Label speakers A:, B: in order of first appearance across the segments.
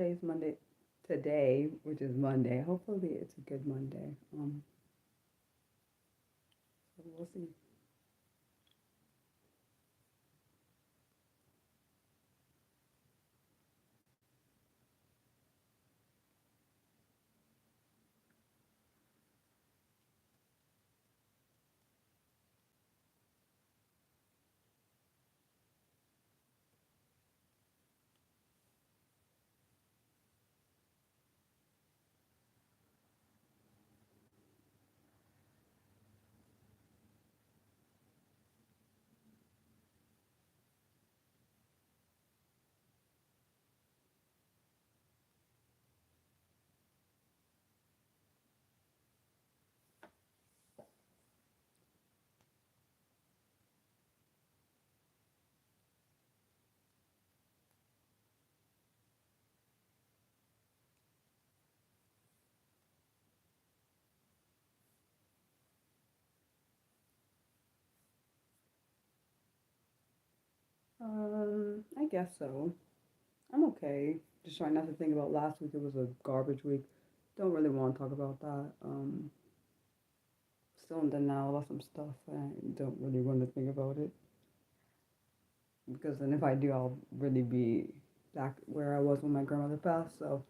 A: today's Monday. Today, which is Monday. Hopefully, it's a good Monday. So we'll see. I guess so. I'm okay. Just trying not to think about last week. It was a garbage week. Don't really want to talk about that. Still in denial about some stuff. I don't really want to think about it because then if I do, I'll really be back where I was when my grandmother passed. So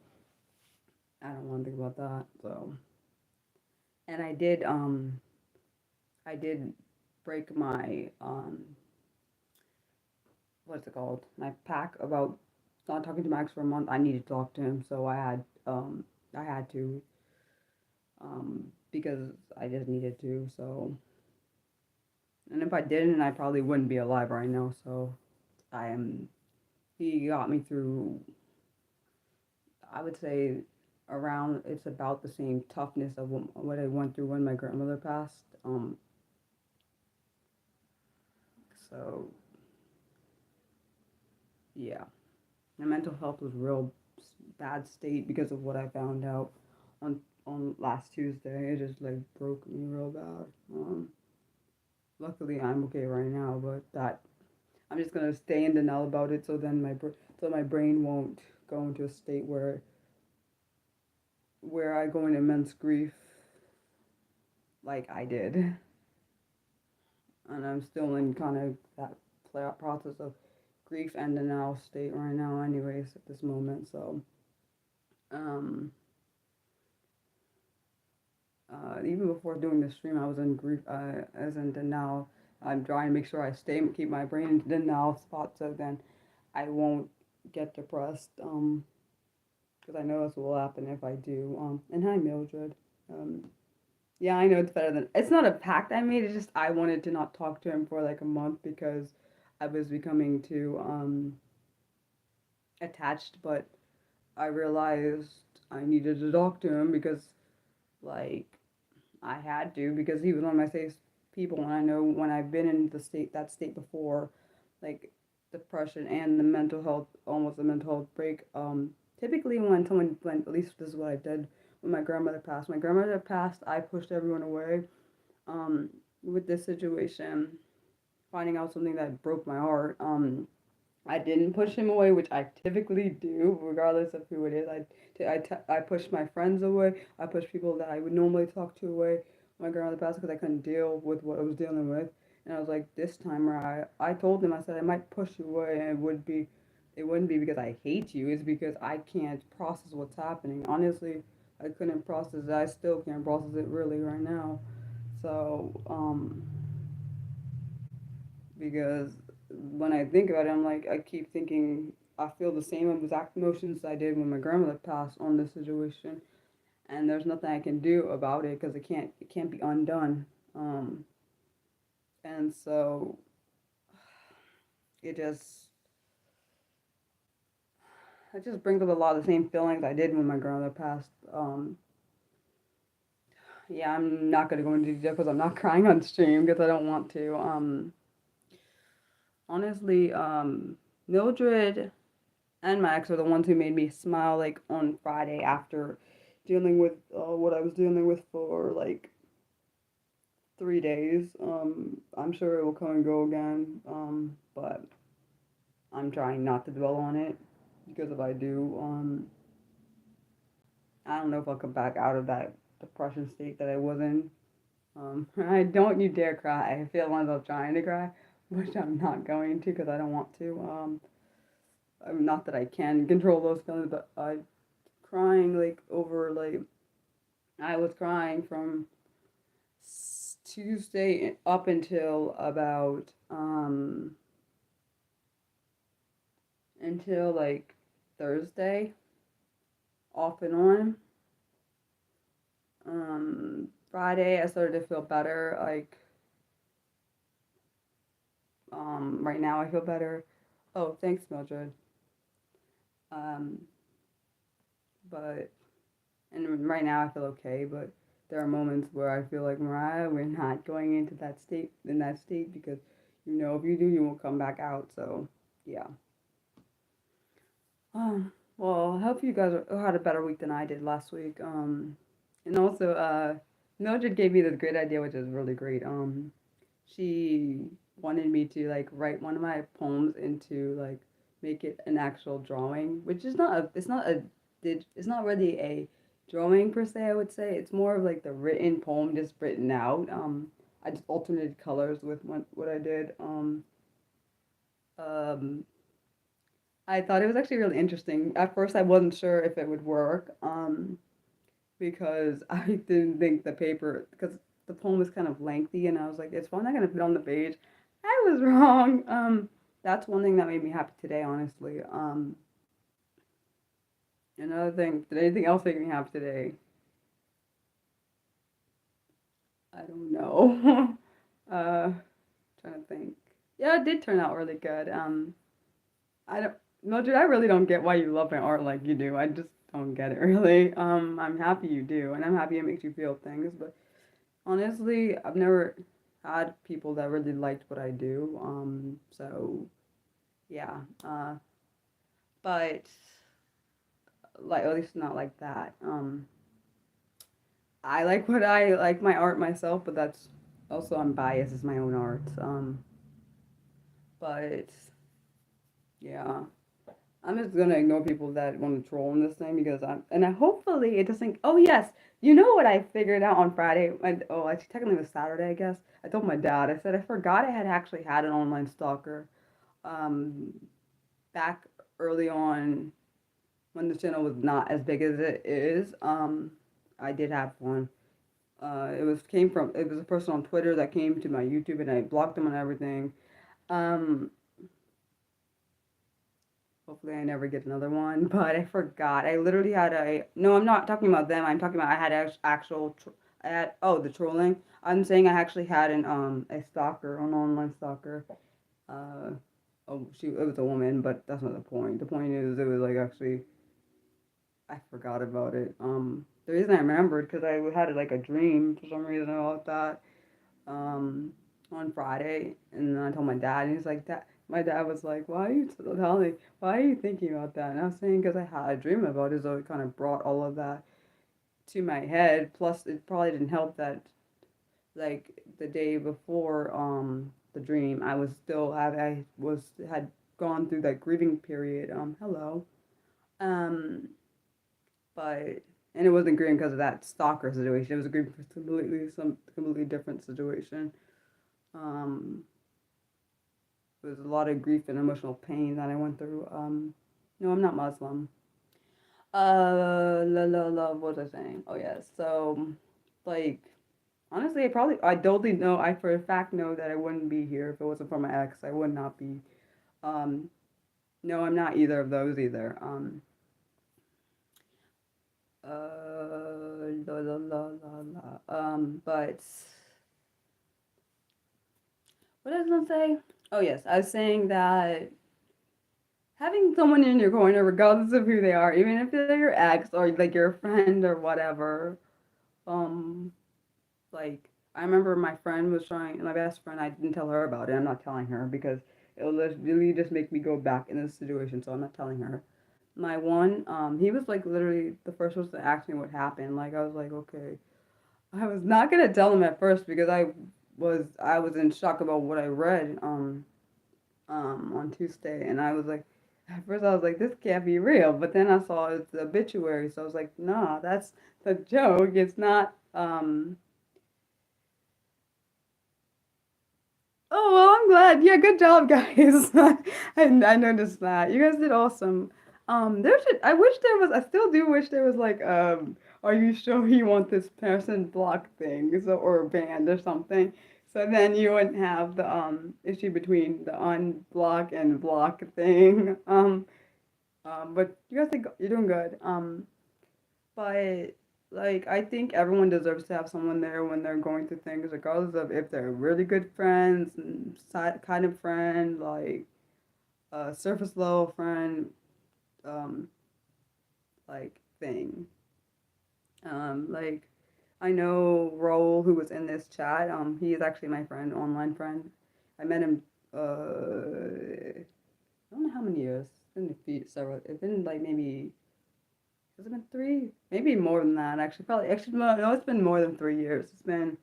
A: I don't want to think about that. So and I did break my what's it called? My pack about not talking to Max for a month. I needed to talk to him, so I had to because I just needed to. So and if I didn't, I probably wouldn't be alive right now. So I am. He got me through. I would say around it's about the same toughness of what I went through when my grandmother passed. So yeah, my mental health was real bad state because of what I found out on last Tuesday. It just like broke me real bad. Luckily I'm okay right now, but that I'm just gonna stay in denial about it so then so my brain won't go into a state where I go in immense grief like I did, and I'm still in kind of that process of grief and denial state right now, anyways, at this moment. So, um, even before doing the stream, I was in grief, as in denial. I'm trying to make sure I keep my brain in denial spot so then I won't get depressed. Because I know this will happen if I do. And hi, Mildred. Um, yeah, I know it's better than. It's not a pact I made. It's just I wanted to not talk to him for like a month because I was becoming too attached. But I realized I needed to talk to him because like I had to because he was one of my safe people, and I know when I've been in that state before, like depression and the mental health, almost a mental health break. Typically when someone went, at least this is what I did when my grandmother passed. My grandmother passed, I pushed everyone away. Um, with this situation, finding out something that broke my heart. I didn't push him away, which I typically do, regardless of who it is. I pushed my friends away. I pushed people that I would normally talk to away. My grandmother passed because I couldn't deal with what I was dealing with. And I was like, this time I told him, I said, I might push you away, and it wouldn't be because I hate you. It's because I can't process what's happening. Honestly, I couldn't process it. I still can't process it really right now. So, because when I think about it, I'm like, I keep thinking I feel the same exact emotions I did when my grandmother passed on this situation, and there's nothing I can do about it because it can't be undone. Um, and so it just it just brings up a lot of the same feelings I did when my grandmother passed. Yeah, I'm not gonna go into detail because I'm not crying on stream because I don't want to. Honestly, Mildred and Max are the ones who made me smile like on Friday after dealing with what I was dealing with for like 3 days. I'm sure it will come and go again, but I'm trying not to dwell on it because if I do, I don't know if I'll come back out of that depression state that I was in. I don't you dare cry. I feel myself trying to cry, which I'm not going to because I don't want to. Not that I can control those feelings, but I crying like over like I was crying from Tuesday up until about until like Thursday, off and on. Friday I started to feel better. Like right now I feel better. Oh, thanks, Mildred. Um, but and right now I feel okay, but there are moments where I feel like Mariah, we're not going into that state because if you do, you won't come back out. So yeah. Well, I hope you guys had a better week than I did last week. And also, Mildred gave me this great idea, which is really great. She wanted me to like write one of my poems into like make it an actual drawing, which is it's not really a drawing per se. I would say it's more of like the written poem, just written out. I just alternated colors with what I did. Um, I thought it was actually really interesting. At first, I wasn't sure if it would work, because I didn't think the paper, because the poem was kind of lengthy, and I was like, it's probably not gonna fit on the page. I was wrong. That's one thing that made me happy today, honestly. Another thing, did anything else make me happy today? I don't know. uh, Trying to think. Yeah, it did turn out really good. I don't, Mildred, I really don't get why you love my art like you do. I just don't get it really. I'm happy you do, and I'm happy it makes you feel things. But honestly, I've never had people that really liked what I do. So yeah. But like at least not like that. I like what I like my art myself, but that's also I'm biased. It's my own art. But yeah. I'm just gonna ignore people that want to troll on this thing because hopefully it doesn't. Oh yes, you know what I figured out on Friday? Actually technically it was Saturday, I guess. I told my dad. I said I forgot I had actually had an online stalker. Um, Back early on when the channel was not as big as it is. I did have one. It was a person on Twitter that came to my YouTube and I blocked them on everything. Um, Hopefully I never get another one, but I forgot. I literally had a no. I'm not talking about them. I'm talking about I had actual. I had the trolling. I'm saying I actually had a stalker, an online stalker. Uh, it was a woman, but that's not the point. The point is it was like actually I forgot about it. The reason I remembered because I had like a dream for some reason about that. Um, on Friday, and then I told my dad, and he's like, "That." My dad was like, "Why are you telling me? Why are you thinking about that?" And I was saying because I had a dream about it, so it kind of brought all of that to my head. Plus, it probably didn't help that like the day before the dream, I had gone through that grieving period. Hello. Um, but and it wasn't grieving because of that stalker situation. It was a grieving for some completely different situation. Um, It was a lot of grief and emotional pain that I went through. No, I'm not Muslim. What was I saying? Oh yeah, so like honestly, I totally know. I for a fact know that I wouldn't be here if it wasn't for my ex. I would not be. Um, no, I'm not either of those either. But what I was gonna say? Oh yes, I was saying that having someone in your corner, regardless of who they are, even if they're your ex or like your friend or whatever, um, like I remember my friend was trying, my best friend, I didn't tell her about it. I'm not telling her because it'll really just make me go back in this situation, so I'm not telling her. My one, he was like literally the first person to ask me what happened. Like I was like, okay. I was not gonna tell him at first because I was in shock about what I read on Tuesday, and I was like, At first I was like, this can't be real, but then I saw it's the obituary, so I was like, nah, that's the joke. It's not. Oh well, I'm glad. Yeah, good job, guys. I noticed that you guys did awesome. There should. I wish there was. I still do wish there was like are you sure you want this person block thing, so or banned or something? So then you wouldn't have the issue between the unblock and block thing. But you guys think you're doing good. But like I think everyone deserves to have someone there when they're going through things, regardless of if they're really good friends and kind of friend, like a surface level friend, um, like thing. Like I know Raul who was in this chat. He is actually my friend, online friend. I met him. I don't know how many years. It's been several. It's been like maybe has it been three? Maybe more than that, actually. Probably, actually, no, it's been more than 3 years. It's been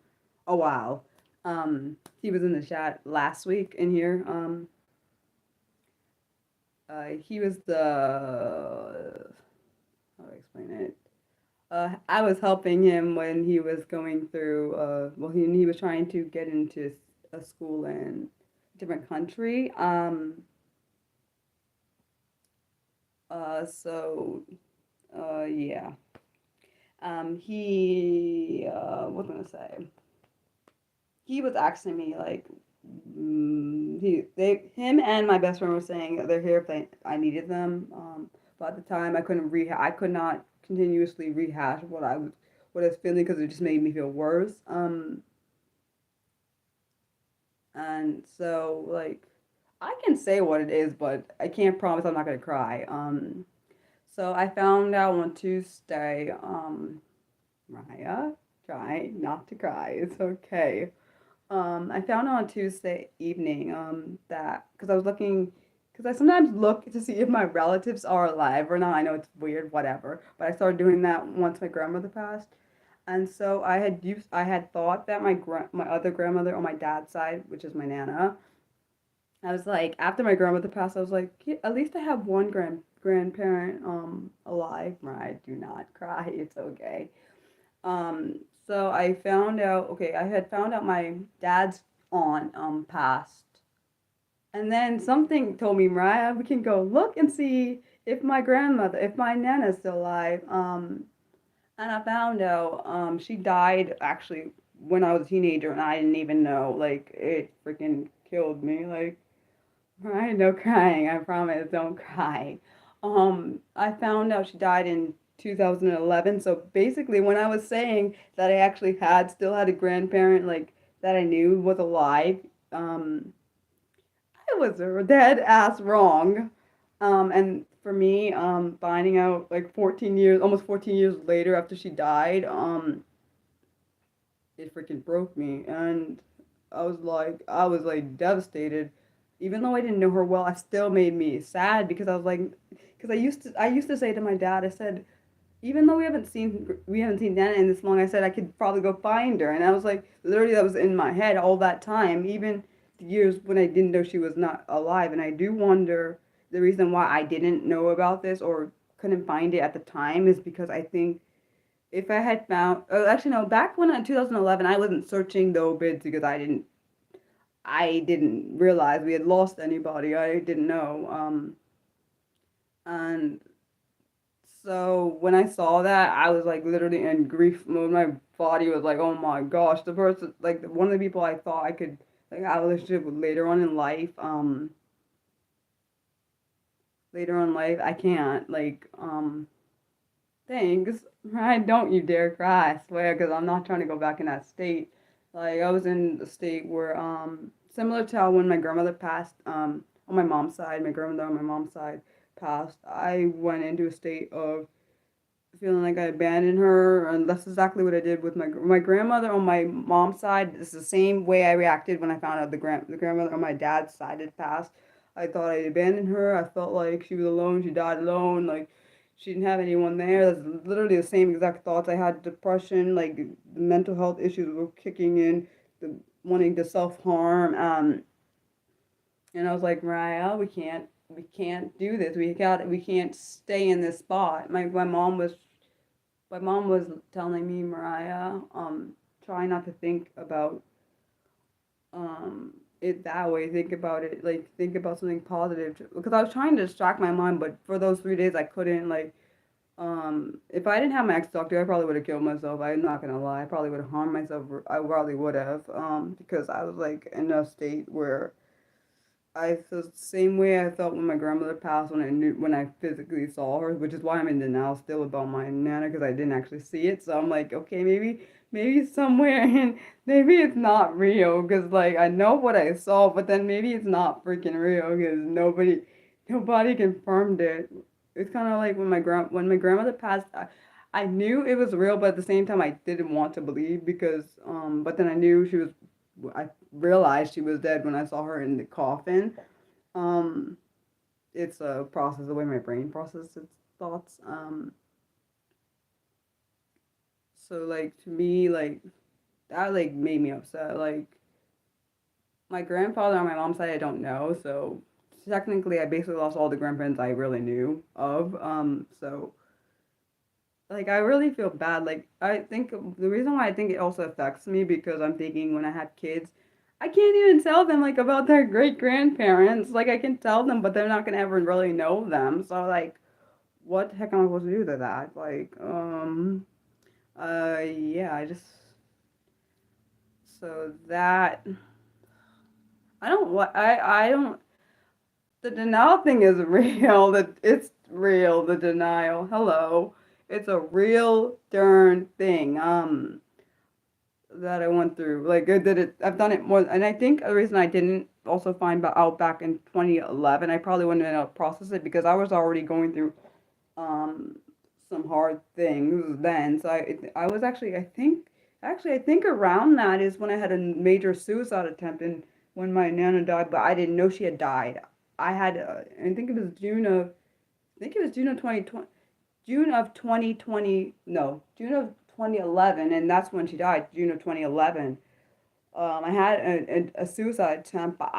A: a while. He was in the chat last week in here. He was how do I explain it? I was helping him when he was going through, well, he was trying to get into a school in a different country. So, yeah. What was I gonna say? He was asking me like, him and my best friend were saying that they're here if I needed them. But at the time, I could not continuously rehash what I was feeling because it just made me feel worse. And so like, I can say what it is, but I can't promise I'm not gonna cry. So I found out on Tuesday. Raya, try not to cry. It's okay. I found out on Tuesday evening that because I was looking because I sometimes look to see if my relatives are alive or not. I know it's weird, whatever, but I started doing that once my grandmother passed, and so I had thought that my other grandmother on my dad's side, which is my nana, I was like after my grandmother passed, I was like "Yeah, at least I have one grandparent alive. Right? Do not cry. It's okay. So I found out, okay, I had found out my dad's aunt passed. And then something told me, Mariah, we can go look and see if my nana's still alive. And I found out she died actually when I was a teenager and I didn't even know. Like it freaking killed me. Like, right, no crying, I promise, don't cry. I found out she died in 2011. So basically, when I was saying that I actually still had a grandparent like that I knew was alive, um, I was dead ass wrong. And for me, finding out like 14 years, almost 14 years later after she died, it freaking broke me. And I was like devastated. Even though I didn't know her well, I still made me sad because I was like, because I used to say to my dad, I said, even though we haven't seen Nana in this long, I said I could probably go find her, and I was like, literally, that was in my head all that time, even the years when I didn't know she was not alive, and I do wonder the reason why I didn't know about this or couldn't find it at the time is because I think if I had found, oh, actually no, back when in 2011, I wasn't searching the obits because I didn't realize we had lost anybody. I didn't know. And so when I saw that, I was like literally in grief mode. My body was like, oh my gosh, the person, like one of the people I thought I could like have a relationship with later on in life, I can't. Like, thanks. Right? Don't you dare cry, I swear, because I'm not trying to go back in that state. Like I was in a state where, similar to how when my grandmother passed, on my mom's side, my grandmother on my mom's side passed, I went into a state of feeling like I abandoned her, and that's exactly what I did with my grandmother on my mom's side. It's the same way I reacted when I found out the grandmother on my dad's side had passed. I thought I abandoned her. I felt like she was alone. She died alone. Like she didn't have anyone there. That's literally the same exact thoughts I had. Depression, like the mental health issues were kicking in, wanting to self harm. And I was like, Mariah, we can't do this. We can't stay in this spot. My mom was telling me, Mariah, try not to think about it that way. Think about it, like think about something positive. Because I was trying to distract my mind, but for those 3 days I couldn't. Like, if I didn't have my ex doctor, I probably would have killed myself. I'm not gonna lie. I probably would have harmed myself. I probably would have. Because I was like in a state where I feel the same way I felt when my grandmother passed when I physically saw her, which is why I'm in denial still about my nana because I didn't actually see it. So I'm like, okay, maybe somewhere in maybe it's not real because like I know what I saw, but then maybe it's not freaking real because nobody confirmed it. It's kind of like when my grandmother passed. I knew it was real, but at the same time, I didn't want to believe because but then I knew she was. I realized she was dead when I saw her in the coffin. Um, it's a process, the way my brain processes its thoughts. So like to me, like that like made me upset. Like my grandfather on my mom's side, I don't know. So technically, I basically lost all the grandparents I really knew of. So like I really feel bad. Like I think the reason why I think it also affects me because I'm thinking when I had kids, I can't even tell them like about their great grandparents. Like I can tell them, but they're not gonna ever really know them. So like, what the heck am I supposed to do to that? Like, yeah, I just so that I don't what I don't the denial thing is real. That it's real. The denial. Hello, it's a real darn thing. That I went through. Like I did it. I've done it more, and I think the reason I didn't also find out back in 2011, I probably wouldn't have been able to process it because I was already going through um some hard things then. So I was actually I think around that is when I had a major suicide attempt and when my nana died, but I didn't know she had died. I think it was June of 2020. June of 2020, no, June of 2011, and that's when she died, June of 2011. I had a suicide attempt, but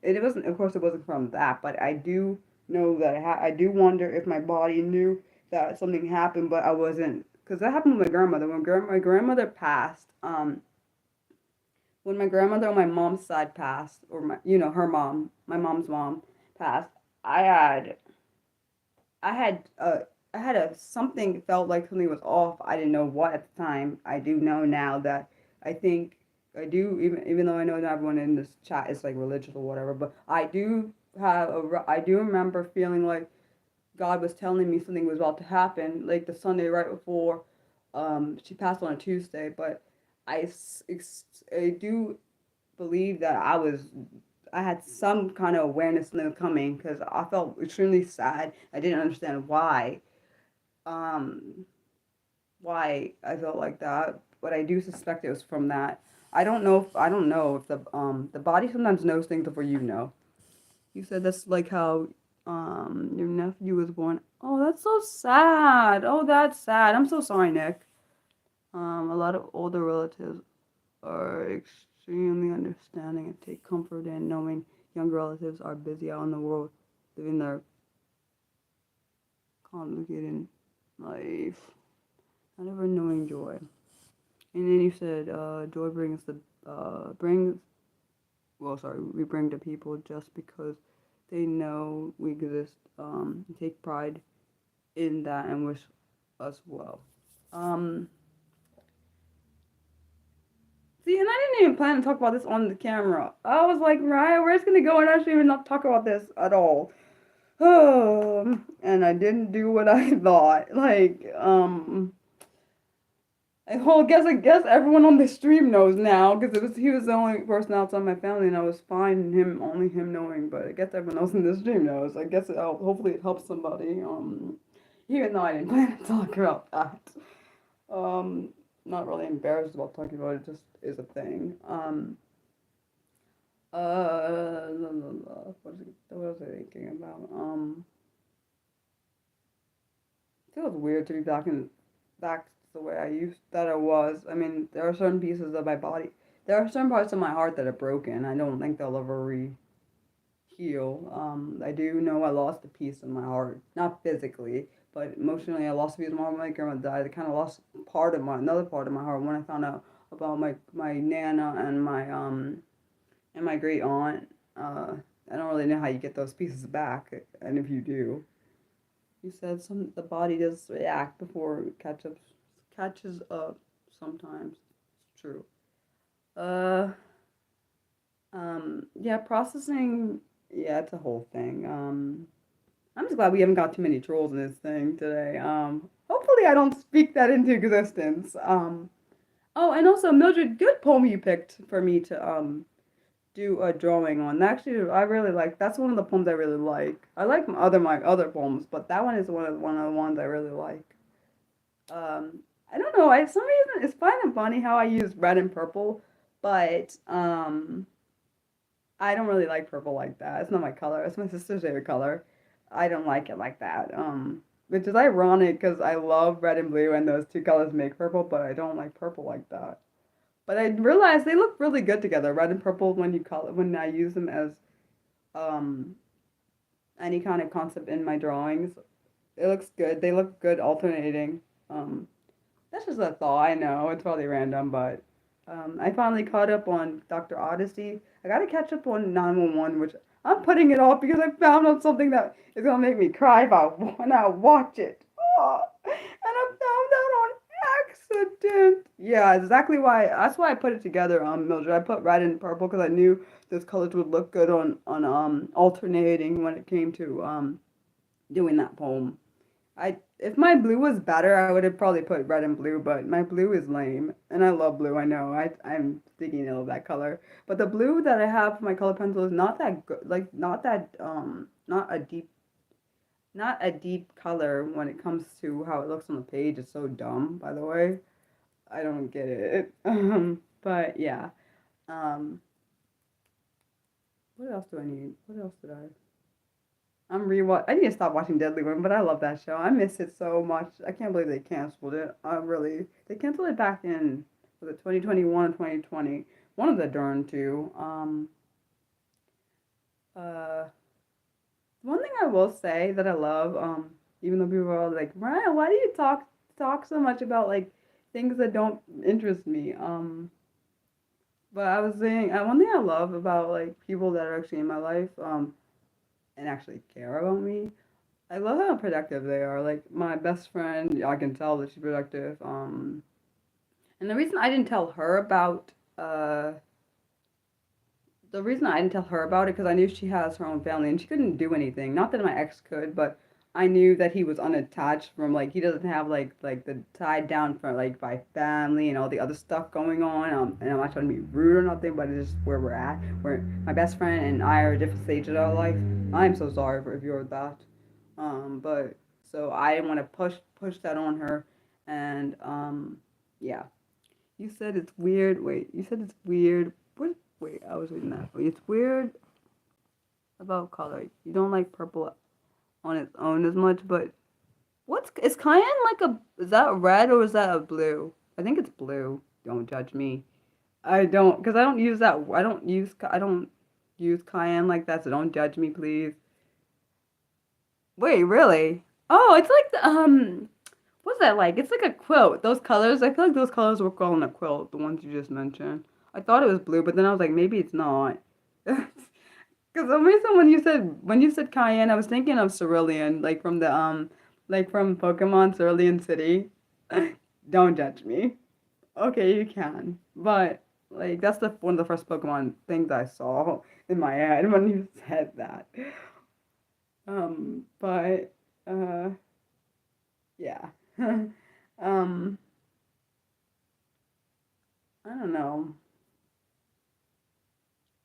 A: it wasn't, of course, it wasn't from that, but I do know that I do wonder if my body knew that something happened, but I wasn't, because that happened with my grandmother. My grandmother passed, when my grandmother on my mom's side passed, or her mom, my mom's mom passed, I had I had I had a something felt like something was off. I didn't know what at the time. I do know now that I think I do even though I know not everyone in this chat is like religious or whatever, but I do remember feeling like God was telling me something was about to happen, like the Sunday right before she passed on a Tuesday, but I do believe that I had some kind of awareness of them coming because I felt extremely sad. I didn't understand um, why I felt like that, but I do suspect it was from that. I don't know if the body sometimes knows things before you know. You said that's like how your nephew was born. Oh, that's so sad. Oh, that's sad. I'm so sorry, Nick. A lot of older relatives are extremely understanding and take comfort in knowing younger relatives are busy out in the world living their complicated life, not ever knowing joy. And then you said, joy we bring to people just because they know we exist, take pride in that and wish us well. See, and I didn't even plan to talk about this on the camera. I was like, right, we're just gonna go and actually even not talk about this at all. And I didn't do what I thought. Like, I guess everyone on the stream knows now because he was the only person outside my family, and I was fine only him knowing. But I guess everyone else in the stream knows. I guess hopefully it helps somebody. Even though I didn't plan to talk about that. Not really embarrassed about talking about it. Just is a thing. What was I thinking about? It feels weird to be back the way I was. I mean, there are certain pieces of my body, there are certain parts of my heart that are broken. I don't think they'll ever heal. I do know I lost a piece of my heart, not physically, but emotionally. I lost a piece of my heart when my grandma died. I kind of lost another part of my heart when I found out about my nana and my great aunt. I don't really know how you get those pieces back, and if you do, you said the body does react before it catches up. Sometimes it's true. Uh, yeah, processing. Yeah, it's a whole thing. I'm just glad we haven't got too many trolls in this thing today. Hopefully I don't speak that into existence. Oh, and also Mildred, good poem you picked for me to do a drawing on. Actually, I really like. That's one of the poems I really like. I like my other poems, but that one is one of the ones I really like. I don't know. Some reason it's kind of funny how I use red and purple, but I don't really like purple like that. It's not my color. It's my sister's favorite color. I don't like it like that. Which is ironic because I love red and blue and those two colors make purple, but I don't like purple like that. But I realized they look really good together, red and purple when I use them as um any kind of concept in my drawings. It looks good. They look good alternating. Um, that's just a thought. I know it's probably random, but I finally caught up on Dr. Odyssey. I got to catch up on 911, which I'm putting it off because I found out something that is gonna make me cry when I watch it. Oh, and I found out on accident. Yeah, exactly why. That's why I put it together, Mildred. I put red and purple because I knew those colors would look good on alternating when it came to doing that poem. I If my blue was better, I would have probably put red and blue, but my blue is lame, and I love blue. I know. I'm thinking ill of that color, but the blue that I have for my color pencil is not that good. Like not that not a deep color when it comes to how it looks on the page. It's so dumb, by the way. I don't get it. But yeah. Um, what else do I need? What else did I? I need to stop watching Deadly Women, but I love that show. I miss it so much. I can't believe they canceled it. They canceled it back in was it 2021 or 2020? One of the darn two. Uh, One thing I will say that I love, even though people are like, Ryan, why do you talk so much about like things that don't interest me? But I was saying, one thing I love about like people that are actually in my life, and actually care about me. I love how productive they are. Like my best friend, I can tell that she's productive. And uh, the reason I didn't tell her about it because I knew she has her own family and she couldn't do anything. Not that my ex could, but I knew that he was unattached from like he doesn't have like the tied down for like by family and all the other stuff going on. And I'm not trying to be rude or nothing, but it's just where we're at. Where my best friend and I are at different stages of our life. I'm so sorry for if you're that. But so I didn't want to push that on her, and yeah. You said it's weird. Wait, you said it's weird. What? Wait, I was reading that. Wait, it's weird about color. You don't like purple on its own as much, but is cayenne like is that red or is that a blue? I think it's blue. Don't judge me. Because I don't use cayenne like that, so don't judge me, please. Wait, really? Oh, it's like what's that like? It's like a quilt. Those colors, I feel like those colors were calling a quilt, the ones you just mentioned. I thought it was blue, but then I was like, maybe it's not. Because some reason when you said cayenne, I was thinking of cerulean, like from Pokemon Cerulean City. Don't judge me. Okay, you can, but like that's the one of the first Pokemon things I saw in my head when you said that. But yeah. um, I don't know.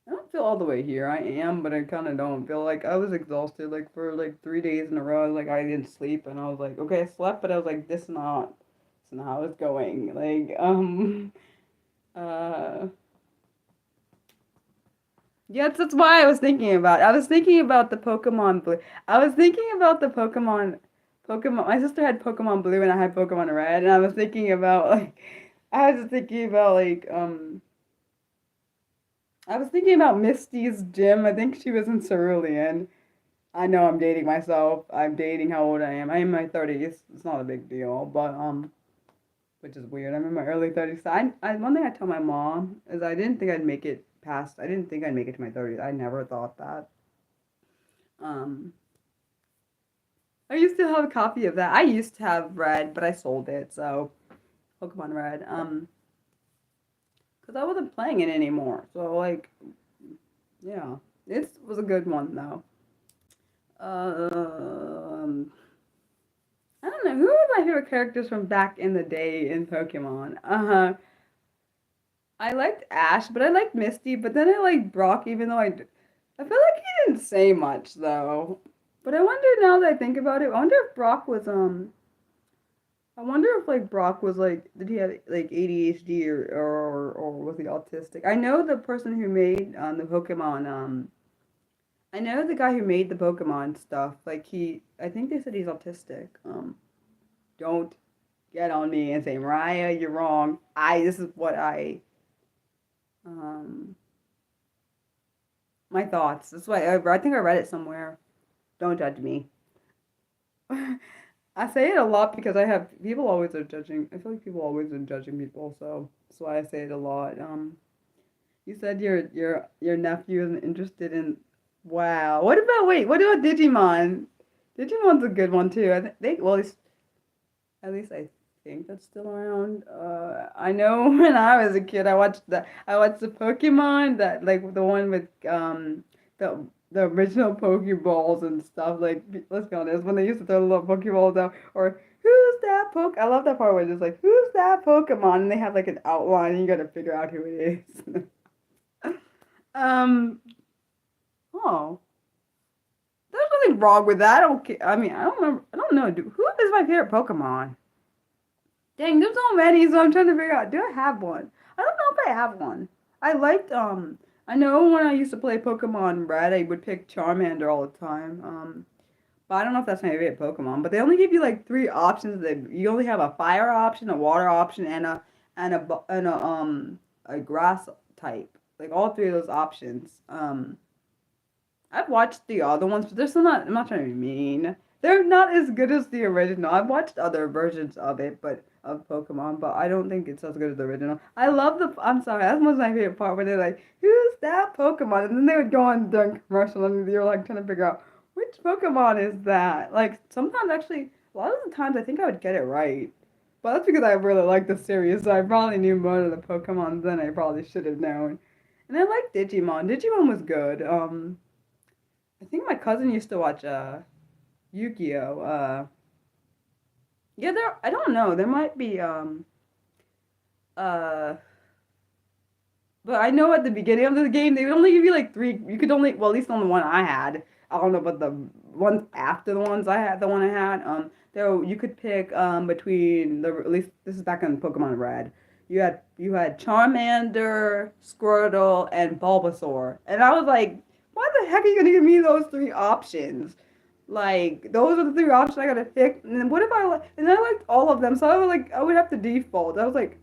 A: I don't feel all the way here. I am, but I kind of don't feel like I was exhausted like for like 3 days in a row. Like I didn't sleep, and I was like, okay, I slept, but I was like, this is not how it's going. Uh, yes, that's why I was thinking about. I was thinking about the Pokemon Blue. I was thinking about the Pokemon. My sister had Pokemon Blue, and I had Pokemon Red, and I was thinking about like, I was just thinking about like I was thinking about Misty's gym. I think she was in Cerulean. I know I'm dating myself. I'm dating how old I am. I am in my 30s. It's not a big deal, but which is weird. I'm in my early 30s. So one thing I tell my mom is I didn't think I'd make it past. I didn't think I'd make it to my 30s. I never thought that. Um, I used to have a copy of that. I used to have Red, but I sold it. So Pokemon Red. Because I wasn't playing it anymore. So like, yeah, it was a good one though. Um, I don't know who are my favorite characters from back in the day in Pokemon. I liked Ash, but I liked Misty, but then I liked Brock, even though I feel like he didn't say much though. But I wonder now that I think about it, I wonder if Brock was I wonder if like Brock was like did he have like ADHD or was he autistic? I know the person who made the Pokemon I know the guy who made the Pokemon stuff. Like I think they said he's autistic. Don't get on me and say Mariah, you're wrong. This is what um my thoughts. That's why I think I read it somewhere. Don't judge me. I say it a lot because I have people always are judging. I feel like people always are judging people, so that's why I say it a lot. You said your nephew isn't interested in. Wow. What about Digimon? Digimon's a good one too. I think well at least I think that's still around. I know when I was a kid, I watched the Pokemon that like the one with the original Pokeballs and stuff. Like let's be honest, when they used to throw the little Pokeballs out, or who's that I love that part where it's just like who's that Pokemon, and they have like an outline, and you got to figure out who it is. um. Oh, there's nothing wrong with that. I don't care. I mean, I don't remember. I don't know. Who is my favorite Pokemon? Dang, there's so many, so I'm trying to figure out, do I have one? I don't know if I have one. I liked, I know when I used to play Pokemon Red, I would pick Charmander all the time. But I don't know if that's my favorite Pokemon. But they only give you like three options. You only have a fire option, a water option, and a grass type. Like all three of those options. I've watched the other ones, but they're still not. I'm not trying to be mean. They're not as good as the original. I've watched other versions of it, but of Pokemon, but I don't think it's as good as the original. I love the. I'm sorry, that's one of my favorite part where they're like, "Who's that Pokemon?" And then they would go on during commercial, and they were like trying to figure out which Pokemon is that. Like sometimes, actually, a lot of the times, I think I would get it right. But that's because I really like the series, so I probably knew more of the Pokemon than I probably should have known. And I like Digimon. Digimon was good. I think my cousin used to watch Yu-Gi-Oh. Yeah, there. I don't know. There might be uh, but I know at the beginning of the game they would only give you like three. You could only well at least on the one I had. I don't know about the ones after the ones I had. The one I had. There you could pick between the at least this is back in Pokemon Red. You had Charmander, Squirtle, and Bulbasaur, and I was like, why the heck are you gonna give me those three options? Like those are the three options I gotta pick. And then what if and I liked all of them, so I would have to default. I was like,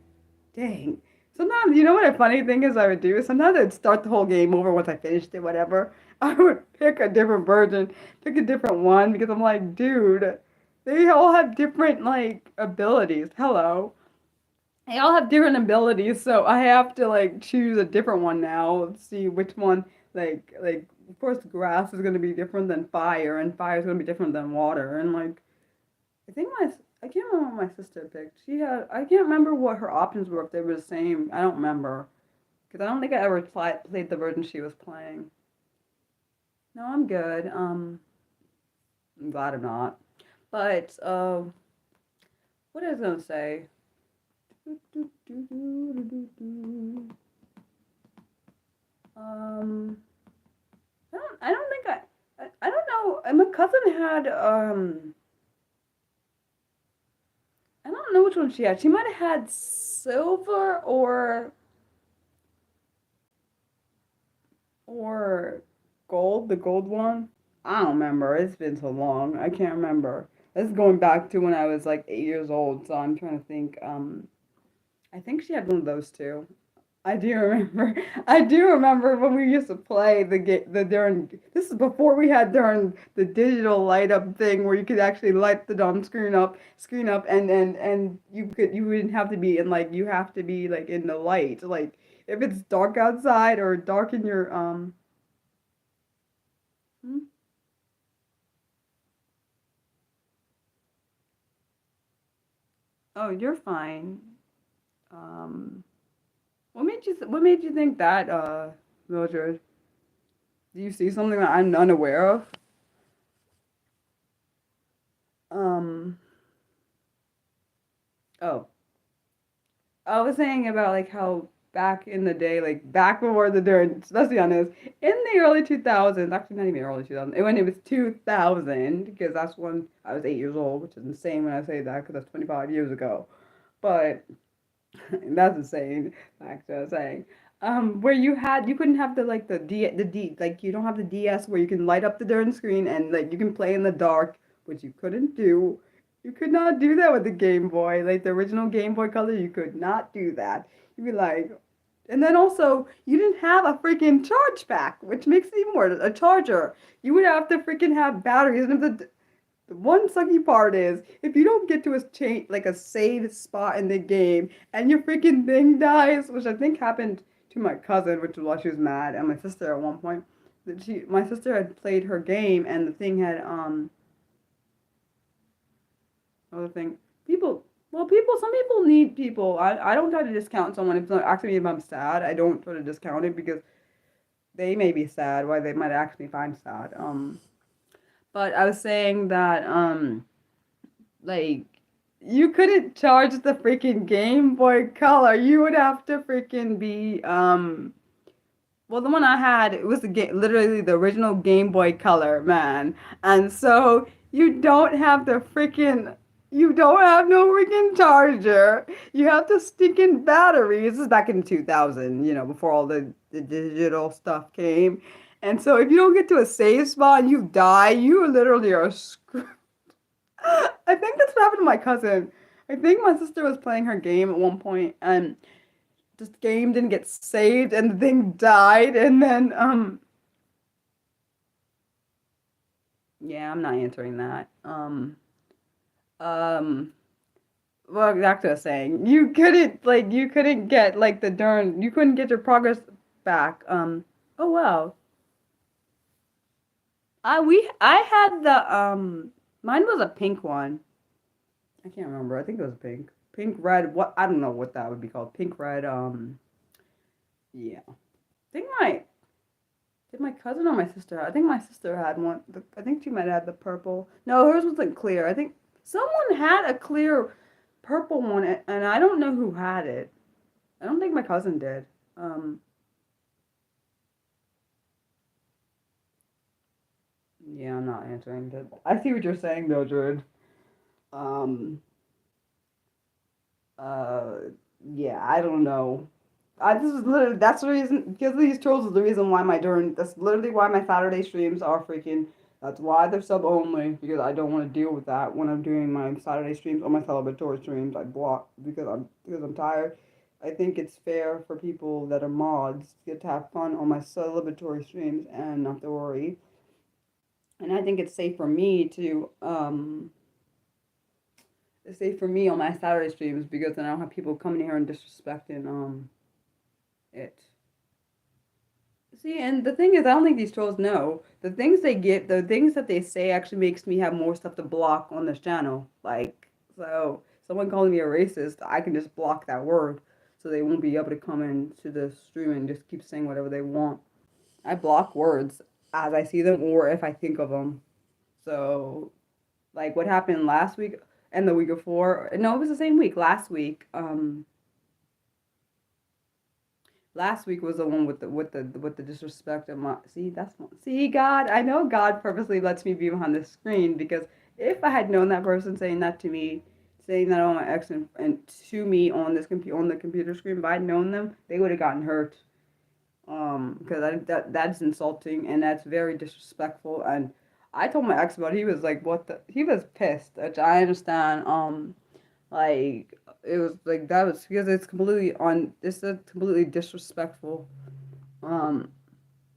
A: dang. Sometimes you know what a funny thing is I would do? Sometimes I'd start the whole game over once I finished it, whatever. I would pick a different version, pick a different one because I'm like, dude, they all have different like abilities. Hello. They all have different abilities, so I have to like choose a different one now. See which one like of course grass is gonna be different than fire, and fire is gonna be different than water, and like I can't remember what my sister picked. I can't remember what her options were if they were the same. I don't remember because I don't think I ever played the version she was playing. No, I'm good. I'm glad I'm not. But what I was gonna say. Um, I don't think I don't know. My cousin had I don't know which one she had. She might have had silver or gold, the gold one. I don't remember. It's been so long. I can't remember. This is going back to when I was like 8 years old, so I'm trying to think. I think she had one of those two. I do remember. I do remember when we used to play the game. The during this is before we had during the digital light up thing where you could actually light the dumb screen up, and you wouldn't have to be in like you have to be like in the light. Like if it's dark outside or dark in your hmm? Oh, you're fine. Um, what made you think that, Mildred? Do you see something that I'm unaware of? Um, oh, I was saying about like how back in the day, like back before the during, let's be honest, in the early 2000s, actually not even early 2000s, when it was 2000, because that's when I was 8 years old, which is insane when I say that, because that's 25 years ago. But that's insane, actually, I was saying. Where you couldn't have the D, like you don't have the DS where you can light up the darn screen and like you can play in the dark, which you couldn't do. You could not do that with the Game Boy, like the original Game Boy Color. You could not do that. You'd be like, and then also you didn't have a freaking charge pack, which makes it even more a charger. You would have to freaking have batteries, and if the one sucky part is if you don't get to a change like a saved spot in the game and your freaking thing dies, which I think happened to my cousin, which was why she was mad, and my sister at one point. That my sister had played her game and the thing had other thing people. Well, some people need people. I don't try to discount someone if actually if I'm sad. I don't try to discount it because they may be sad, why they might actually find sad. But I was saying that like you couldn't charge the freaking Game Boy Color. You would have to freaking be well, the one I had, it was the game, literally the original Game Boy Color, man. And so you don't have no freaking charger. You have to stick in batteries. This is back in 2000, before all the digital stuff came. And so if you don't get to a save spot and you die, you literally are screwed. I think that's what happened to my cousin. I think my sister was playing her game at one point and this game didn't get saved and the thing died and then yeah, I'm not answering that. Um well back to what I was saying. You couldn't get like you couldn't get your progress back. Oh wow. I had the mine was a pink one. I can't remember. I think it was pink. Pink, red, what I don't know what that would be called. Pink, red, yeah. I think my did my cousin or my sister? I think my sister had one. I think she might have had the purple. No, hers wasn't clear. I think someone had a clear purple one and I don't know who had it. I don't think my cousin did. Um, yeah, I'm not answering that. I see what you're saying though, Jared. Um, uh, yeah, I don't know. This is literally that's the reason because of these trolls is the reason why that's literally why my Saturday streams are freaking that's why they're sub only because I don't want to deal with that when I'm doing my Saturday streams or my celebratory streams I block because I'm tired. I think it's fair for people that are mods to get to have fun on my celebratory streams and not to worry. And I think it's safe for me on my Saturday streams because then I don't have people coming here and disrespecting it. See, and the thing is, I don't think these trolls know the things that they say actually makes me have more stuff to block on this channel. Like, so someone calling me a racist, I can just block that word, so they won't be able to come into the stream and just keep saying whatever they want. I block words as I see them or if I think of them. So, like what happened last week and the week before, no, it was the same week. Last week was the one with the disrespect of my see that's one see God I know God purposely lets me be behind the screen because if I had known that person saying that to me saying that on my ex and to me on on the computer screen if I'd known them they would have gotten hurt because that's insulting and that's very disrespectful and I told my ex about it, he was like what the he was pissed which I understand like it was like that was because it's completely on. It's a completely disrespectful. Um,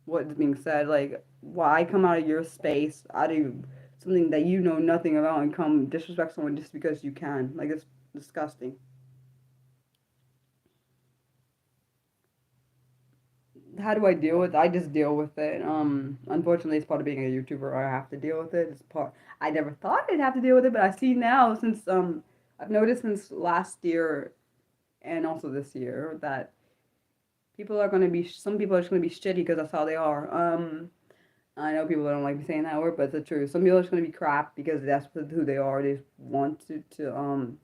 A: what is being said? Like, why come out of your space, out of something that you know nothing about, and come disrespect someone just because you can? Like, it's disgusting. How do I deal with it? I just deal with it. Unfortunately, it's part of being a YouTuber. I have to deal with it. It's part. I never thought I'd have to deal with it, but I see now since I've noticed since last year and also this year that people are going to be some people are just going to be shitty because that's how they are. I know people don't like me saying that word, but it's the truth. Some people are just going to be crap because that's who they are. They want to.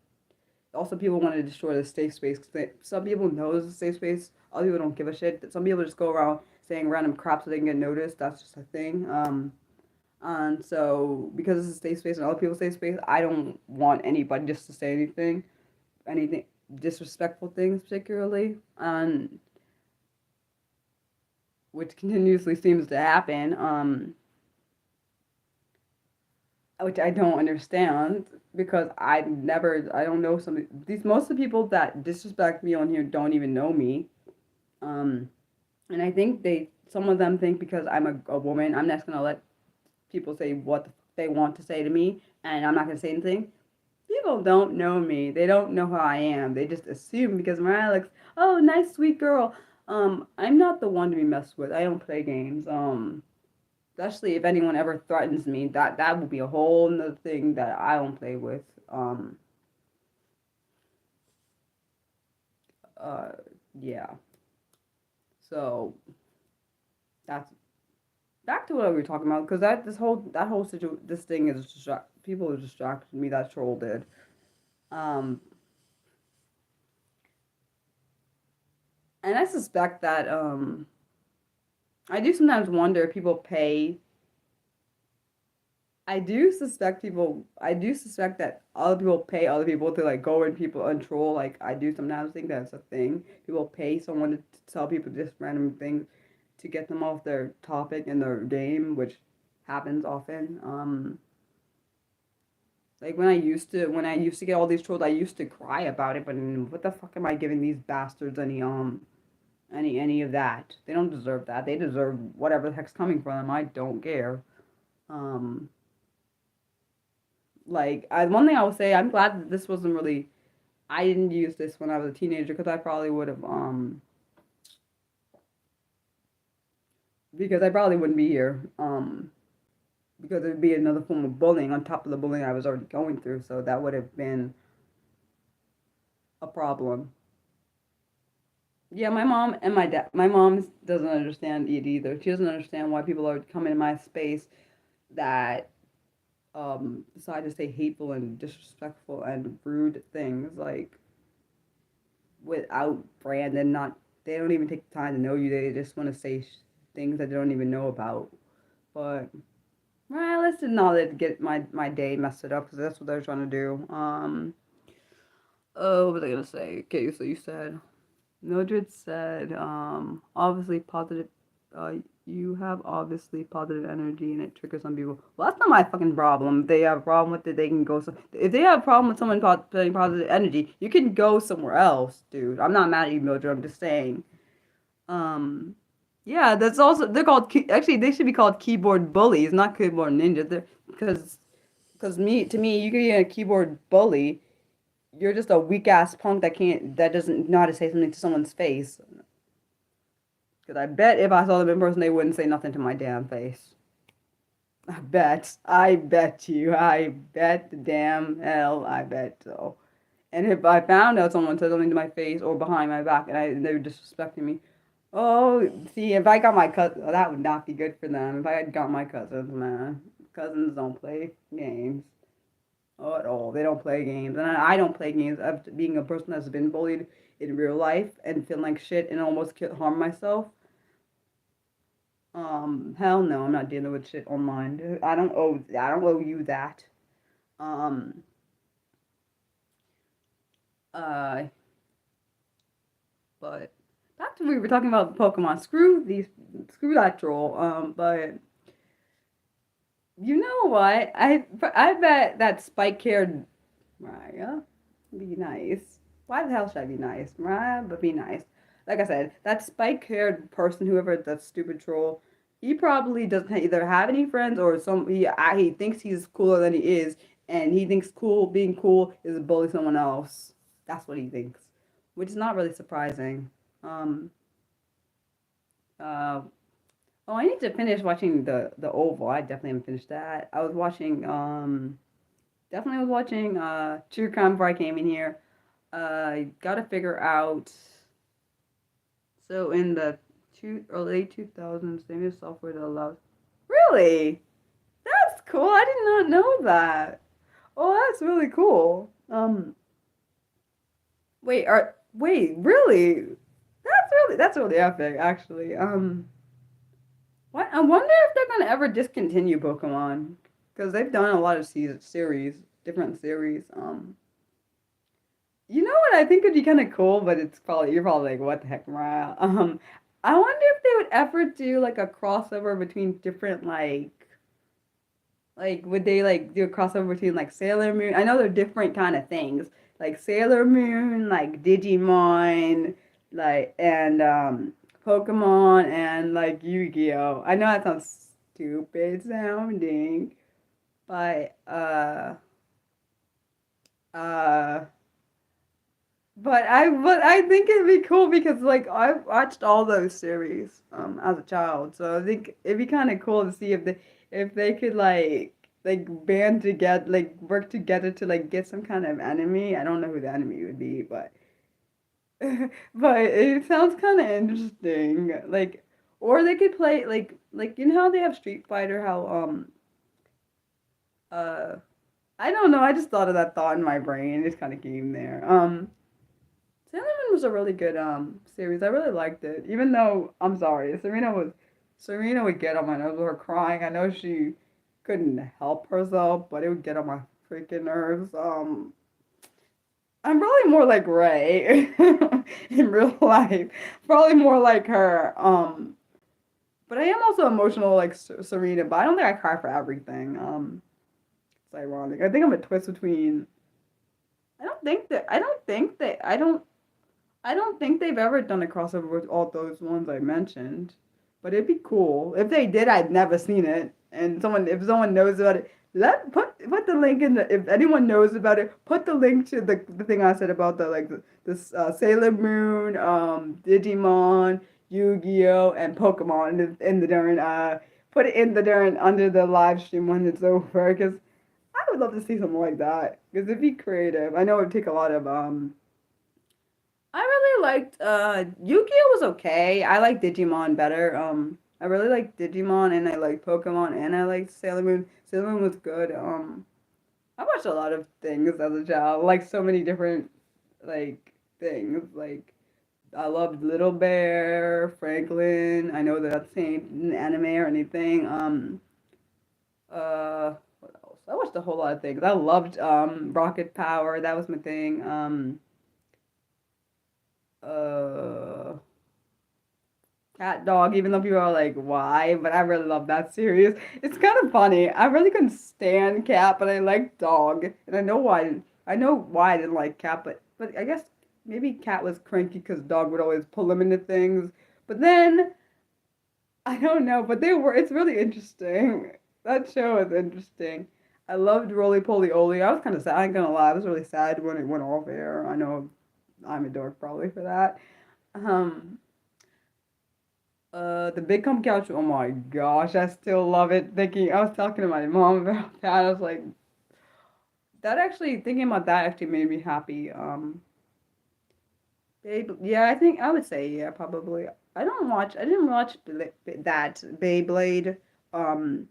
A: Also, people want to destroy the safe space. Some people know it's a safe space. Other people don't give a shit. Some people just go around saying random crap so they can get noticed. That's just a thing. And so because it's a safe space and other people safe space, I don't want anybody just to say anything disrespectful things particularly. Which continuously seems to happen. Which I don't understand because I don't know some these most of the people that disrespect me on here don't even know me. Um, and I think some of them think because I'm a woman, I'm just gonna let people say what they want to say to me, and I'm not gonna say anything. People don't know me. They don't know who I am. They just assume because Mariah looks, oh, nice, sweet girl. I'm not the one to be messed with. I don't play games. Especially if anyone ever threatens me, that would be a whole nother thing that I don't play with. Uh, yeah. So that's back to what we were talking about because this thing is people are distracted me. That troll did. Um, and I suspect that I do sometimes wonder if people pay. I do suspect that other people pay other people to like go and people and troll. Like I do sometimes think that's a thing. People pay someone to tell people just random things to get them off their topic in their game, which happens often. Like when I used to get all these trolls, I used to cry about it. But what the fuck am I giving these bastards any of that? They don't deserve that. They deserve whatever the heck's coming from them. I don't care. Um, one thing I will say, I'm glad that this wasn't really. I didn't use this when I was a teenager because I probably would have because I probably wouldn't be here because it would be another form of bullying on top of the bullying I was already going through. So that would have been a problem. Yeah, my mom doesn't understand it either. She doesn't understand why people are coming in my space that decide to say hateful and disrespectful and rude things like without brand and not they don't even take the time to know you. They just want to say things that they don't even know about. But well, let's not let it get my day messed it up because that's what they're trying to do. Oh, what was I gonna say? Okay, so you said Mildred said, obviously positive, uh, you have obviously positive energy and it triggers some people. Well, that's not my fucking problem. If they have a problem with it, they can go. If they have a problem with someone putting positive energy, you can go somewhere else, dude. I'm not mad at you, Mildred. I'm just saying. Um, yeah, that's also, they're called, actually, they should be called keyboard bullies, not keyboard ninjas. Because to me, you can be a keyboard bully. You're just a weak ass punk that doesn't know how to say something to someone's face. Because I bet if I saw them in person, they wouldn't say nothing to my damn face. I bet you, I bet the damn hell, I bet so. And if I found out someone said something to my face or behind my back and they were disrespecting me, oh, see, if I got my cousin, well, that would not be good for them. If I had got my cousins, man, cousins don't play games. Oh, at all. They don't play games. And I don't play games. After being a person that's been bullied in real life and feeling like shit and almost harm myself. Hell no, I'm not dealing with shit online. I don't owe you that. Um, uh, but back to we were talking about Pokemon. Screw that troll. But you know what? I bet that spike haired Mariah be nice. Why the hell should I be nice? Mariah, but be nice. Like I said, that spike-haired person, whoever that stupid troll, he probably doesn't either have any friends or he thinks he's cooler than he is, and he thinks being cool is to bully someone else. That's what he thinks, which is not really surprising. Um, uh, oh, I need to finish watching the Oval. I definitely haven't finished that. I was watching definitely was watching True Crime before I came in here. Gotta figure out. So in the early 2000s, they made software that allows. Really? That's cool. I did not know that. Oh, that's really cool. Really? That's really epic, actually. What? I wonder if they're gonna ever discontinue Pokemon because they've done a lot of different series. You know what I think would be kind of cool, but you're probably like, what the heck, Mariah? I wonder if they would ever do like a crossover between different would they like do a crossover between like Sailor Moon? I know they're different kind of things, like Sailor Moon, like Digimon, and Pokemon and like Yu-Gi-Oh. I know that sounds stupid sounding, but uh but I think it'd be cool because like I watched all those series as a child, so I think it'd be kind of cool to see if they could band together, like work together to like get some kind of enemy. I don't know who the enemy would be, but but it sounds kind of interesting. Like, or they could play you know how they have Street Fighter, how uh I don't know. I just thought of that thought in my brain. It just kind of came there. Sailor Moon was a really good series. I really liked it. Even though I'm sorry, Serena would get on my nerves with her crying. I know she couldn't help herself, but it would get on my freaking nerves. I'm probably more like Ray in real life. Probably more like her. But I am also emotional like Serena, but I don't think I cry for everything. It's ironic. I think I'm a twist between. I don't think they've ever done a crossover with all those ones I mentioned, but it'd be cool. If they did, I'd never seen it. And if someone knows about it, put the link in the. If anyone knows about it, put the link to the thing I said about this Sailor Moon, Digimon, Yu-Gi-Oh, and Pokemon in the darn put it in the darn under the live stream when it's over because I would love to see something like that because it'd be creative. I know it'd take a lot of I really liked Yu-Gi-Oh was okay. I like Digimon better. I really like Digimon and I like Pokemon and I like Sailor Moon. Sailor Moon was good. I watched a lot of things as a child, like so many different like things. Like I loved Little Bear, Franklin. I know that's ain't an anime or anything. What else? I watched a whole lot of things. I loved Rocket Power. That was my thing. Uh Cat Dog, even though people are like, why? But I really love that series. It's kind of funny. I really couldn't stand Cat, but I like Dog. And I know why I didn't like Cat, but I guess maybe Cat was cranky because Dog would always pull him into things. But then I don't know, but it's really interesting. That show is interesting. I loved Roly Poly Oly. I was kind of sad, I ain't gonna lie. I was really sad when it went off air. I know I'm a dork probably for that. Um, the Big Comp Couch. Oh my gosh, I still love it. I was talking to my mom about that. I was like, thinking about that actually made me happy. Yeah, I think I would say yeah, probably. I didn't watch that Beyblade. Um,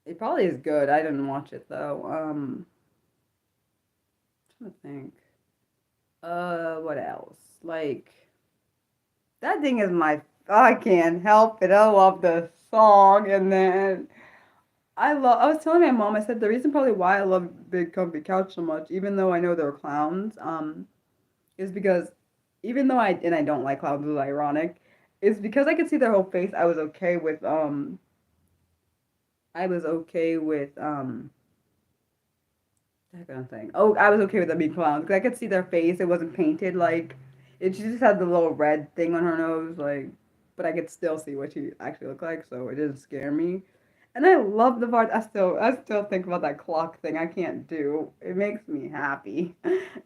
A: it probably is good. I didn't watch it though. I'm trying to think. What else? Like that thing is I can't help it. I love the song, and then I was telling my mom. I said the reason probably why I love Big Comfy Couch so much, even though I know they're clowns, is because even though I don't like clowns, it's ironic, is because I could see their whole face. I was okay with that kind of thing. Oh, I was okay with them being clowns because I could see their face. It wasn't painted like it. She just had the little red thing on her nose, like, but I could still see what she actually looked like, so it didn't scare me. And I love the part. I still think about that clock thing. I can't do. It makes me happy.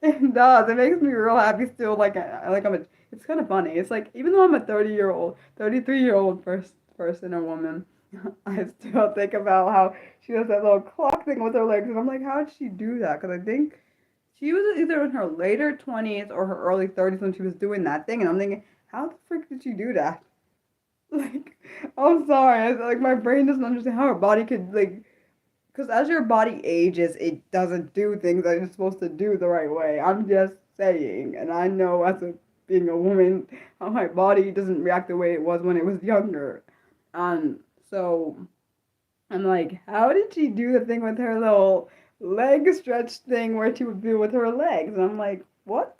A: It does. It makes me real happy. Still, like I'm a. It's kind of funny. It's like even though I'm a 30-year-old, 33-year-old person or woman, I still think about how she does that little clock thing with her legs, and I'm like, how did she do that? Because I think she was either in her later 20s or her early 30s when she was doing that thing, and I'm thinking, how the frick did she do that? Like, I'm sorry, like my brain doesn't understand how her body could like, because as your body ages, it doesn't do things that it's supposed to do the right way. I'm just saying, and I know as a being a woman, how my body doesn't react the way it was when it was younger. So I'm like, how did she do the thing with her little leg stretch thing where she would do with her legs? And I'm like, what?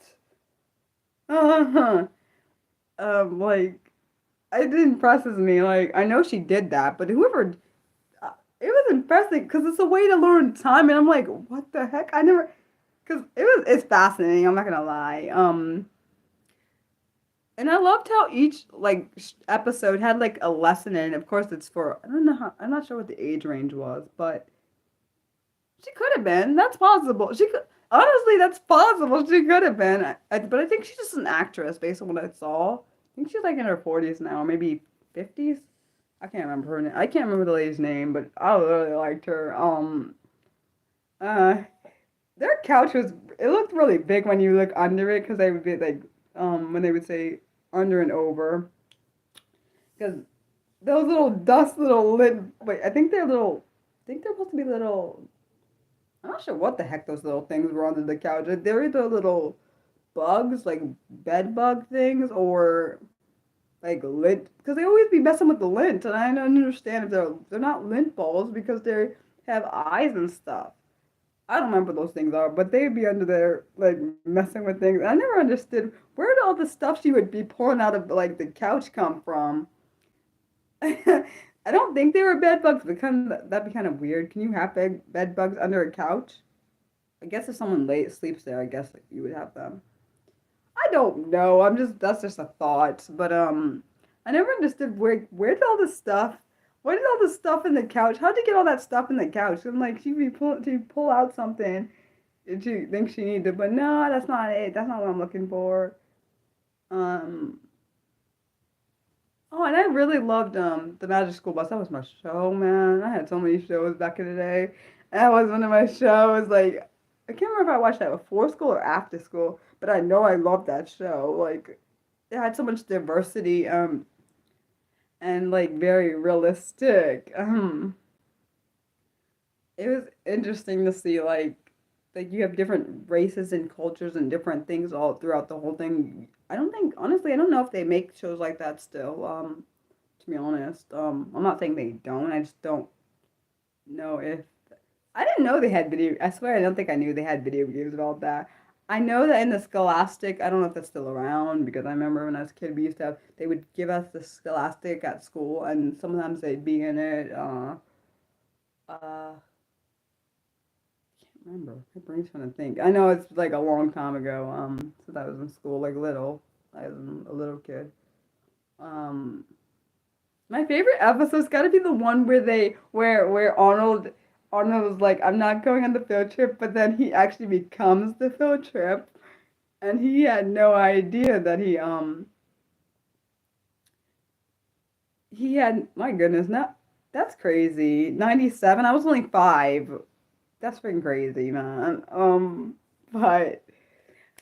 A: Uh-huh. Like, it impresses me. Like, I know she did that, but whoever, it was impressive because it's a way to learn time. And I'm like, what the heck? I never, because it's fascinating. I'm not gonna lie. And I loved how each like episode had like a lesson in it. Of course, it's for I don't know how I'm not sure what the age range was, but she could have been. That's possible. She could honestly, that's possible. She could have been. But I think she's just an actress based on what I saw. I think she's like in her 40s now, maybe 50s. I can't remember her name. I can't remember the lady's name, but I really liked her. Uh, their couch was. It looked really big when you look under it because they would be like, when they would say under and over, because those little dust little lid. Wait, I think they're little. I think they're supposed to be little. I'm not sure what the heck those little things were under the couch. They're either little bugs, like bed bug things, or like lint, because they always be messing with the lint, and I don't understand if they're not lint balls because they have eyes and stuff. I don't remember what those things are, but they'd be under there like messing with things. I never understood where did all the stuff she would be pulling out of like the couch come from. I don't think they were bed bugs, but that'd be kind of weird. Can you have bed bugs under a couch? I guess if someone late sleeps there, I guess you would have them. I don't know. That's just a thought. But I never understood where did all this stuff where did all the stuff in the couch? How'd you get all that stuff in the couch? I'm like she'd pull out something and she thinks she needed, but no, that's not it. That's not what I'm looking for. Um Oh, and I really loved the Magic School Bus. That was my show, man. I had so many shows back in the day. That was one of my shows. Like, I can't remember if I watched that before school or after school, but I know I loved that show. Like, it had so much diversity, and like very realistic. It was interesting to see like you have different races and cultures and different things all throughout the whole thing. I don't think honestly, I don't know if they make shows like that still. To be honest, I'm not saying they don't. I just don't know if I didn't know they had video. I swear, I don't think I knew they had video games about that. I know that in the Scholastic, I don't know if that's still around because I remember when I was a kid, we used to have, they would give us the Scholastic at school, and sometimes they'd be in it. Uh, remember. My brain's trying to think. I know it's like a long time ago. Since I was in school, like little. I was a little kid. Um, my favorite episode's got to be the one where Arnold was like, "I'm not going on the field trip," but then he actually becomes the field trip, and he had no idea that he had. My goodness, not that's crazy. 97. I was only 5. That's freaking crazy, man. But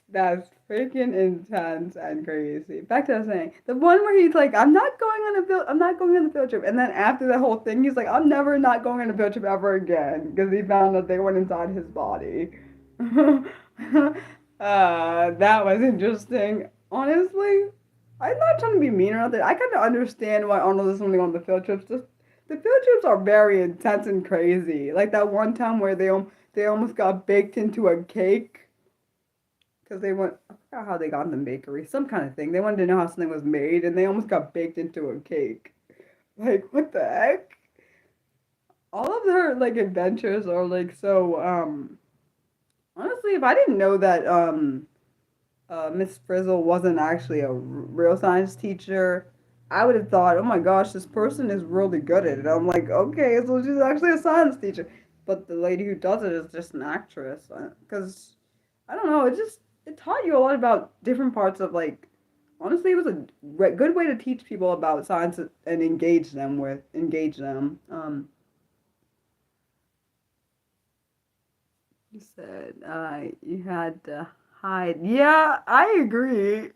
A: that's freaking intense and crazy. Back to what I was saying, the one where he's like, I'm not going on the field trip," and then after the whole thing, he's like, "I'm never not going on a field trip ever again," because he found that they went inside his body. That was interesting. Honestly, I'm not trying to be mean or nothing. I kind of understand why Arnold is only on the field trips. Just the field trips are very intense and crazy. Like that one time where they almost got baked into a cake because they went. I forgot how they got in the bakery, some kind of thing. They wanted to know how something was made, and they almost got baked into a cake. Like what the heck? All of their like adventures are like so. Honestly, if I didn't know that Miss Frizzle wasn't actually a real science teacher, I would have thought, oh my gosh, this person is really good at it. I'm like, okay, so she's actually a science teacher. But the lady who does it is just an actress. Because, I don't know, it taught you a lot about different parts of, like, honestly, it was a good way to teach people about science and engage them. You said, you had to hide. Yeah, I agree.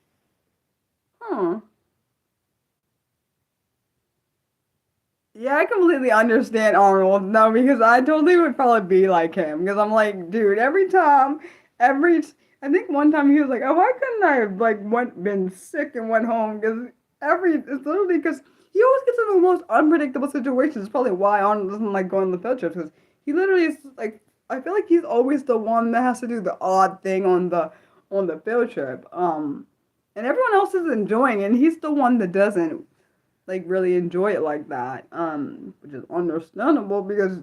A: Huh. Yeah, I completely understand Arnold now because I totally would probably be like him because I'm like, dude, every I think one time he was like, oh, why couldn't I have like been sick and went home because it's literally because he always gets in the most unpredictable situations. It's probably why Arnold doesn't like going on the field trips because he literally is like, I feel like he's always the one that has to do the odd thing on the field trip. And everyone else is enjoying it, and he's the one that doesn't like really enjoy it like that. Which is understandable because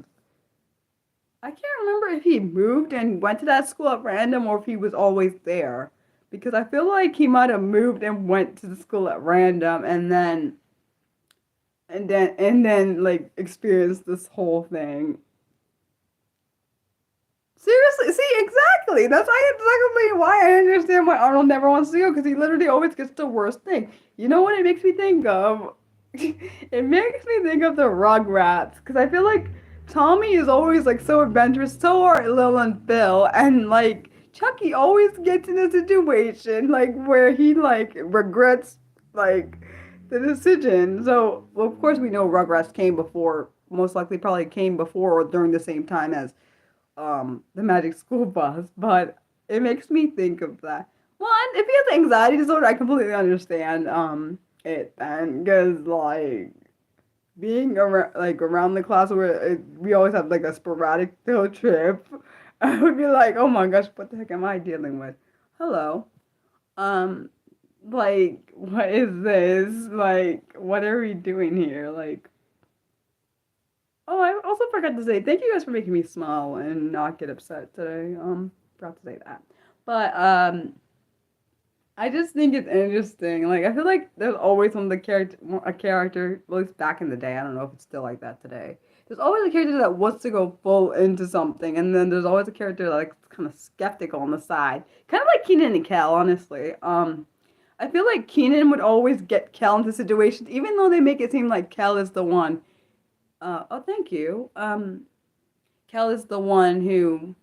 A: I can't remember if he moved and went to that school at random or if he was always there. Because I feel like he might have moved and went to the school at random and then like experienced this whole thing. Seriously, see, exactly. That's exactly why I understand why Arnold never wants to go because he literally always gets the worst thing. You know what it makes me think of? It makes me think of the Rugrats because I feel like Tommy is always like so adventurous, so are Lil and Phil, and like Chucky always gets in a situation like where he like regrets like the decision. So, well, of course, we know Rugrats came before, most likely probably came before or during the same time as the Magic School Bus, but it makes me think of that. One, if he has anxiety disorder, I completely understand it then, because like being around the class where we always have like a sporadic field trip, I would be like, oh my gosh, what the heck am I dealing with? Hello, um, like what is this? Like what are we doing here? Like oh, I also forgot to say thank you guys for making me smile and not get upset today. Forgot to say that. But I just think it's interesting. Like I feel like there's always one of the character, at least back in the day. I don't know if it's still like that today. There's always a character that wants to go full into something, and then there's always a character that like kind of skeptical on the side, kind of like Keenan and Kel, honestly. I feel like Keenan would always get Kel into situations, even though they make it seem like Kel is the one oh, thank you. Kel is the one who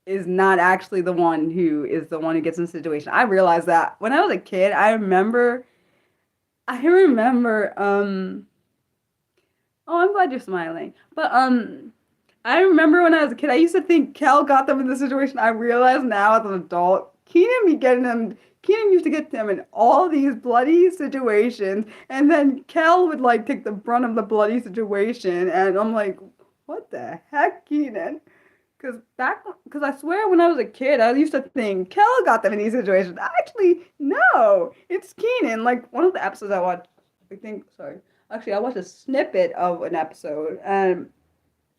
A: is not actually the one who is the one who gets in the situation. I realized that when I was a kid. I remember. Oh, I'm glad you're smiling. But I remember when I was a kid, I used to think Kel got them in the situation. I realize now as an adult, Keenan used to get them in all these bloody situations, and then Kel would like take the brunt of the bloody situation, and I'm like, what the heck, Keenan? Because I swear when I was a kid, I used to think Kel got them in these situations. Actually, no, it's Keenan. Like one of the episodes I watched, sorry, actually, I watched a snippet of an episode, and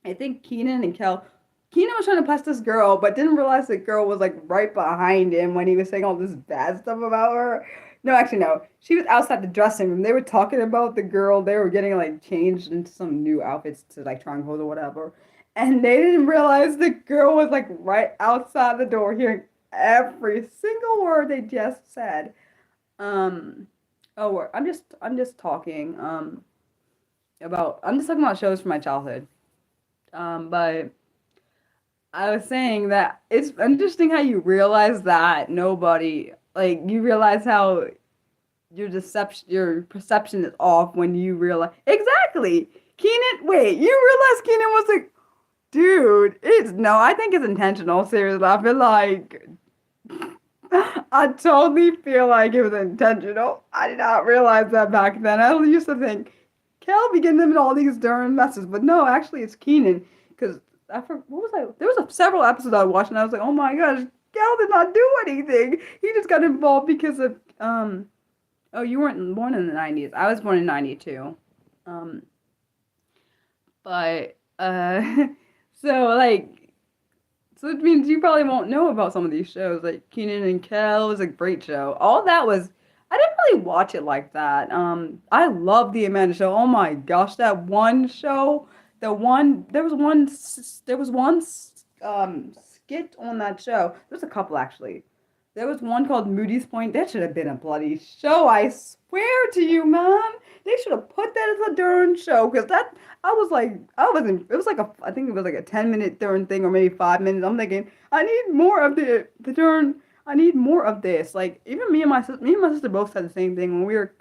A: I think Keenan was trying to bless this girl, but didn't realize the girl was like right behind him when he was saying all this bad stuff about her. No, actually, no. She was outside the dressing room. They were talking about the girl. They were getting like changed into some new outfits to like try and hold or whatever. And they didn't realize the girl was like right outside the door hearing every single word they just said. Um, oh, I'm just talking about shows from my childhood. But I was saying that it's interesting how you realize that nobody like you realize how your perception is off when you realize exactly. Keenan, wait, you realize Keenan was like, dude, it's no, I think it's intentional. Seriously, I feel like I totally feel like it was intentional. I did not realize that back then. I used to think Kel be getting them in all these darn messes, but no, actually, it's Keenan. Because what was I? There was several episodes I watched, and I was like, oh my gosh, Kel did not do anything. He just got involved because of Oh, you weren't born in the '90s. I was born in '92. Um, but so like So it means you probably won't know about some of these shows, like Keenan and Kel was a great show. All that was, I didn't really watch it like that. I love the Amanda Show. Oh my gosh, that one show, there was one skit on that show. There's a couple actually. There was one called Moody's Point. That should have been a bloody show. I swear to you, man. They should have put that as a darn show because that I was like, I wasn't. It was like I think it was like a 10-minute darn thing or maybe 5 minutes. I'm thinking, I need more of the darn. I need more of this. Like even me and my sister both said the same thing when we were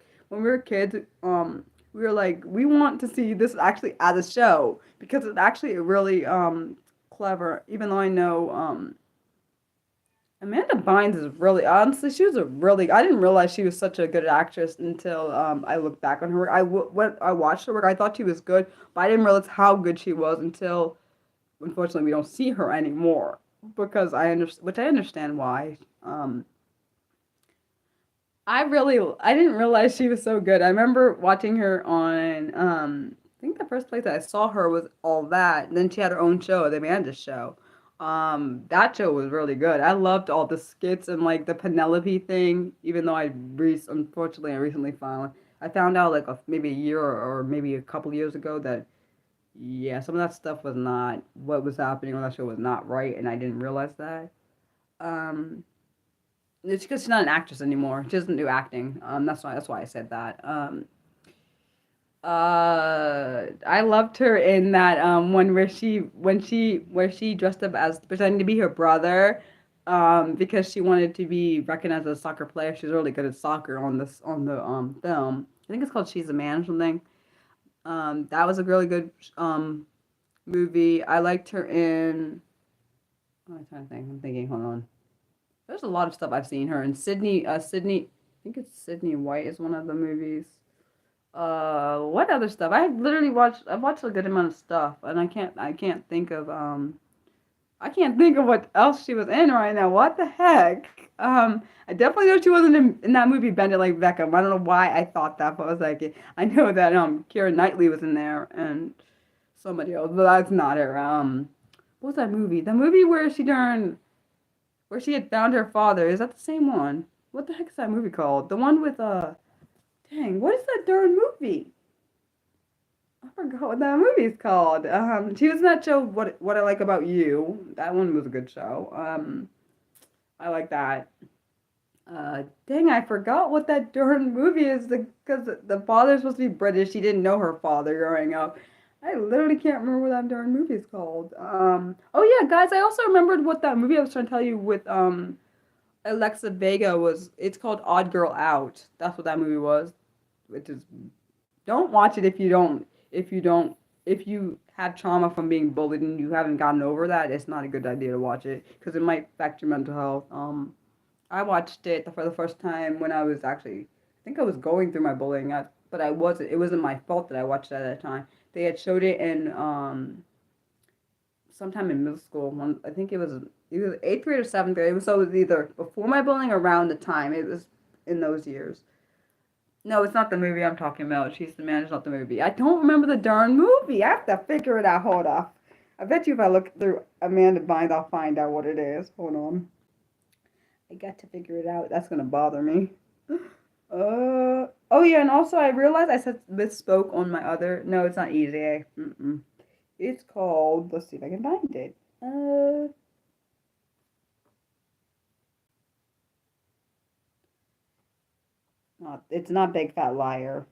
A: kids. We were like, we want to see this actually as a show because it's actually really clever. Even though I know Amanda Bynes is really, honestly, she was a really, I didn't realize she was such a good actress until I looked back on her work. When I watched her work, I thought she was good, but I didn't realize how good she was until, unfortunately, we don't see her anymore because which I understand why. I didn't realize she was so good. I remember watching her on, I think the first place that I saw her was All That. And then she had her own show, the Amanda Show. That show was really good. I loved all the skits and like the Penelope thing, even though unfortunately, I recently I found out like maybe a year or maybe a couple years ago that, yeah, some of that stuff was not, what was happening on that show was not right. And I didn't realize that. Um, it's because she's not an actress anymore. She doesn't do acting. That's why I said that. I loved her in that one where she dressed up as pretending to be her brother, because she wanted to be recognized as a soccer player. She's really good at soccer on the film. I think it's called She's a Man or something. That was a really good movie. I liked her in. Oh, I'm trying to think. I'm thinking. Hold on. There's a lot of stuff I've seen her in. Sydney. I think it's Sydney White is one of the movies. What other stuff? I've watched a good amount of stuff, and I can't think of what else she was in right now. What the heck? I definitely know she wasn't in that movie Bend It Like Beckham. I don't know why I thought that, but I was like, I know that Keira Knightley was in there and somebody else, but that's not her. What was that movie? The movie where she had found her father. Is that the same one? What the heck is that movie called? The one with dang, what is that darn movie? I forgot what that movie's called. She was in that show. What I Like About You. That one was a good show. I like that. Dang, I forgot what that darn movie is. Because the father's supposed to be British. She didn't know her father growing up. I literally can't remember what that darn movie is called. Oh yeah, guys, I also remembered what that movie I was trying to tell you with Alexa Vega was. It's called Odd Girl Out. That's what that movie was. Which is, don't watch it if you have trauma from being bullied and you haven't gotten over that. It's not a good idea to watch it because it might affect your mental health. I watched it for the first time when I was actually, I think I was going through my bullying, but I wasn't. It wasn't my fault that I watched it at a time. They had showed it in sometime in middle school. I think it was either eighth grade or seventh grade. So it was either before my bullying or around the time. It was in those years. No, it's not the movie I'm talking about. She's the Man. It's not the movie. I don't remember the darn movie. I have to figure it out. Hold on. I bet you if I look through Amanda Bynes, I'll find out what it is. Hold on. I got to figure it out. That's gonna bother me. Oh yeah, and also I realized I said misspoke on my other. No, it's not easy. Mm-mm. It's called. Let's see if I can find it. It's not Big Fat Liar.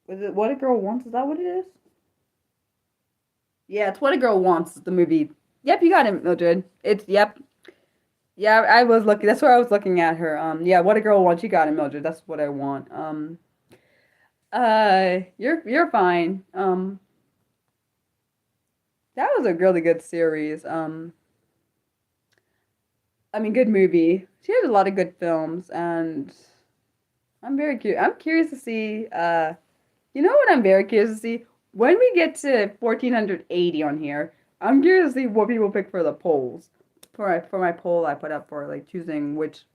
A: Was it What a Girl Wants? Is that what it is? Yeah, it's What a Girl Wants. The movie. Yep, you got it, Mildred. It's yep. Yeah, I was looking. That's where I was looking at her. Yeah, What a Girl Wants. You got it, Mildred. That's what I want. You're fine. That was a really good series. I mean, good movie. She has a lot of good films, and I'm very curious. I'm curious to see. You know what? I'm very curious to see when we get to 1480 on here. I'm curious to see what people pick for the polls. For my poll, I put up for like choosing which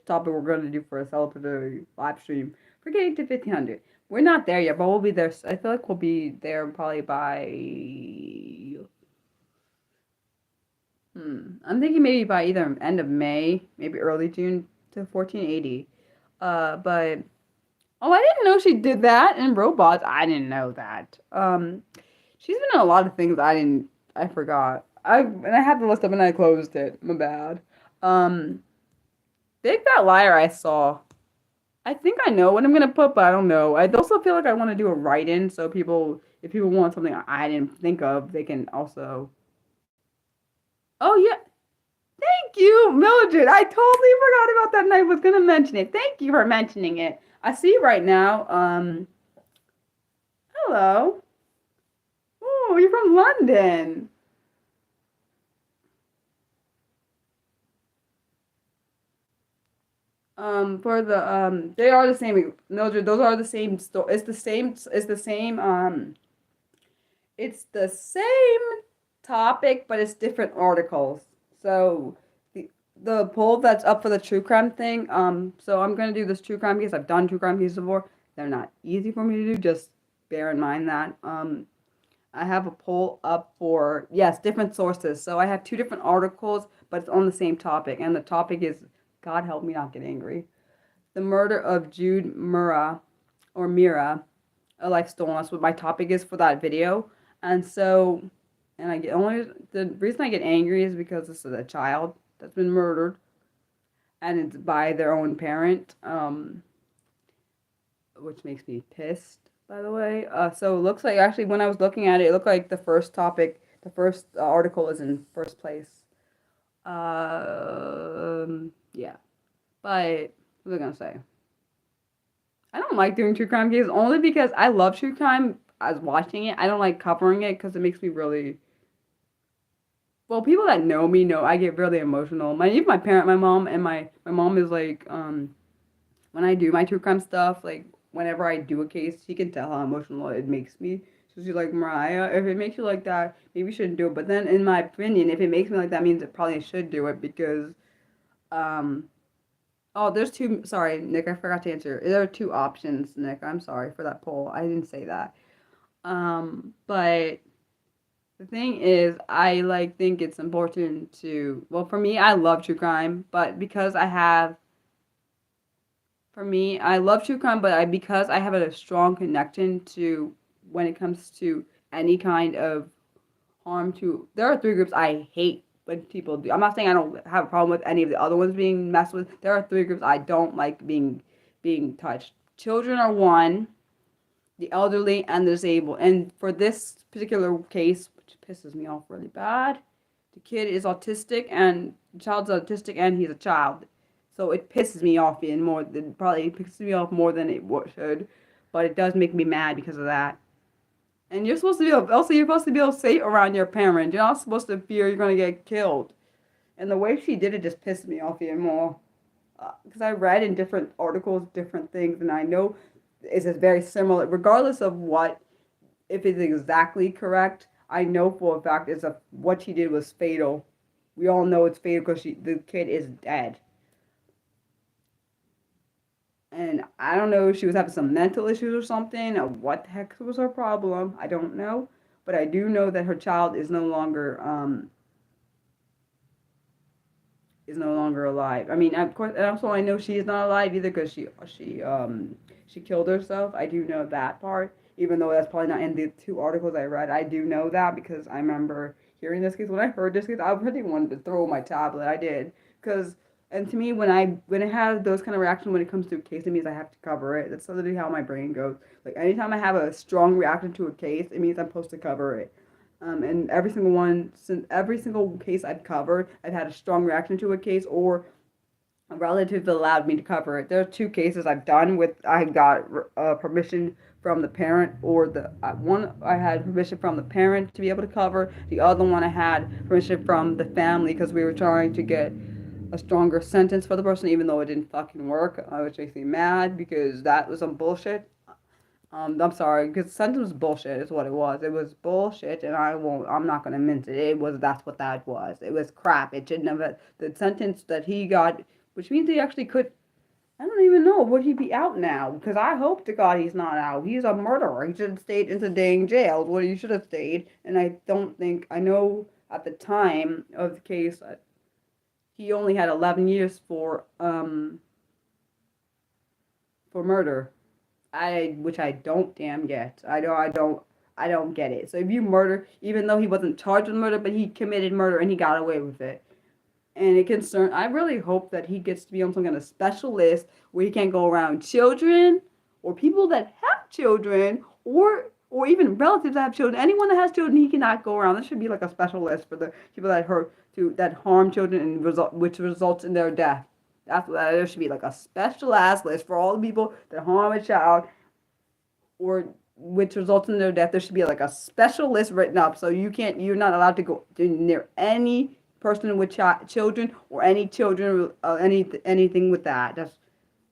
A: topic we're going to do for a celebratory live stream for getting to 1500. We're not there yet, but we'll be there. I feel like we'll be there probably by I'm thinking maybe by either end of May, maybe early June to 1480. But oh, I didn't know she did that in robots. I didn't know that. She's been in a lot of things I forgot. I had the list up and I closed it. My bad. Um, Big Fat Liar I saw. I think I know what I'm gonna put, but I don't know. I also feel like I want to do a write-in so if people want something I didn't think of, they can also. Oh yeah, thank you, Mildred. I totally forgot about that, and I was gonna mention it. Thank you for mentioning it. I see right now. Hello. Oh, you're from London. For the they are the same, Mildred. Those are the same store. It's the same. It's the same. It's the same topic, but it's different articles. So the poll that's up for the true crime thing. So I'm gonna do this true crime case. I've done true crime cases before. They're not easy for me to do. Just bear in mind that. I have a poll up for, yes, different sources. So I have two different articles, but it's on the same topic. And the topic is, God help me not get angry, the murder of Jude Mura, or Mira, a life stolen. That's what my topic is for that video. And so, and I get only, the reason I get angry is because this is a child that's been murdered and it's by their own parent, which makes me pissed, by the way. So it looks like, actually, when I was looking at it, it looked like the first topic, the first article is in first place. Yeah. But what was I gonna say? I don't like doing true crime cases only because I love true crime as watching it. I don't like covering it because it makes me really. Well, people that know me know I get really emotional. Even my parent, my mom, and my mom is like, when I do my true crime stuff, like whenever I do a case, she can tell how emotional it makes me. So she's like, Mariah, if it makes you like that, maybe you shouldn't do it. But then, in my opinion, if it makes me like that, means it probably should do it because, um, oh, there's two. Sorry, Nick, I forgot to answer. There are two options, Nick. I'm sorry for that poll. I didn't say that. But the thing is, I like think it's important to. Well, for me, I love true crime, but because I have for me, I love true crime, but because I have a strong connection to when it comes to any kind of harm to. There are three groups I hate when people do. I'm not saying I don't have a problem with any of the other ones being messed with. There are three groups I don't like being touched. Children are one, the elderly, and the disabled. And for this particular case, which pisses me off really bad, the kid is autistic and the child's autistic and he's a child. So it pisses me off even more. It probably pisses me off more than it should, but it does make me mad because of that. And you're supposed to be also you're supposed to be able to safe around your parent. You're not supposed to fear you're gonna get killed. And the way she did it just pissed me off even more. Because I read in different articles different things, and I know it's very similar, regardless of what if it's exactly correct. I know for a fact what she did was fatal. We all know it's fatal because the kid is dead. And I don't know if she was having some mental issues or something, or what the heck was her problem. I don't know. But I do know that her child is no longer alive. I mean, of course, and also I know she is not alive either because she killed herself. I do know that part, even though that's probably not in the two articles I read. I do know that because I remember hearing this case. When I heard this case, I really wanted to throw my tablet. I did because. And to me, when I have those kind of reactions when it comes to a case, it means I have to cover it. That's literally how my brain goes. Like anytime I have a strong reaction to a case, it means I'm supposed to cover it. And since every single case I've covered, I've had a strong reaction to a case or a relative allowed me to cover it. There are two cases I've done with I got permission from the parent or the one I had permission from the parent to be able to cover. The other one I had permission from the family because we were trying to get a stronger sentence for the person, even though it didn't fucking work, which makes me mad because that was some bullshit. I'm sorry, because sentence was bullshit is what it was. It was bullshit, and I'm not gonna mince it. That's what that was. It was crap. It shouldn't have, the sentence that he got, which means he actually could, I don't even know, would he be out now? Because I hope to God he's not out. He's a murderer. He should have stayed in the dang jail, where he should have stayed, and I don't think, I know, at the time of the case, he only had 11 years for murder. Which I don't damn get. I don't get it. So if you murder, even though he wasn't charged with murder, but he committed murder and he got away with it. And I really hope that he gets to be on some kind of special list where he can't go around children or people that have children or even relatives that have children. Anyone that has children, he cannot go around. There should be like a special list for the people that harm children and which results in their death. That's what there should be, like a special ass list for all the people that harm a child or which results in their death. There should be like a special list written up so you're not allowed to go near any person with children or any children anything with that.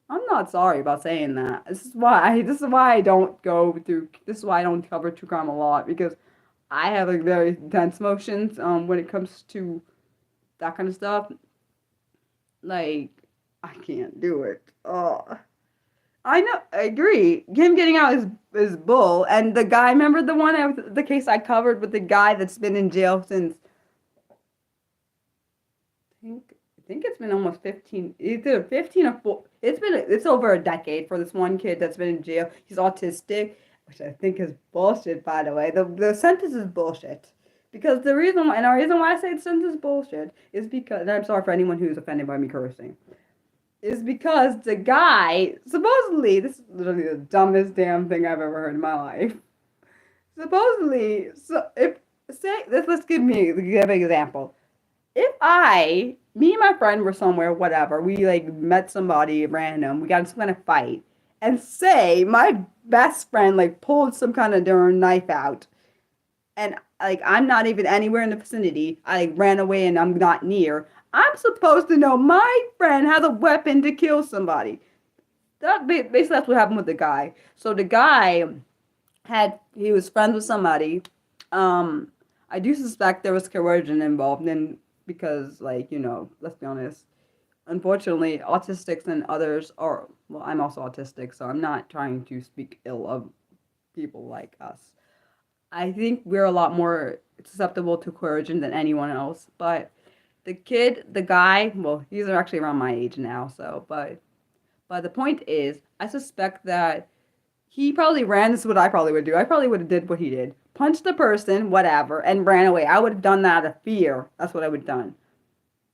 A: I'm not sorry about saying that. This is why I don't go through. This is why I don't cover true crime a lot, because I have like very dense emotions when it comes to that kind of stuff. Like, I can't do it. Oh, I know. I agree. Him getting out is bull. And the guy, remember the case I covered with the guy that's been in jail since I think it's been almost 15, either 15 or 4. It's over a decade for this one kid that's been in jail. He's autistic, which I think is bullshit, by the way. The sentence is bullshit. Because the reason why I say the sentence is bullshit is because, and I'm sorry for anyone who's offended by me cursing, is because the guy, supposedly, this is literally the dumbest damn thing I've ever heard in my life. Supposedly, so let's give an example. If me and my friend were somewhere, whatever, we like met somebody random, we got into some kind of fight, and say my best friend like pulled some kind of darn knife out, and like I'm not even anywhere in the vicinity, I like ran away and I'm not near, I'm supposed to know my friend has a weapon to kill somebody. Basically that's what happened with the guy. So the guy he was friends with somebody. I do suspect there was coercion involved in because, like, let's be honest. Unfortunately, autistics and others are, well, I'm also autistic, so I'm not trying to speak ill of people like us. I think we're a lot more susceptible to coercion than anyone else. But the guy, well, he's actually around my age now, so, but the point is, I suspect that he probably ran. This is what I probably would do. I probably would have did what he did. Punched the person, whatever, and ran away. I would have done that out of fear. That's what I would have done.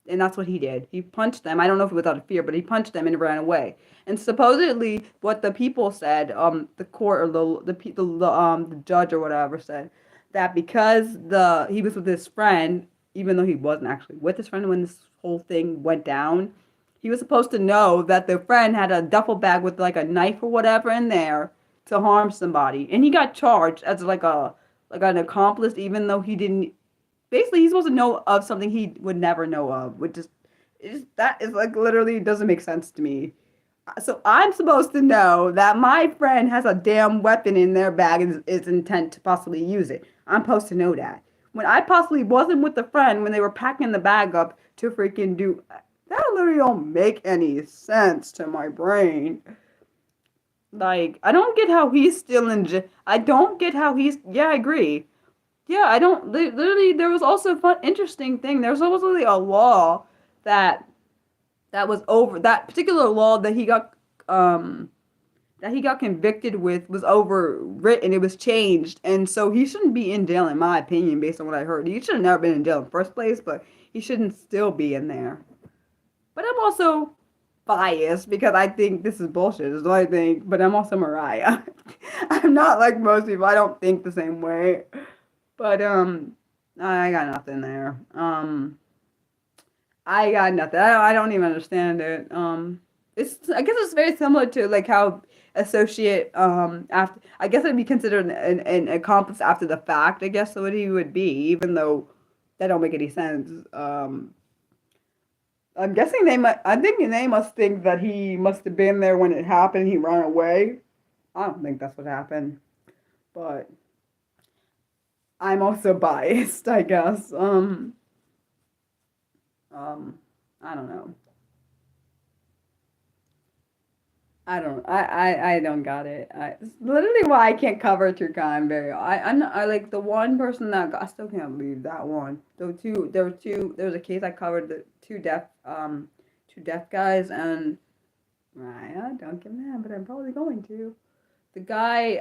A: And that's what he did. He punched them. I don't know if it was out of fear, but he punched them and ran away. And supposedly, what the people said, the court or the judge or whatever said, that because he was with his friend, even though he wasn't actually with his friend when this whole thing went down, he was supposed to know that the friend had a duffel bag with like a knife or whatever in there to harm somebody, and he got charged as like an accomplice, even though he didn't. Basically, he's supposed to know of something he would never know of, which that is like literally doesn't make sense to me. So I'm supposed to know that my friend has a damn weapon in their bag and is intent to possibly use it. I'm supposed to know that. When I possibly wasn't with the friend when they were packing the bag up to freaking do that, literally don't make any sense to my brain. Like, I don't get how he's still in jail. I don't get how yeah, I agree. Yeah, I don't, literally, there was also a interesting thing. There was supposedly a law that was over, that particular law that he got convicted with was overwritten. It was changed. And so he shouldn't be in jail, in my opinion, based on what I heard. He should have never been in jail in the first place, but he shouldn't still be in there. But I'm also biased because I think this is bullshit, is what I think. But I'm also Mariah. I'm not like most people. I don't think the same way. But I got nothing there. I got nothing. I don't even understand it. I guess it's very similar to like how associate after. I guess it'd be considered an accomplice after the fact. I guess what he would be, even though that don't make any sense. I'm guessing I'm thinking they must think that he must have been there when it happened. He ran away. I don't think that's what happened, but I'm also biased, I guess. I don't know. I don't got it. It's literally why I can't cover true crime very. I'm not, I like the one person that got, I still can't believe that one. There was a case I covered the two deaf guys and Mariah, don't get mad, but I'm probably going to. The guy,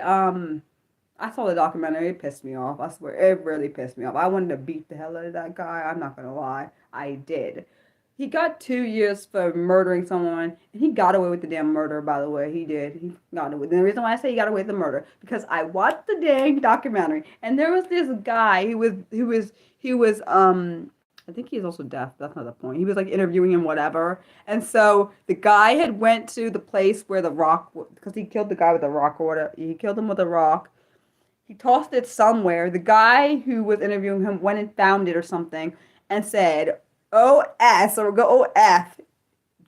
A: I saw the documentary. It pissed me off. I swear, it really pissed me off. I wanted to beat the hell out of that guy. I'm not gonna lie. I did. He got 2 years for murdering someone, and he got away with the damn murder. By the way, he did. He got away. The reason why I say he got away with the murder because I watched the dang documentary, and there was this guy who was. I think he's also deaf. That's not the point. He was like interviewing him, whatever. And so the guy had went to the place where the rock, because he killed the guy with a rock or whatever. He killed him with a rock. He tossed it somewhere. The guy who was interviewing him went and found it or something and said, "OS or go OF,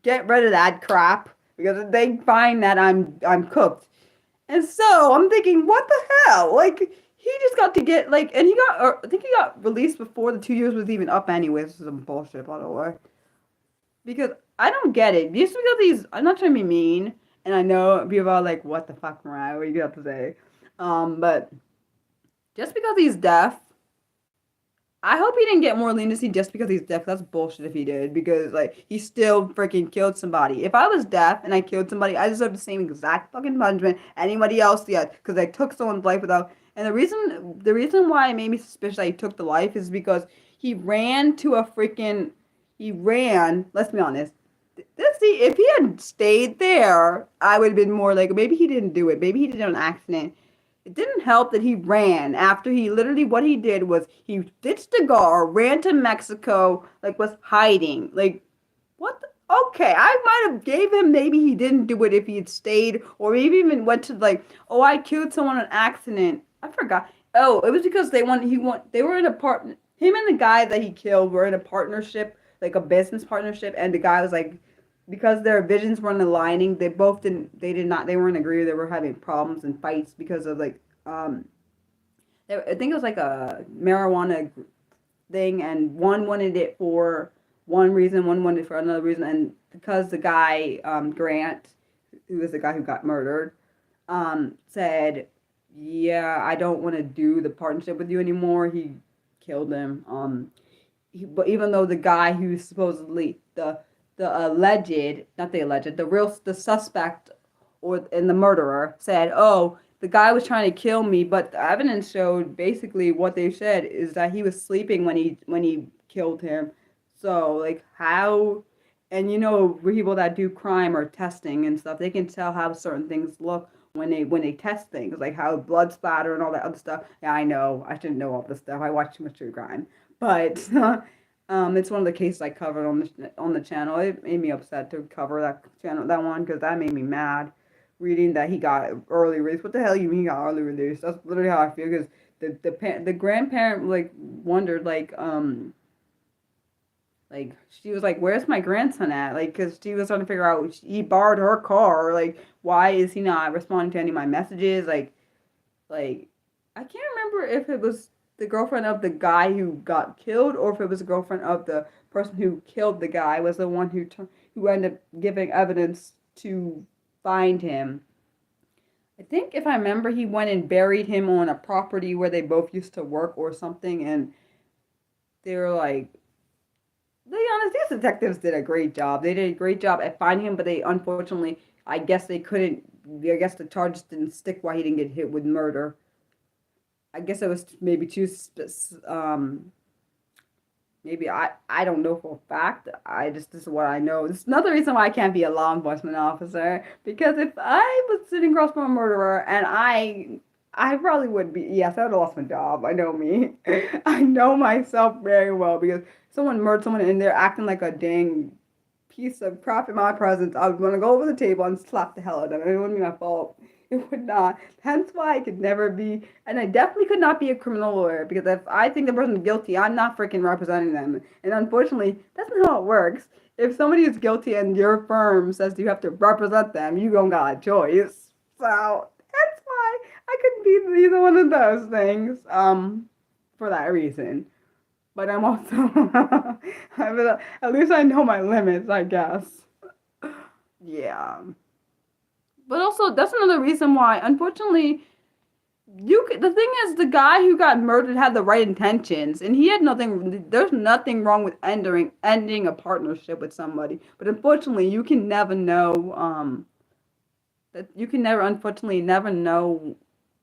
A: get rid of that crap because if they find that I'm cooked." And so I'm thinking, what the hell? Like he just got to get like, and he got, or I think he got released before the 2 years was even up. Anyways, this is some bullshit, by the way. Because I don't get it. Just because these, I'm not trying to be mean, and I know people are like, "What the fuck, Mariah? What you got to say?" But just because he's deaf, I hope he didn't get more leniency just because he's deaf. That's bullshit if he did, because like he still freaking killed somebody. If I was deaf and I killed somebody, I deserve the same exact fucking punishment anybody else did because I took someone's life without. And the reason why it made me suspicious that he took the life is because he ran to a freaking he ran. Let's be honest. Let's see if he had stayed there, I would have been more like maybe he didn't do it. Maybe he did it on accident. It didn't help that he ran after he literally what he did was he ditched the gar, ran to Mexico, like was hiding. Like what? Okay, I might have gave him maybe he didn't do it if he had stayed or maybe even went to like oh I killed someone on accident. I forgot. Oh, it was because they were in a part him and the guy that he killed were in a partnership like a business partnership and the guy was like because their visions weren't aligning, they weren't agree. They were having problems and fights because of like I think it was like a marijuana thing, and one wanted it for one reason, one wanted it for another reason, and because the guy Grant, who was the guy who got murdered, said, "Yeah, I don't want to do the partnership with you anymore." He killed him. But even though the guy who's supposedly the alleged, not the alleged, the suspect or and the murderer said, "Oh, the guy was trying to kill me," but the evidence showed basically what they said is that he was sleeping when he killed him. So like how, and people that do crime or testing and stuff, they can tell how certain things look when they test things, like how blood splatter and all that other stuff. Yeah, I know. I shouldn't know all this stuff. I watch too much true crime, but it's one of the cases I covered on the channel. It made me upset to cover that one because that made me mad. Reading that he got early release. What the hell you mean he got early release? That's literally how I feel because the grandparent like wondered like she was like, "Where's my grandson at?" Like, because she was trying to figure out he borrowed her car. Like, why is he not responding to any of my messages? Like I can't remember if it was the girlfriend of the guy who got killed or if it was the girlfriend of the person who killed the guy was the one who ended up giving evidence to find him. I think if I remember, he went and buried him on a property where they both used to work or something, and they were like, to be honest, these detectives did a great job. They did a great job at finding him, but they unfortunately, I guess they couldn't. I guess the charges didn't stick why he didn't get hit with murder. I guess it was maybe too maybe I don't know for a fact. This is what I know. This is another reason why I can't be a law enforcement officer because if I was sitting across from a murderer and I probably would be yes, I would have lost my job. I know me. I know myself very well because someone murdered someone and they're acting like a dang piece of crap in my presence. I would want to go over the table and slap the hell out of them. It wouldn't be my fault. It would not. Hence why I could never be, and I definitely could not be a criminal lawyer because if I think the person's guilty, I'm not freaking representing them. And unfortunately, that's not how it works. If somebody is guilty and your firm says you have to represent them, you don't got a choice. So that's why I couldn't be either one of those things. For that reason. But I'm also, at least I know my limits, I guess. Yeah. But also, that's another reason why, unfortunately, the thing is, the guy who got murdered had the right intentions, and he had nothing. There's nothing wrong with ending a partnership with somebody, but unfortunately, you can never know. That you can never, unfortunately, never know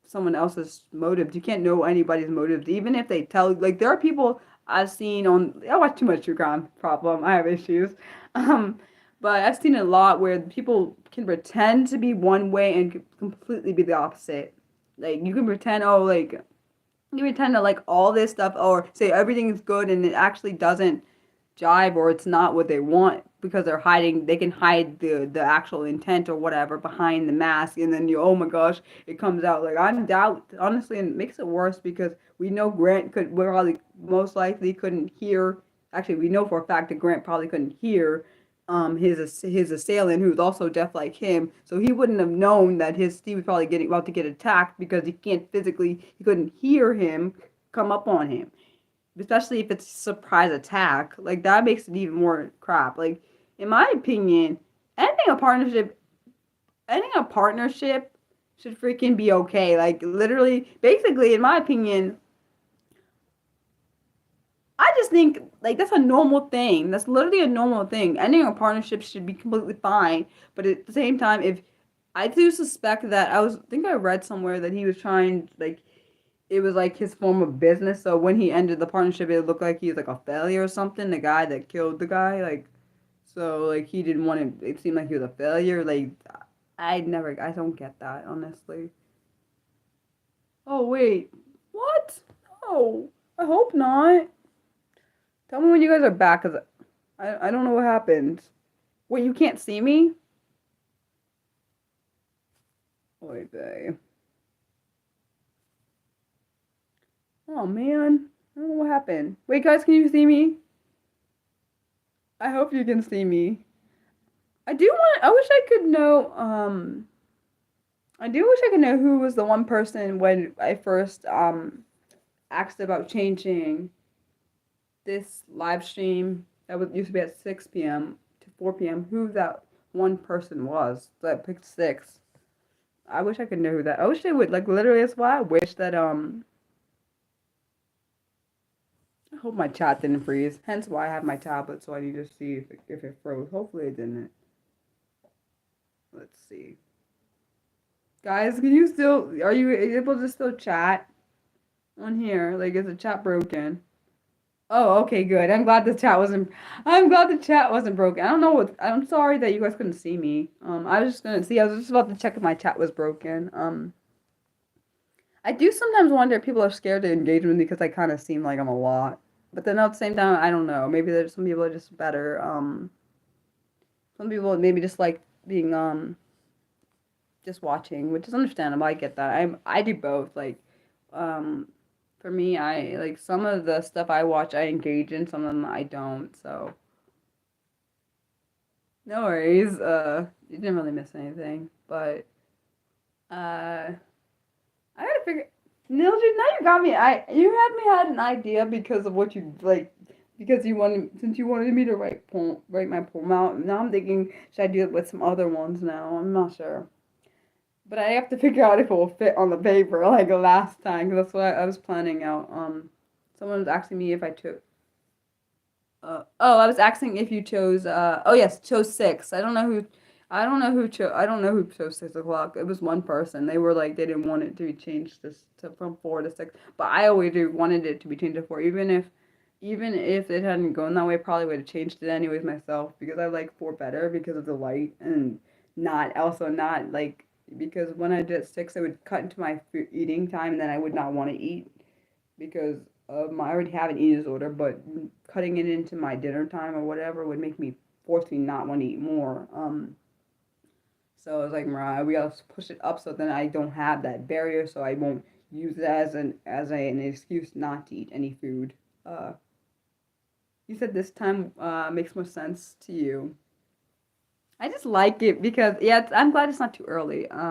A: someone else's motives. You can't know anybody's motives, even if they tell. Like there are people I've seen on. I watch too much true crime. Problem. I have issues. Um, but I've seen a lot where people can pretend to be one way and completely be the opposite. Like you can pretend, oh, like you pretend to like all this stuff, or say everything is good, and it actually doesn't jive, or it's not what they want because they're hiding. They can hide the actual intent or whatever behind the mask, and then you, oh my gosh, it comes out. Like I'm doubt honestly, and it makes it worse because we know Grant could probably most likely couldn't hear. Actually, we know for a fact that Grant probably couldn't hear his assailant, who was also deaf like him, so he wouldn't have known that his he was probably getting about to get attacked because he couldn't hear him come up on him, especially if it's a surprise attack. Like that makes it even more crap. Like in my opinion, ending a partnership, ending a partnership should freaking be okay. Like literally, basically, in my opinion, I just think like that's a normal thing. That's literally a normal thing. Ending a partnership should be completely fine. But at the same time, if I do suspect that I think I read somewhere that he was trying like it was like his form of business. So when he ended the partnership, it looked like he was like a failure or something. The guy that killed the guy, like, so like he didn't want to. It seemed like he was a failure. Like, I don't get that honestly. Oh wait, what? Oh, I hope not. Tell me when you guys are back, cause I don't know what happened. Wait, you can't see me? Wait, babe. Oh man, I don't know what happened. Wait, guys, can you see me? I hope you can see me. I do want. I wish I could know. I do wish I could know who was the one person when I first asked about changing this live stream that was used to be at 6 p.m. to 4 p.m. Who that one person was that picked 6. I wish I could know who that. I wish they would like literally. That's why I wish that. I hope my chat didn't freeze. Hence why I have my tablet, so I need to see if it froze. Hopefully it didn't. Let's see. Guys, can you still, are you able to still chat on here? Like, is the chat broken? Oh, okay, good. I'm glad the chat wasn't broken. I don't know what, I'm sorry that you guys couldn't see me. I was just gonna see, I was just about to check if my chat was broken. I do sometimes wonder if people are scared to engage with me because I kind of seem like I'm a lot. But then at the same time, I don't know. Maybe there's some people are just better. Some people maybe just like being, just watching, which is understandable. I get that. I do both. Like, um, for me, I like some of the stuff I watch, I engage in. Some of them I don't. So no worries. You didn't really miss anything, but I gotta figure. Nildred, now you got me. You had me had an idea because of what you like. Because you wanted, since you wanted me to write my poem out. Now I'm thinking, should I do it with some other ones now? I'm not sure. But I have to figure out if it will fit on the paper like last time, because that's what I was planning out. Someone was asking me if I took. I was asking if you chose. Oh yes, chose 6. I don't know who. I don't know who chose. I don't know who chose 6 o'clock. It was one person. They were like they didn't want it to be changed from 4 to 6. But I always wanted it to be changed to 4, even if it hadn't gone that way. I probably would have changed it anyways myself because I like 4 better because of the light and not like because when I did 6, it would cut into my eating time, and then I would not want to eat because of my I already have an eating disorder. But cutting it into my dinner time or whatever would make me force me not want to eat more. So I was like, Mariah, we gotta push it up so then I don't have that barrier, so I won't use it as an excuse not to eat any food. Uh, you said this time makes more sense to you. I just like it because yeah, I'm glad it's not too early. I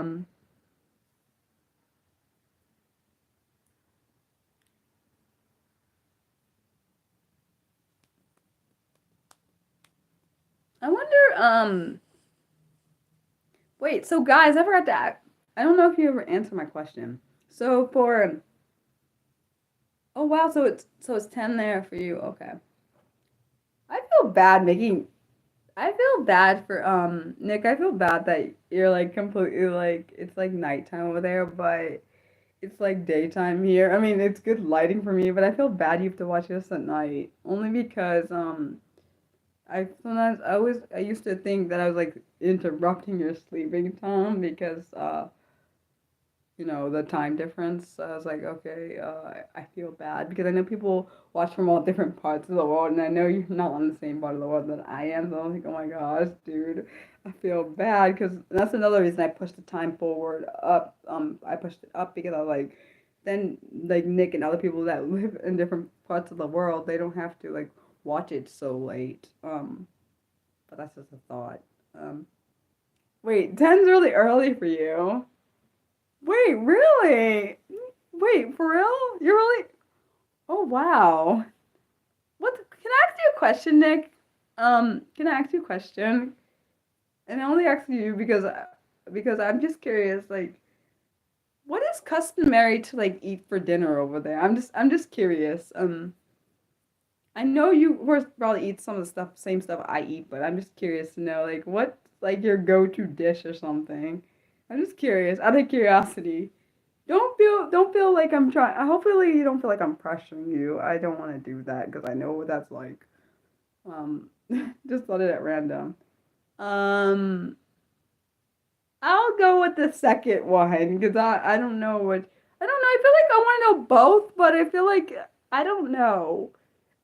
A: wonder, Wait, so guys, I forgot to ask. I don't know if you ever answered my question. So for oh wow, so it's 10 there for you. Okay. I feel bad making I feel bad for Nick. I feel bad that you're like completely like it's like nighttime over there, but it's like daytime here. I mean, it's good lighting for me, but I feel bad you have to watch this at night. Only because I sometimes I used to think that I was like interrupting your sleeping time because the time difference. So I was like, okay, I feel bad because I know people watch from all different parts of the world, and I know you're not on the same part of the world that I am. So I'm like, oh my gosh, dude, I feel bad because that's another reason I pushed the time forward up. I pushed it up because I was like, then like Nick and other people that live in different parts of the world, they don't have to like watch it so late. But that's just a thought. Um, wait, 10's really early for you. Wait, really? Wait, for real? You're really? Oh, wow. What? Can I ask you a question, Nick? Can I ask you a question? And I only ask you because I'm just curious. Like, what is customary to like eat for dinner over there? I'm just curious. I know you of course probably eat some of the stuff, same stuff I eat, but I'm just curious to know like what's like your go-to dish or something. I'm just curious, out of curiosity. Don't feel like I'm trying. Hopefully you don't feel like I'm pressuring you. I don't want to do that because I know what that's like. Um, just thought it at random. Um, I'll go with the second one because I don't know what I don't know. I feel like I want to know both, but I feel like I don't know.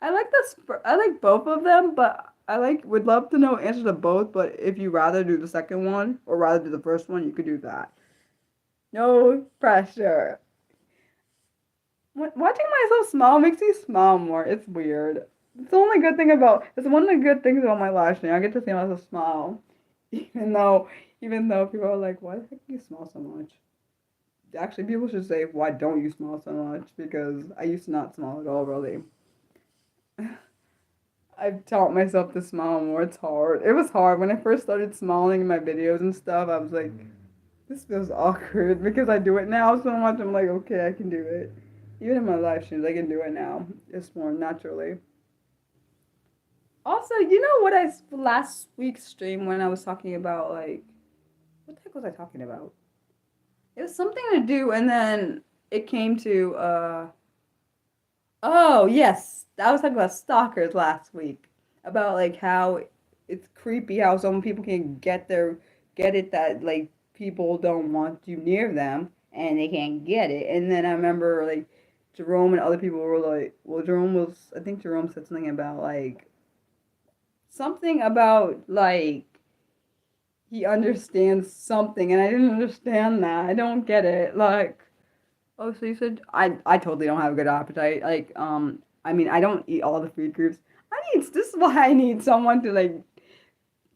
A: I like both of them, but I like would love to know answers to both. But if you rather do the second one or rather do the first one, you could do that. No pressure. Watching myself smile makes me smile more. It's weird. It's one of the good things about my live stream. I get to see myself smile, even though even though people are like, "Why the heck do you smile so much?" Actually, people should say, "Why don't you smile so much?" Because I used to not smile at all, really. I've taught myself to smile more. It's hard. It was hard when I first started smiling in my videos and stuff. I was like, this feels awkward because I do it now so much. I'm like, okay, I can do it. Even in my live streams, I can do it now. It's more naturally. Also, you know what last week's stream when I was talking about like what the heck was I talking about? It was something to do, and then it came to oh yes, I was talking about stalkers last week about like how it's creepy how some people can get it that like people don't want you near them and they can't get it. And then I remember like Jerome and other people were like, well, I think Jerome said something about like he understands something, and I didn't understand that. I don't get it. Like, oh, so you said I totally don't have a good appetite. Like, I mean, I don't eat all the food groups. This is why I need someone to like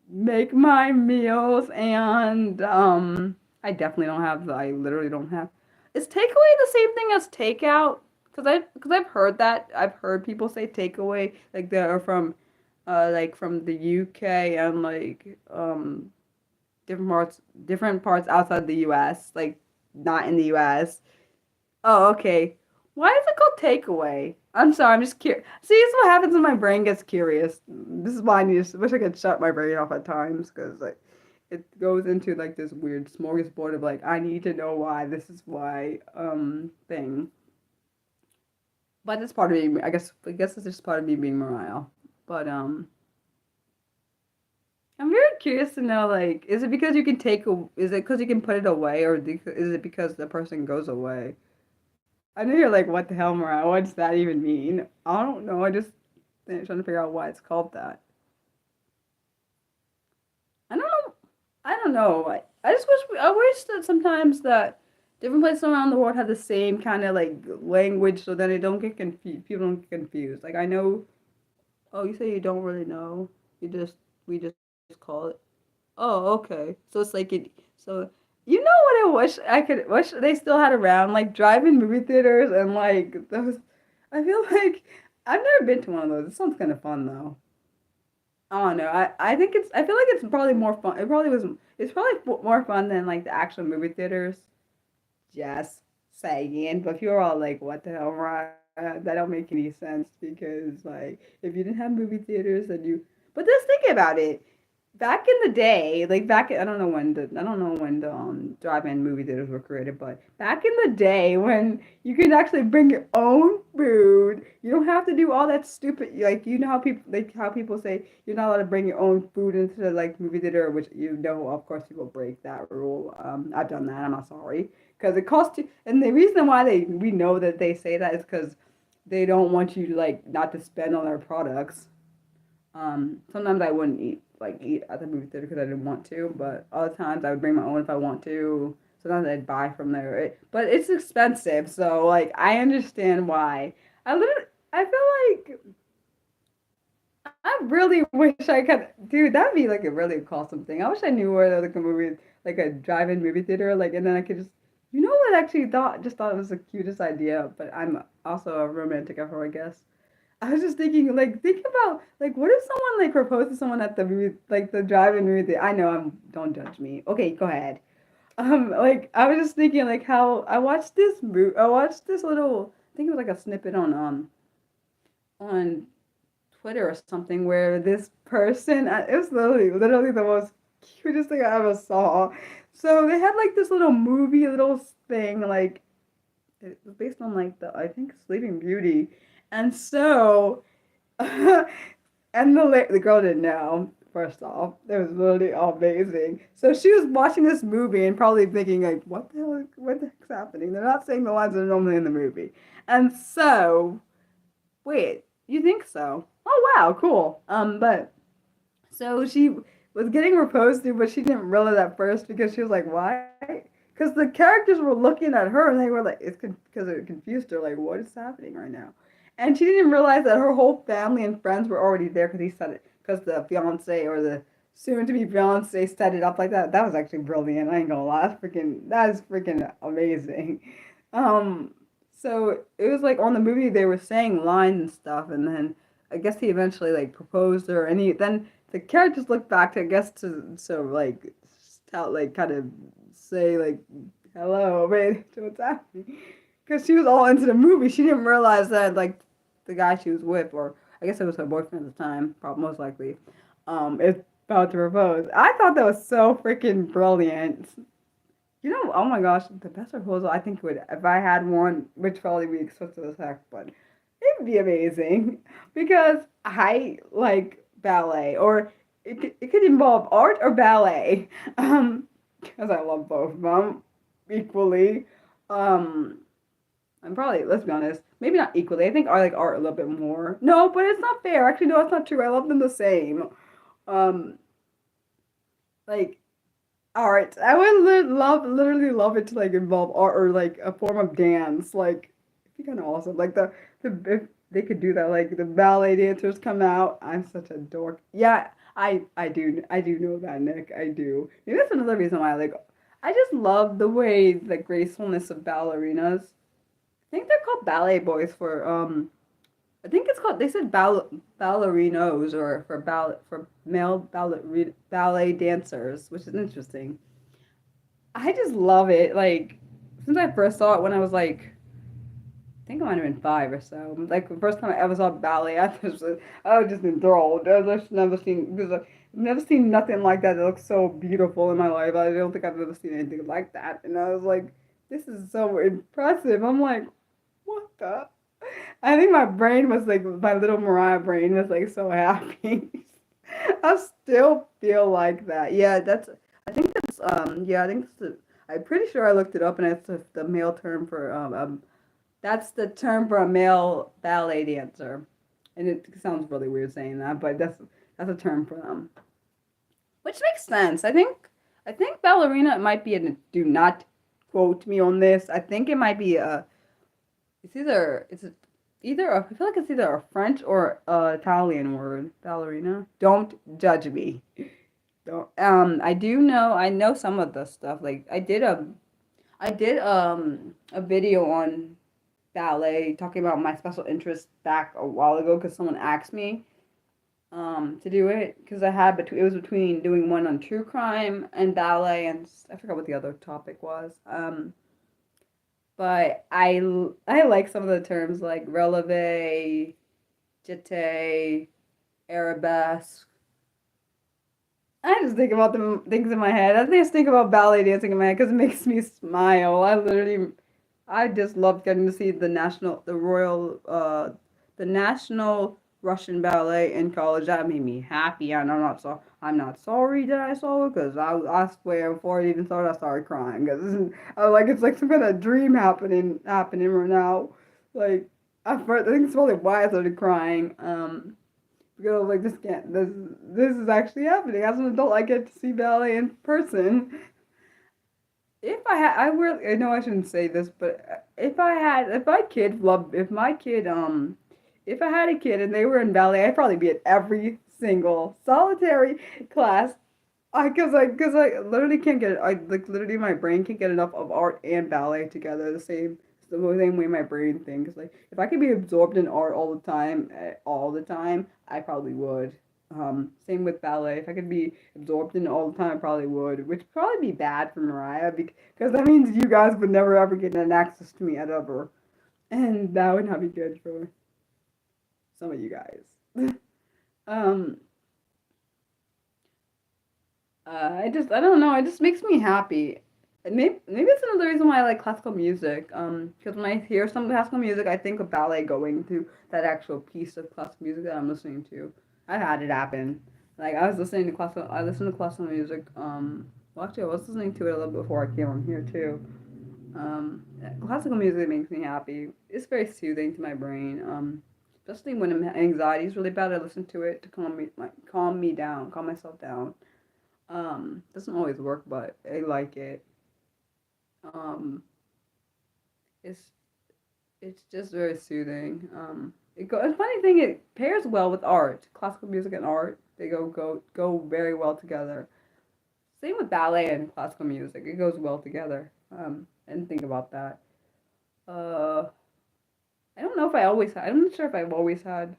A: make my meals, and I literally don't have. Is takeaway the same thing as takeout? Because I've heard that. I've heard people say takeaway like they are from like from the UK and like different parts outside the US, like not in the US. Oh, okay. Why is it called takeaway? I'm sorry, I'm just curious. See, this is what happens when my brain gets curious. This is why wish I could shut my brain off at times because like it goes into like this weird smorgasbord of like I need to know why this is why thing. But it's part of me. I guess it's just part of me being Mariah. But I'm very curious to know, like, is it because is it because you can put it away, or is it because the person goes away? I know you're like, what the hell, Mariah? What does that even mean? I don't know. I just trying to figure out why it's called that. I don't know. I don't know. I wish that sometimes that different places around the world have the same kind of like language, so then it don't get confused. People don't get confused. Like I know. Oh, you say you don't really know. We just call it. Oh, okay. So it's like it. So you know what I wish they still had around, like drive-in movie theaters and like those. I feel like I've never been to one of those. It sounds kind of fun though. I don't know. I think I feel like it's probably more fun. It's probably more fun than like the actual movie theaters. Just saying. But people are all like, what the hell, Ryan? That don't make any sense because like if you didn't have movie theaters then you but just think about it. Back in the day, like I don't know when the drive-in movie theaters were created, but back in the day when you could actually bring your own food, you don't have to do all that stupid like you know how people say you're not allowed to bring your own food into the like movie theater, which you know of course people break that rule. I've done that. I'm not sorry because it costs you, and the reason why we know that they say that is because they don't want you to like not to spend on their products. Sometimes I wouldn't eat at the movie theater because I didn't want to, but other times I would bring my own if I want to. Sometimes I'd buy from there, but it's expensive, so like I understand why. I feel like I really wish I could, dude. That'd be like a really awesome thing. I wish I knew where there was like a movie, like a drive-in movie theater, like, and then I could just, you know what? I actually thought it was the cutest idea, but I'm also a romantic at heart, I guess. I was just thinking, like, think about, like, what if someone like proposed to someone at the movie, like the drive-in movie theater? I know don't judge me. Okay, go ahead. Like I was just thinking, like, how I watched this little, I think it was like a snippet on Twitter or something where this person, it was literally the most cutest thing I ever saw. So they had like this little movie, little thing, like it was based on like I think Sleeping Beauty, and so and the girl didn't know. First off, it was literally amazing. So she was watching this movie and probably thinking like, what the heck's happening? They're not saying the lines that are normally in the movie, and so wait, you think so? Oh wow, cool. But so she was getting proposed to, but she didn't realize at first because she was like, why? Because the characters were looking at her and they were like, it's because it confused her, like, what is happening right now? And she didn't realize that her whole family and friends were already there because he said it, because the fiance or the soon to be fiance set it up like that. That was actually brilliant. I ain't gonna lie. That is freaking amazing. Um, so it was like on the movie they were saying lines and stuff, and then I guess he eventually like proposed her, and he then the characters look back to I guess to so like tell like kind of say like hello, man, what's happening? Because she was all into the movie, she didn't realize that like the guy she was with, or I guess it was her boyfriend at the time, probably most likely, is about to propose. I thought that was so freaking brilliant. You know, oh my gosh, the best proposal I think would if I had one, which probably be expensive as heck, but it'd be amazing because I like ballet, or it could involve art or ballet, because I love both of them equally. Um, I'm probably let's be honest, maybe not equally. I think I like art a little bit more. No, but it's not fair. Actually, no, it's not true. I love them the same. Um, like art. I would literally love it to like involve art or like a form of dance. Like, it'd be kind of awesome. Like the if they could do that, like the ballet dancers come out. I'm such a dork. Yeah, I do know that, Nick. I do. Maybe that's another reason why I just love the way the gracefulness of ballerinas. I think they're called ballet boys for I think it's called. They said ballerinos or for male ballet dancers, which is interesting. I just love it. Like since I first saw it when I was like, I think I might have been 5 or so. Like the first time I ever saw ballet, I was just enthralled. I've just never seen because I've never seen nothing like that. That looks so beautiful in my life. I don't think I've ever seen anything like that. And I was like, this is so impressive. I'm like, what the? I think my brain was like my little Mariah brain was like so happy. I still feel like that. Yeah, that's. I think that's. Yeah, I think it's the. I'm pretty sure I looked it up, and it's the male term for that's the term for a male ballet dancer, and it sounds really weird saying that, but that's a term for them, which makes sense. I think ballerina might be a. Do not quote me on this. I think it might be a I feel like it's either a French or Italian word, ballerina. Don't judge me. Don't. I know some of the stuff. Like I did a video on ballet talking about my special interest back a while ago because someone asked me. to do it because it was between doing one on true crime and ballet, and I forgot what the other topic was. But I like some of the terms like releve, jeté, arabesque. I just think about them things in my head. I just think about ballet dancing in my head because it makes me smile. I just love getting to see the National Russian Ballet in college. That made me happy, and I'm not sorry that I saw it because I swear before I even started, I started crying because it's like some kind of dream happening right now. Like I think it's probably why I started crying. Because I was like, this is actually happening. As an adult, I get to see ballet in person. If I had, I know I shouldn't say this, but if I had a kid and they were in ballet, I'd probably be at every single solitary class. Cause I literally can't get, I like literally my brain can't get enough of art and ballet together. The same way my brain thinks. Like if I could be absorbed in art all the time, I probably would. Same with ballet. If I could be absorbed in it all the time, I probably would, which would probably be bad for Mariah because that means you guys would never ever get an access to me ever, and that would not be good for some of you guys. um, I don't know. It just makes me happy. And maybe it's another reason why I like classical music. Because when I hear some classical music, I think of ballet going to that actual piece of classical music that I'm listening to. I've had it happen. Like I listened to classical music. Well, actually, I was listening to it a little bit before I came on here too. Classical music makes me happy. It's very soothing to my brain. Especially when anxiety is really bad, I listen to it to calm me down, calm myself down. Doesn't always work, but I like it. Um, it's it's just very soothing. A funny thing, it pairs well with art. Classical music and art, they go very well together. Same with ballet and classical music, it goes well together. I didn't think about that. Uh, I don't know if I always had. I'm not sure if I've always had.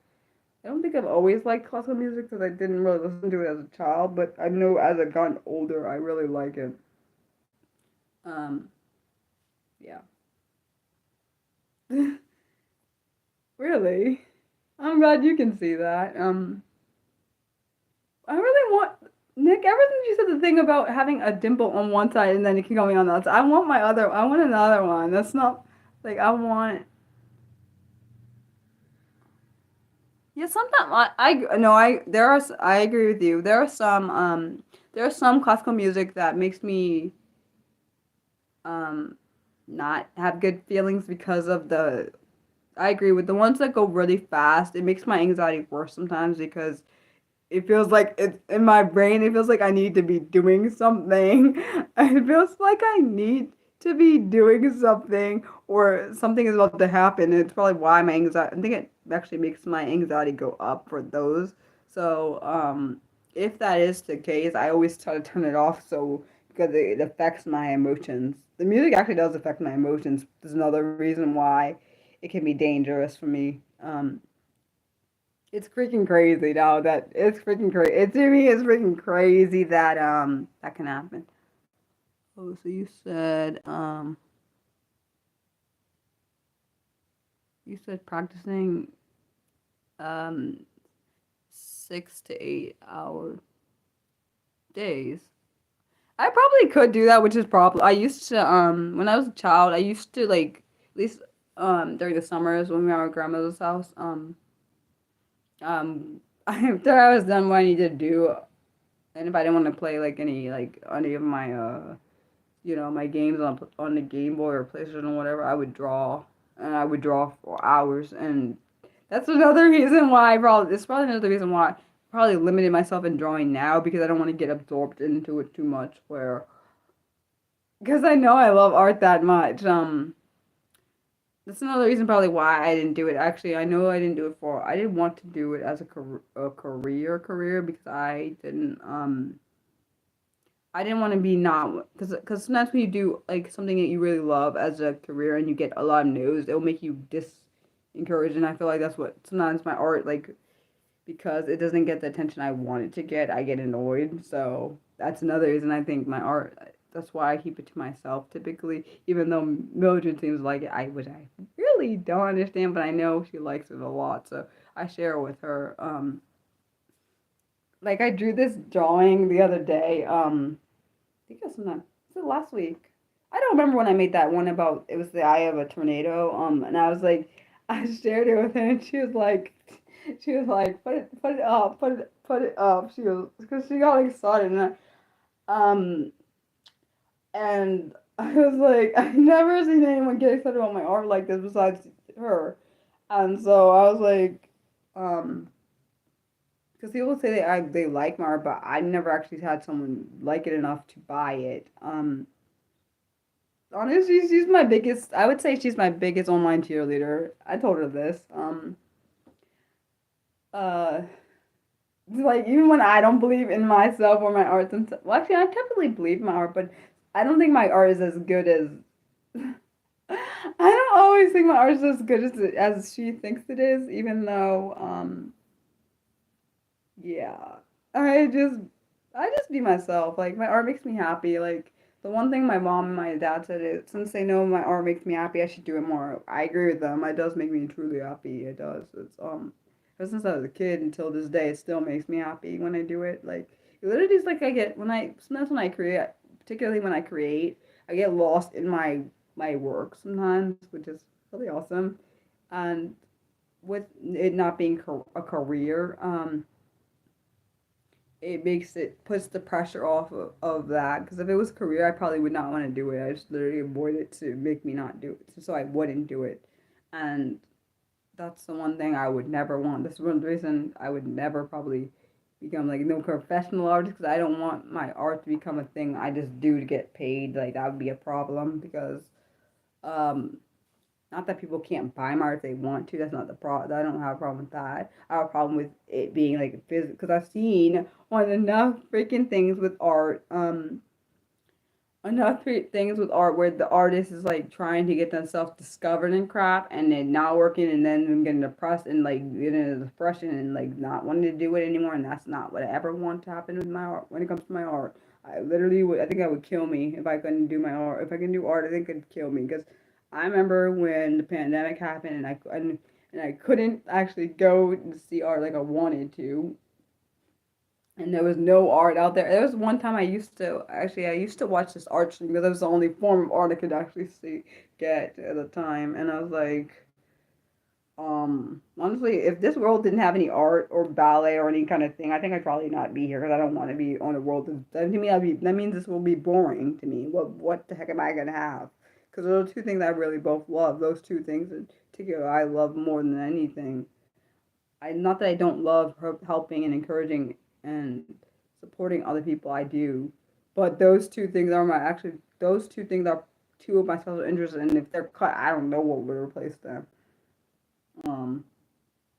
A: I don't think I've always liked classical music because I didn't really listen to it as a child, but I know as I've gotten older, I really like it. Um, yeah. Really? I'm glad you can see that. I really want Nick. Ever since you said the thing about having a dimple on one side and then it can go on the other side, I want another one. That's not like I want. Yeah, sometimes I no I there are I agree with you. There are some classical music that makes me um not have good feelings because of the I agree with the ones that go really fast. It makes my anxiety worse sometimes because it feels like it's in my brain. It feels like I need to be doing something. It feels like I need to be doing something or something is about to happen. And it's probably why my anxiety, I think it actually makes my anxiety go up for those. So, if that is the case, I always try to turn it off so because it affects my emotions. The music actually does affect my emotions. There's another reason why it can be dangerous for me. It's freaking crazy now that it's freaking crazy. It to me is freaking crazy that that can happen. Oh, so you said practicing um 6 to 8 hour days. I probably could do that, which is probably I used to when I was a child, I used to like at least during the summers when we were at my grandmother's house, after I was done what I needed to do, and if I didn't want to play like any of my my games on the Game Boy or PlayStation or whatever, I would draw, and I would draw for hours, and that's another reason why it's probably another reason why I probably limited myself in drawing now because I don't want to get absorbed into it too much. Where because I know I love art that much. That's another reason probably why I didn't do it. Actually, I know I didn't do it for. I didn't want to do it as a career because I didn't want to be not because sometimes when you do like something that you really love as a career and you get a lot of no's, it'll make you disencouraged. And I feel like that's what sometimes my art like. because it doesn't get the attention I want it to get, I get annoyed. So that's another reason I think my art. That's why I keep it to myself typically. Even though Mildred seems like it, which I really don't understand, but I know she likes it a lot, so I share it with her. Like I drew this drawing the other day. I think it was not. Was it last week? I don't remember when I made that one about it was the eye of a tornado. And I was like, I shared it with her, and she was like, put it up, put it up. She was because she got excited, um, and I was like, I've never seen anyone get excited about my art like this besides her, and so I was like, um. Because people say they like my art, but I never actually had someone like it enough to buy it. Honestly, she's my biggest. I would say she's my biggest online cheerleader. I told her this. Uh, like even when I don't believe in myself or my art, well, actually, I typically believe in my art, but I don't think my art is as good as. I don't always think my art is as good as she thinks it is, even though yeah. I just I just be myself. Like my art makes me happy. Like the one thing my mom and my dad said is since they know my art makes me happy, I should do it more. I agree with them. It does make me truly happy. It does. It's ever since I was a kid until this day, it still makes me happy when I do it. Like it literally is like I get when I sometimes when I create, particularly when I create, I get lost in my work sometimes, which is really awesome. And with it not being a career, it makes it puts the pressure off of that because if it was a career I probably would not want to do it. I just literally avoid it to make me not do it so I wouldn't do it. And that's the one thing I would never want. This is one reason I would never probably become like no professional artist because I don't want my art to become a thing I just do to get paid. Like that would be a problem because um not that people can't buy my art if they want to. That's not the problem. I don't have a problem with that. I have a problem with it being like physical because I've seen on enough freaking things with art. Enough things with art where the artist is like trying to get themselves discovered in crap and then not working and then them getting depressed and like getting a depression and like not wanting to do it anymore. And that's not what I ever want to happen with my art when it comes to my art. I literally would. I think I would kill me if I couldn't do my art. If I can do art, I think it'd kill me because I remember when the pandemic happened and I couldn't actually go and see art like I wanted to and there was no art out there. There was one time I used to watch this art stream because it was the only form of art I could actually get at the time, and I was like, honestly, if this world didn't have any art or ballet or any kind of thing, I think I'd probably not be here because I don't want to be on a world to me that means this will be boring to me. What the heck am I gonna have? Because those are two things I really both love. Those two things in particular I love more than anything. I not that I don't love helping and encouraging and supporting other people. I do, but those two things are two of my special interests. And if they're cut, I don't know what would replace them. Um,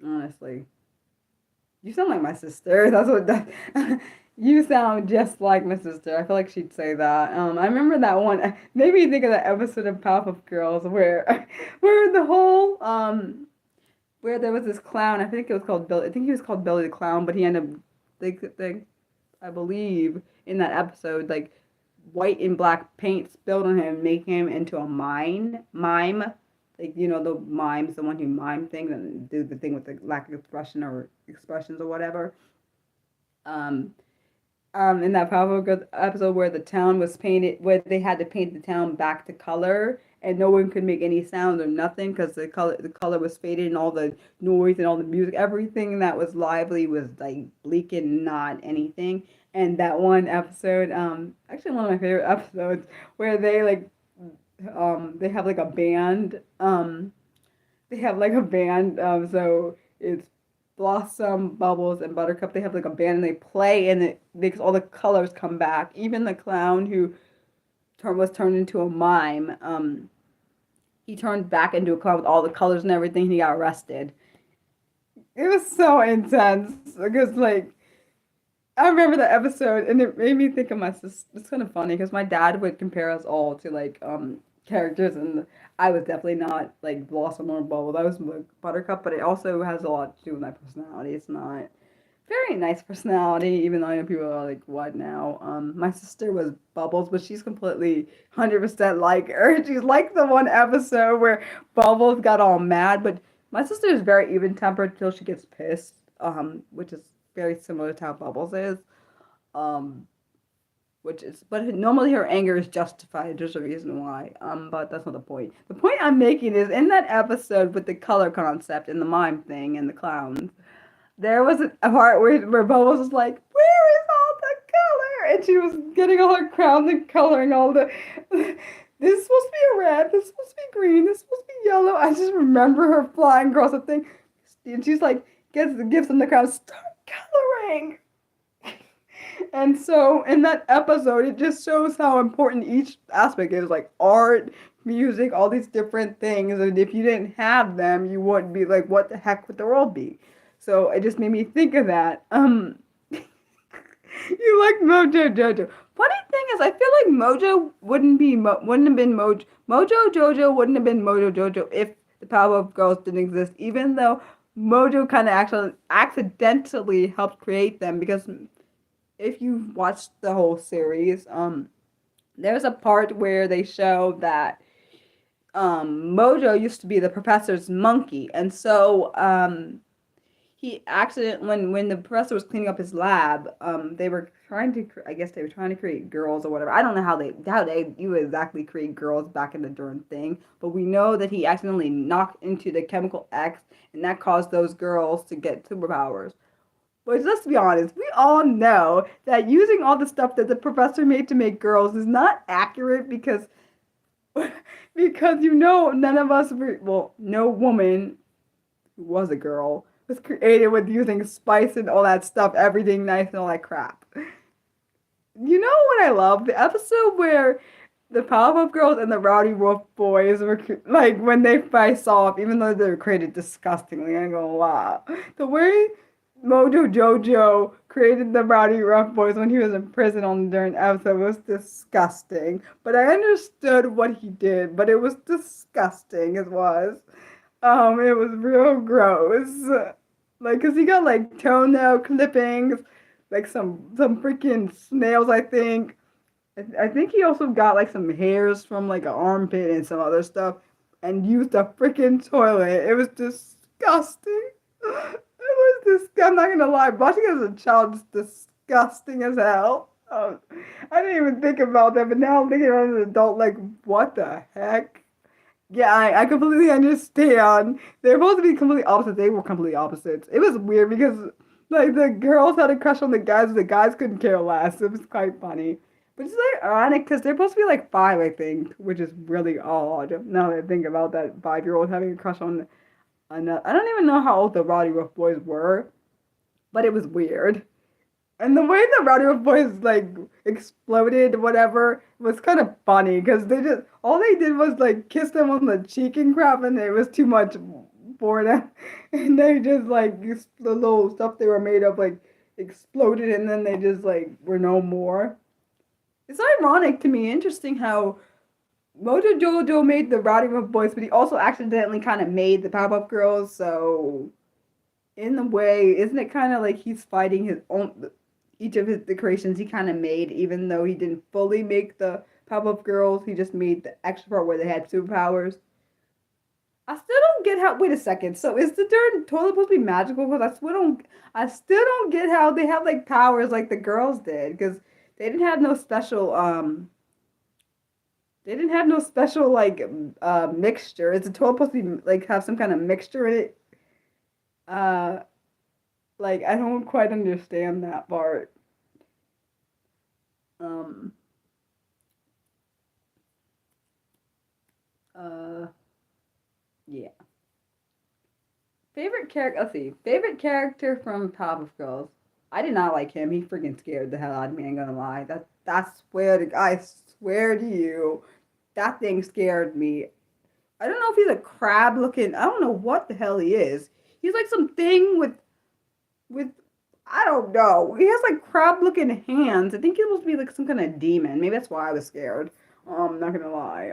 A: honestly, you sound like my sister. That's what that. You sound just like my sister. I feel like she'd say that. I remember that one. Made me think of that episode of Powerpuff Girls where, where the whole where there was this clown. I think it was called Billy. I think he was called Billy the Clown, but he ended up, they I believe, in that episode, like white and black paint spilled on him, making him into a mime. Like the mimes, the one who mime things and do the thing with the lack of expression or expressions or whatever. Um, in that Powerpuff episode where the town was painted, where they had to paint the town back to color, and no one could make any sound or nothing because the color was faded, and all the noise and all the music, everything that was lively was like bleak and not anything. And that one episode, actually one of my favorite episodes, where they have like a band, so it's Blossom, Bubbles, and Buttercup. They have like a band and they play and it makes all the colors come back. Even the clown who was turned into a mime, he turned back into a clown with all the colors and everything. He got arrested. It was so intense because like I remember the episode and it made me think of my sister. It's kind of funny because my dad would compare us all to like characters, and I was definitely not like Blossom or Bubbles. I was Buttercup, but it also has a lot to do with my personality. It's not very nice personality, even though I know people are like, what now? My sister was Bubbles, but she's completely 100% like her. She's like the one episode where Bubbles got all mad, but my sister is very even tempered till she gets pissed, which is very similar to how Bubbles is. Um, but normally her anger is justified. There's a reason why. But that's not the point. The point I'm making is in that episode with the color concept and the mime thing and the clowns, there was a part where Bubbles was like, "Where is all the color?" And she was getting all her crowns and coloring all the. This is supposed to be a red. This is supposed to be green. This is supposed to be yellow. I just remember her flying across the thing, and she's like, gives them the crown. Start coloring. And so in that episode, it just shows how important each aspect is, like art, music, all these different things. And if you didn't have them, you wouldn't be like, what the heck would the world be? So it just made me think of that. You like Mojo Jojo. Funny thing is, I feel like Mojo wouldn't have been Mojo Jojo wouldn't have been Mojo Jojo if the Powerpuff Girls didn't exist. Even though Mojo kind of actually accidentally helped create them, because if you watched the whole series, there's a part where they show that Mojo used to be the professor's monkey, and so he when the professor was cleaning up his lab, they were trying to I guess they were trying to create girls or whatever. I don't know how they you exactly create girls back in the darn thing, but we know that he accidentally knocked into the chemical X, and that caused those girls to get superpowers. But let's be honest, we all know that using all the stuff that the professor made to make girls is not accurate because none of us were, well, no woman who was a girl was created with using spice and all that stuff, everything nice and all that crap. You know what I love? The episode where the Powerpuff Girls and the Rowdy Wolf Boys were like when they face off, even though they were created disgustingly, I ain't gonna lie. The way Mojo Jojo created the Rowdy Rough Boys when he was in prison on during episode was disgusting. But I understood what he did, but it was disgusting. It was. It was real gross. Like, cause he got like toenail clippings, like some freaking snails, I think. I think he also got like some hairs from like an armpit and some other stuff, and used a freaking toilet. It was disgusting. I'm not gonna lie, watching it as a child is disgusting as hell. I didn't even think about that, but now I'm thinking about it as an adult, like, what the heck? Yeah, I completely understand. They're supposed to be completely opposites. They were completely opposites. It was weird because, like, the girls had a crush on the guys couldn't care less. It was quite funny. But it's like ironic because they're supposed to be like five, I think, which is really odd. Now that I think about that 5-year-old having a crush on another. I don't even know how old the Roddy Rough Boys were, but it was weird. And the way the Rowdy Boys like exploded, whatever, was kind of funny because they just all they did was like kiss them on the cheek and crap, and it was too much for them, and they just like the little stuff they were made of like exploded, and then they just like were no more. It's ironic to me, interesting how Mojo Jojo made the Rowdy Boys, but he also accidentally kind of made the Powerpuff Girls, so in a way, isn't it kind of like he's fighting his own, each of the creations he kind of made, even though he didn't fully make the Powerpuff Girls, he just made the extra part where they had superpowers. I still don't get how. Wait a second. So is the darn toilet supposed to be magical? Because I still don't get how they have like powers like the girls did. Because they didn't have no special They didn't have no special like mixture. Is the toilet supposed to be like have some kind of mixture in it? Uh, like I don't quite understand that part. Um. Uh. Yeah. Favorite character. Let's see. Favorite character from Powerpuff Girls. I did not like him. He freaking scared the hell out of me. I ain't gonna lie. I swear to you, that thing scared me. I don't know if he's a crab looking. I don't know what the hell he is. He's like some thing with. I don't know. He has like crab looking hands. I think he was supposed to be like some kind of demon. Maybe that's why I was scared. Not gonna lie.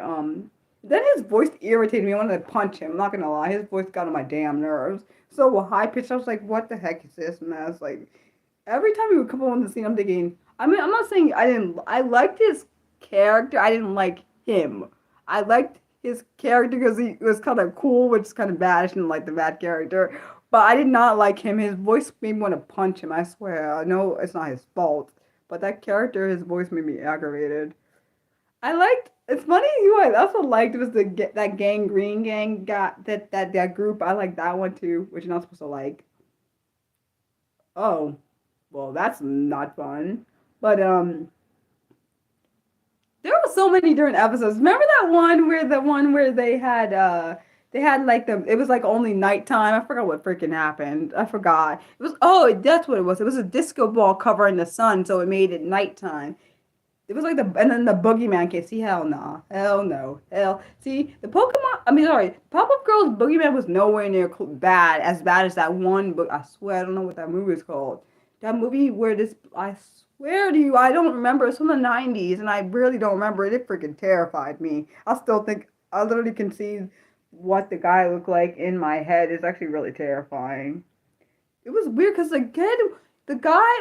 A: Then his voice irritated me. I wanted to punch him. I'm not gonna lie, his voice got on my damn nerves. So high pitched. I was like, "What the heck is this?" And I was like, every time he would come on the scene, I'm thinking. I mean, I'm not saying I didn't. I liked his character. I didn't like him. I liked his character because he was kind of cool, which is kind of bad. I didn't like the bad character, but I did not like him. His voice made me want to punch him. I swear. I know it's not his fault, but that character, his voice made me aggravated. I liked. It's funny who I also liked was that gang Green Gang got that group. I like that one too, which you're not supposed to like. Oh, well, that's not fun. But there were so many different episodes. Remember that one where they had like it was like only nighttime. I forgot what freaking happened. I forgot. It was that's what it was. It was a disco ball covering the sun, so it made it nighttime. It was like and then the boogeyman came. See, hell nah. Hell no. Hell. See, Pop-Up Girls boogeyman was nowhere near as bad as that one book. I swear, I don't know what that movie is called. That movie where I swear to you, I don't remember. It's from the 90s, and I really don't remember it. It freaking terrified me. I literally can see what the guy looked like in my head. It's actually really terrifying. It was weird because the guy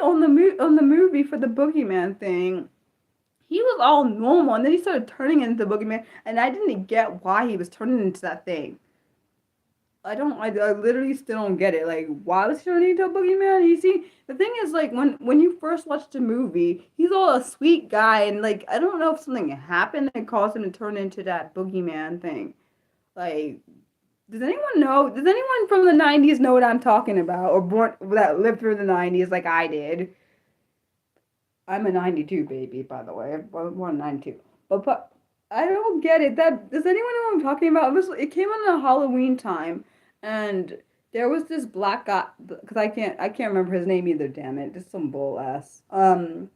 A: on the movie for the boogeyman thing, he was all normal, and then he started turning into the boogeyman, and I didn't get why he was turning into that thing. I literally still don't get it. Like, why was he turning into a boogeyman? You see, the thing is, like, when you first watch the movie, he's all a sweet guy, and, like, I don't know if something happened that caused him to turn into that boogeyman thing. Like, does anyone know? Does anyone from the 90s know what I'm talking about? Or born, that lived through the 90s like I did? I'm a 92 baby, by the way. I'm born in 92. But I don't get it. Does anyone know what I'm talking about? It came on a Halloween time, and there was this black guy, because I can't remember his name either, damn it. Just some bull ass. There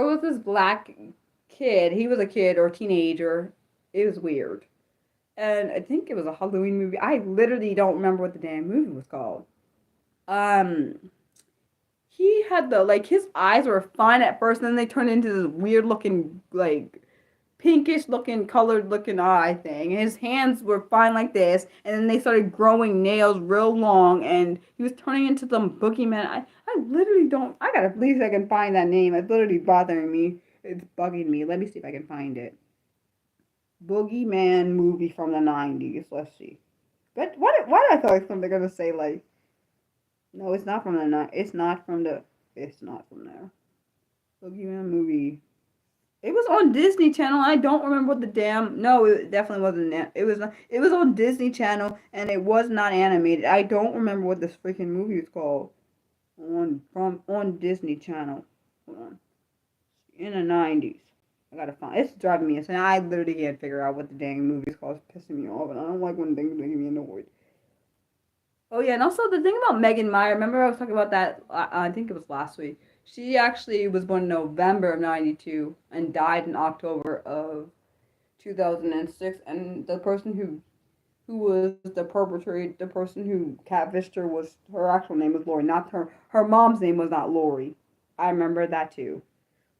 A: was this black kid. He was a kid or teenager. It was weird. And I think it was a Halloween movie. I literally don't remember what the damn movie was called. Um he had his eyes were fine at first, and then they turned into this weird looking, like, pinkish looking, colored looking eye thing. And his hands were fine like this, and then they started growing nails real long, and he was turning into some boogeyman. I literally don't. I gotta believe I can find that name. It's literally bothering me. It's bugging me. Let me see if I can find it. Boogeyman movie from the 90s. Let's see. But why did I thought something gonna say like, no, it's not from the it's not from the it's not from there. Boogeyman movie. It was on Disney Channel. I don't remember what the damn. No, it definitely wasn't. It was on Disney Channel, and it was not animated. I don't remember what this freaking movie is called. On Disney Channel. Hold on. In the 90s. I gotta find. It's driving me insane. I literally can't figure out what the dang movie is called. It's pissing me off, and I don't like when things make me annoyed. Oh yeah, and also the thing about Megan Meyer. Remember I was talking about that. I think it was last week. She actually was born in November of '92 and died in October of 2006. And the person who was the perpetrator, the person who catfished her, was her actual name was Lori, not her mom's name was not Lori. I remember that too.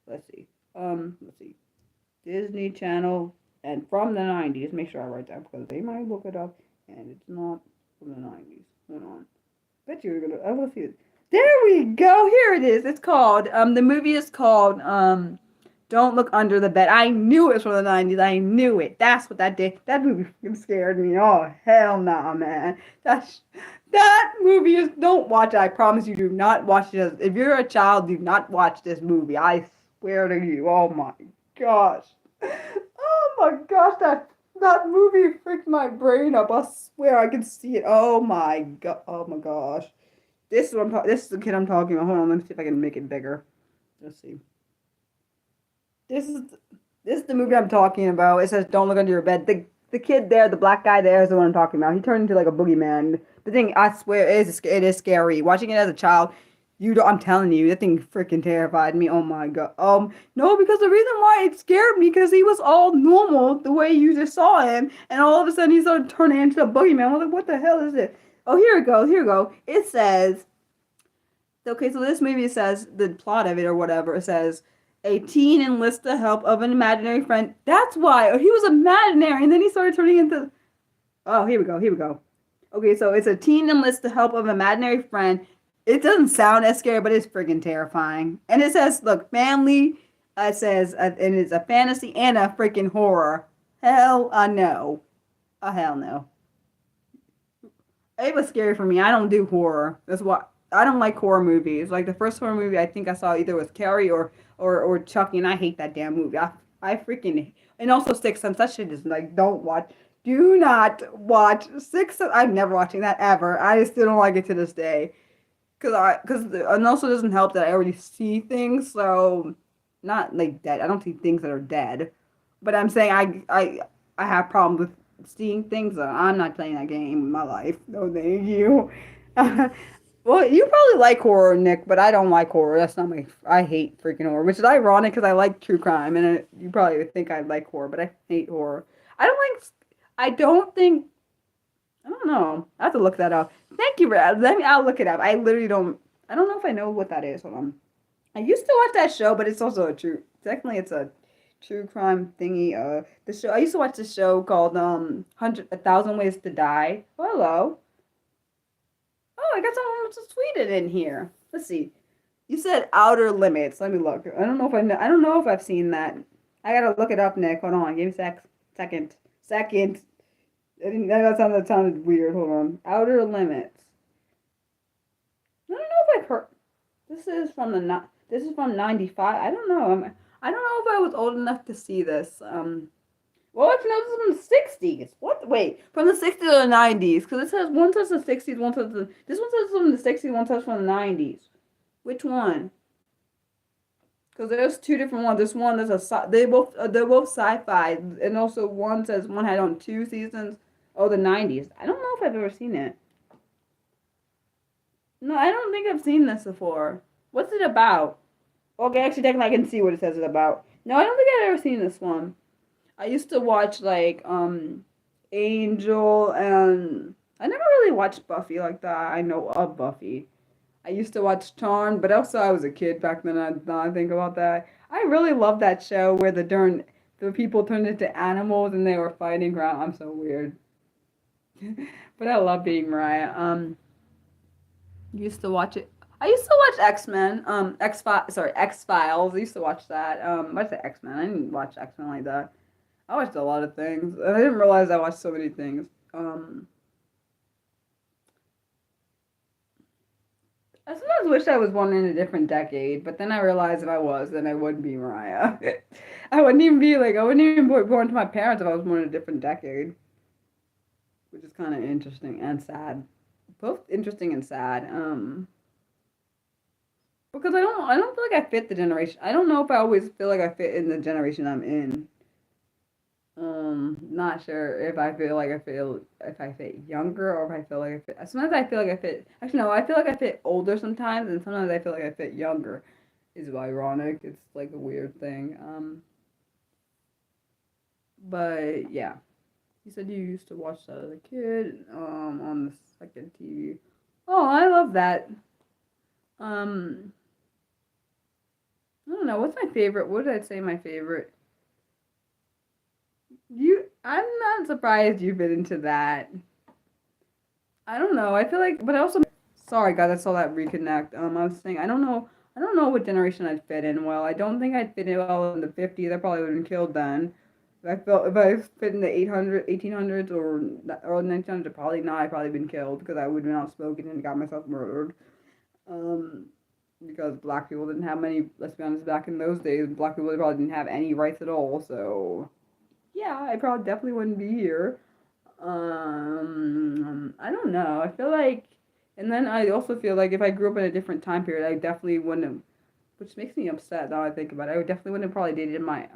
A: Let's see. Let's see. Disney Channel, and from the 90s. Make sure I write that because they might look it up, and it's not from the 90s. Hold on. Bet you're gonna. I will see it. There we go. Here it is. It's called. The movie is called. Don't Look Under the Bed. I knew it was from the 90s. I knew it. That's what that did. That movie scared me. Oh hell nah, man. That movie is. Don't watch it. I promise you. Do not watch it. If you're a child, do not watch this movie. I swear to you. Oh my gosh. Oh my gosh, that movie freaked my brain up. I swear I can see it. Oh my god. Oh my gosh. This is the kid I'm talking about. Hold on, let me see if I can make it bigger. Let's see. This is the movie I'm talking about. It says "Don't Look Under Your Bed." The kid there, the black guy there, is the one I'm talking about. He turned into like a boogeyman. The thing, I swear, it is scary. Watching it as a child, I'm telling you, that thing freaking terrified me. Oh my god. No, because the reason why it scared me, because he was all normal the way you just saw him, and all of a sudden he started turning into a boogeyman. I was like, what the hell is it? Oh, here we go. Here we go. It says, okay, so this movie says the plot of it or whatever. It says A teen enlists the help of an imaginary friend. That's why. He was imaginary, and then he started turning into. Oh, here we go. Here we go. Okay, so it's a teen enlists the help of an imaginary friend. It doesn't sound as scary, but it's friggin' terrifying. And it says, look, family. It says, and it's a fantasy and a freaking horror. Hell, no. Hell no. It was scary for me. I don't do horror. That's why I don't like horror movies. Like the first horror movie I think I saw either was Carrie or Chucky, and I hate that damn movie. I freaking and also Sixth Sense. That shit is like don't watch. Do not watch Sixth Sense. I'm never watching that ever. I still don't like it to this day. Cause and also doesn't help that I already see things. So not like dead. I don't see things that are dead. But I'm saying I have problems with seeing things. I'm not playing that game in my life. No, thank you. Well, you probably like horror, Nick, but I don't like horror. That's not my. I hate freaking horror, which is ironic because I like true crime, and you probably would think I like horror, but I hate horror. I don't like. I don't think. I don't know. I have to look that up. Thank you, Brad. I'll look it up. I literally don't. I don't know if I know what that is. Hold on. I used to watch that show, but it's also a true. Technically, it's a true crime thingy. The show I used to watch this show called 1,000 Ways to Die. Oh, hello. Oh, I got someone to tweet it in here. Let's see. You said Outer Limits. Let me look. I don't know if I know. I don't know if I've seen that. I gotta look it up, Nick. Hold on. Give me second. Second. I didn't. That sounded weird. Hold on. Outer Limits. I don't know if I've heard. This is from This is from '95. I don't know. I don't know if I was old enough to see this. Well, actually, no, this is from the '60s. What? Wait, from the '60s or the '90s? Because it says one says the '60s, one says the. This one says from the '60s, one says from the '90s. Which one? Because there's two different ones. This one there's a they're both sci-fi, and also one says one had on 2 seasons. Oh, the '90s. I don't know if I've ever seen it. No, I don't think I've seen this before. What's it about? Okay, actually, technically, I can see what it says it about. No, I don't think I've ever seen this one. I used to watch like Angel, and I never really watched Buffy like that. I know of Buffy. I used to watch Charmed, but also I was a kid back then. Now I think about that. I really love that show where the people turned into animals and they were fighting around. I'm so weird, but I love being Mariah. Used to watch it. I used to watch X-Men. X-Files. I used to watch that. What's the X-Men? I didn't watch X-Men like that. I watched a lot of things. I didn't realize I watched so many things. I sometimes wish I was born in a different decade, but then I realized if I was, then I wouldn't be Mariah. I wouldn't even be like, I wouldn't even be born to my parents if I was born in a different decade, which is kind of interesting and sad. Both interesting and sad. Because I don't feel like I fit the generation. I don't know if I always feel like I fit in the generation I'm in. Not sure if I fit younger or if I feel like I fit. Sometimes I feel like I fit. Actually, no, I feel like I fit older sometimes, and sometimes I feel like I fit younger. It's ironic. It's like a weird thing. But yeah, you said you used to watch that as a kid. On the second TV. Oh, I love that. Um, I don't know. What's my favorite? What did I say my favorite? I'm not surprised you fit into that. I don't know. I feel like, but I also, sorry guys, I saw that reconnect. I was saying, I don't know what generation I'd fit in well. I don't think I'd fit in well in the 50s. I probably would have been killed then. If I fit in the 1800s or the early 1900s, probably not. I'd probably been killed because I would have been outspoken and got myself murdered. Um, because black people didn't have many. Let's be honest, back in those days, black people probably didn't have any rights at all. So yeah, I probably definitely wouldn't be here. I don't know. I feel like, and then I also feel like if I grew up in a different time period, I definitely wouldn't have, which makes me upset now I think about it. I would definitely wouldn't have probably dated I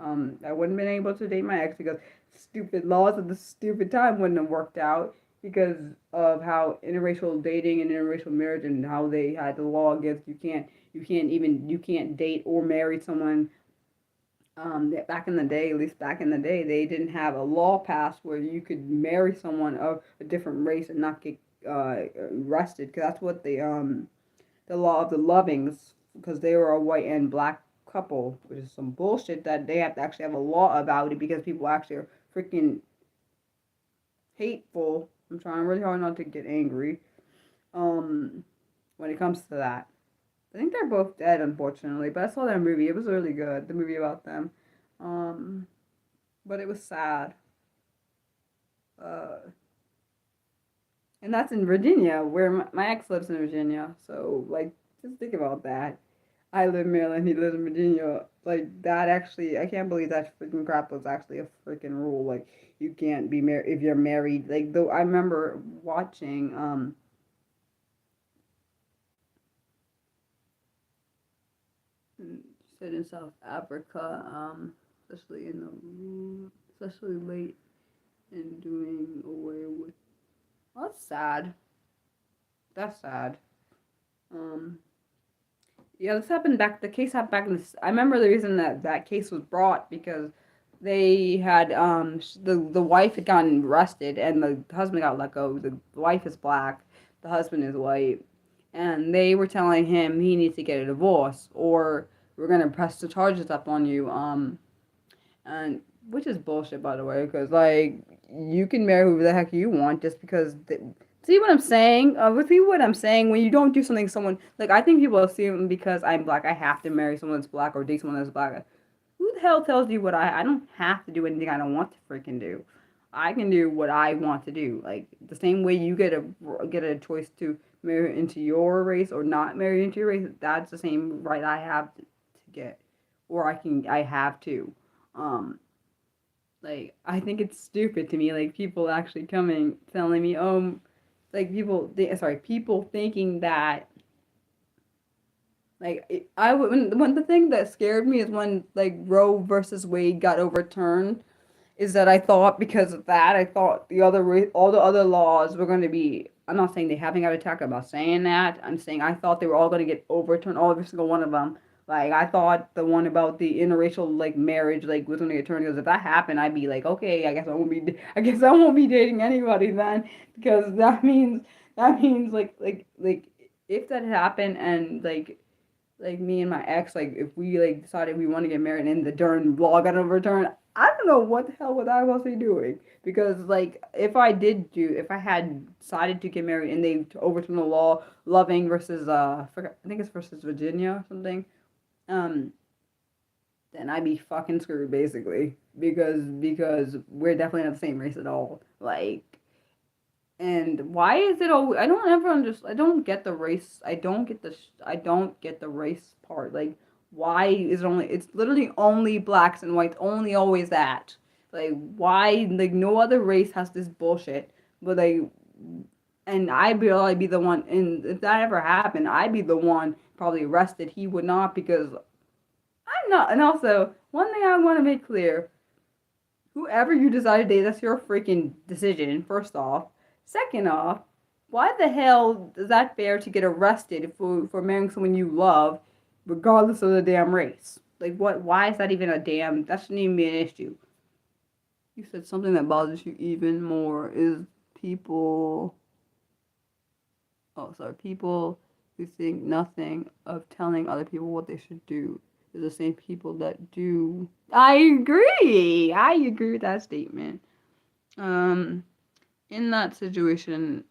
A: wouldn't have been able to date my ex because stupid laws of the stupid time wouldn't have worked out because of how interracial dating and interracial marriage and how they had the law against you can't date or marry someone back in the day, at least back in the day, they didn't have a law passed where you could marry someone of a different race and not get arrested. Because that's what the law of the Lovings, because they were a white and black couple, which is some bullshit that they have to actually have a law about it because people actually are freaking hateful. I'm trying really hard not to get angry. Um, when it comes to that, I think they're both dead, unfortunately. But I saw their movie. It was really good. The movie about them. Um, but it was sad. Uh, and that's in Virginia, where my ex lives in Virginia. So like, just think about that. I live in Maryland. He lives in Virginia. Like that actually, I can't believe that freaking crap was actually a freaking rule. Like you can't be married if you're married. Like though, I remember watching said in South Africa, especially in especially late in doing away with. Well, that's sad. That's sad. Um, yeah, this happened back. The case happened back in this. I remember the reason that that case was brought because they had the wife had gotten arrested and the husband got let go. The wife is black, the husband is white, and they were telling him he needs to get a divorce or we're gonna press the charges up on you. And which is bullshit, by the way, because like you can marry whoever the heck you want just because. See what I'm saying? See what I'm saying? When you don't do something, someone like I think people assume because I'm black, I have to marry someone that's black or date someone that's black. Who the hell tells you what I don't have to do anything I don't want to freaking do. I can do what I want to do. Like the same way you get a choice to marry into your race or not marry into your race. That's the same right I have to get, or I have to. Um, like I think it's stupid to me. Like people actually coming telling me, like people thinking that like I when the thing that scared me is when like Roe versus Wade got overturned. Is that I thought because of that I thought all the other laws were going to be. I'm not saying they haven't got attacked. I'm not saying that. I'm saying I thought they were all going to get overturned. All every single one of them. Like I thought the one about the interracial like marriage like was going to get turned because if that happened I'd be like okay I guess I won't be dating anybody then because that means like if that happened and like me and my ex, like if we like decided we want to get married and the darn law got overturned, I don't know what the hell would I was be doing because like if I had decided to get married and they overturned the law, Loving versus I think it's versus Virginia or something, um, then I'd be fucking screwed basically because we're definitely not the same race at all. Like and why is it always? I don't ever understand. I don't get the race. I don't get the race part. Like, why is it only? It's literally only blacks and whites. Only always that. Like, why? Like, no other race has this bullshit. But like, and I'd be the one. And if that ever happened, I'd be the one probably arrested. He would not because I'm not. And also, one thing I want to make clear: whoever you decide to date, that's your freaking decision, first off. Second off, why the hell is that fair to get arrested for marrying someone you love, regardless of the damn race? Like, what? Why is that even a damn? That shouldn't even be an issue. You said something that bothers you even more is people. Oh, sorry. People who think nothing of telling other people what they should do is the same people that do. I agree. I agree with that statement. Um, in that situation,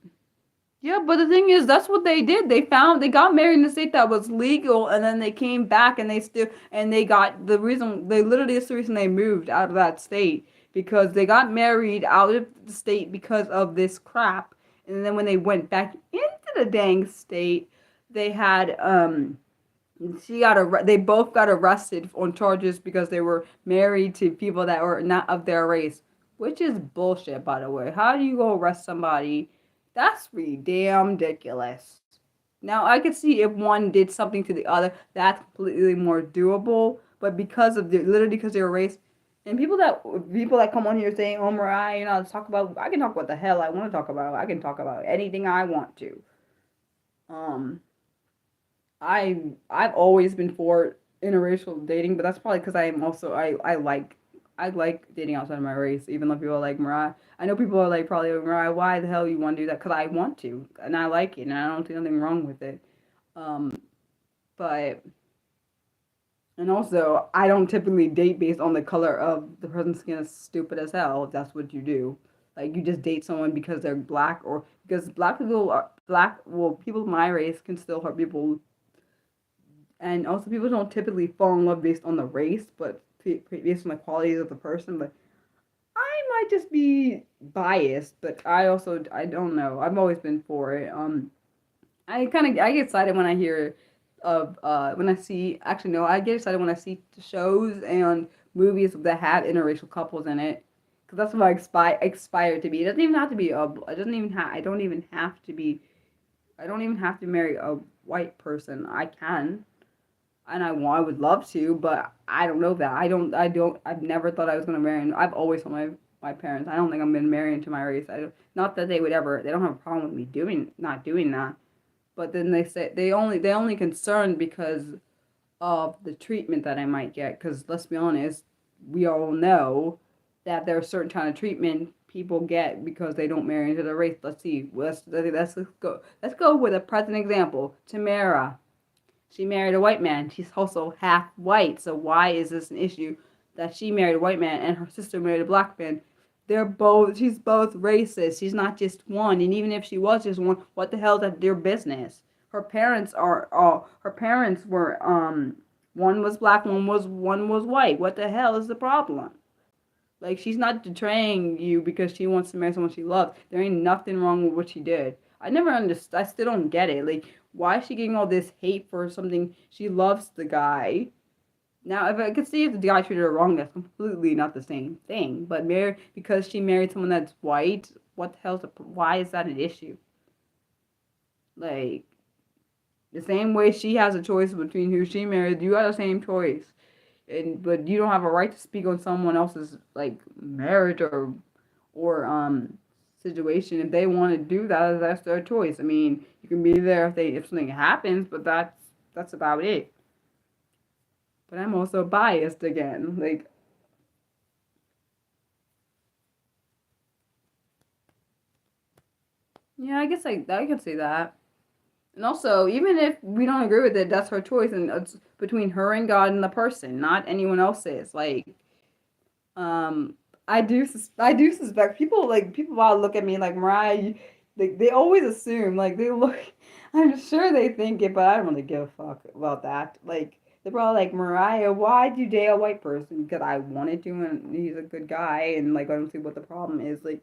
A: yeah, but the thing is, that's what they did. They got married in a state that was legal, and then they came back and they got the reason, they literally, it's the reason they moved out of that state because they got married out of the state because of this crap. And then when they went back into the dang state, they had, they both got arrested on charges because they were married to people that were not of their race, which is bullshit, by the way. How do you go arrest somebody? That's pretty damn ridiculous. Now I could see if one did something to the other, that's completely more doable. But literally because they're race, and people that come on here saying, "Oh, Mariah, let's talk about," I can talk what the hell I want to talk about. I can talk about anything I want to. Um, I've always been for interracial dating, but that's probably because I like dating outside of my race, even though people are like Mariah. I know people are like probably like, Mariah, why the hell you want to do that? Because I want to, and I like it, and I don't see nothing wrong with it. Um, but And also, I don't typically date based on the color of the person's skin. Is stupid as hell if that's what you do. Like you just date someone because they're black or because black people are black. Well, people of my race can still hurt people, and also people don't typically fall in love based on the race, but based on the qualities of the person. But I might just be biased, but I don't know. I've always been for it. I get excited when I hear of when I see actually no I get excited when I see shows and movies that have interracial couples in it because that's what I aspire to be. It doesn't even have to be it doesn't even have I don't even have to be I don't even have to marry a white person. I can and I would love to, but I don't know that. I've never thought I was gonna marry. I've always told my parents I don't think I'm gonna marry into my race. I don't, not that they would ever. They don't have a problem with me doing not doing that, but then they say they only concerned because of the treatment that I might get. Because let's be honest, we all know that there's certain kind of treatment people get because they don't marry into the race. Let's see. Let's go with a present example. Tamara. She married a white man. She's also half white. So why is this an issue that she married a white man and her sister married a black man? She's both racist. She's not just one. And even if she was just one, what the hell is that their business? Her parents were one was black, one was white. What the hell is the problem? Like she's not betraying you because she wants to marry someone she loves. There ain't nothing wrong with what she did. I never understood. I still don't get it. Like why is she getting all this hate for something she loves the guy? Now, if I could see if the guy treated her wrong, that's completely not the same thing. But because she married someone that's white, what the hell's why is that an issue? Like the same way she has a choice between who she married, you got the same choice. And but you don't have a right to speak on someone else's like marriage or situation. If they want to do that, that's their choice. I mean, you can be there if something happens, but that's about it. But I'm also biased again. Like yeah, I could say that. And also, even if we don't agree with it, that's her choice, and it's between her and God and the person, not anyone else's. Like, um, I do suspect people will look at me like Mariah, like they always assume, like they look. I'm sure they think it, but I don't really give a fuck about that. Like they're probably like Mariah, why'd you date a white person? Because I wanted to, and he's a good guy, and like I don't see what the problem is. Like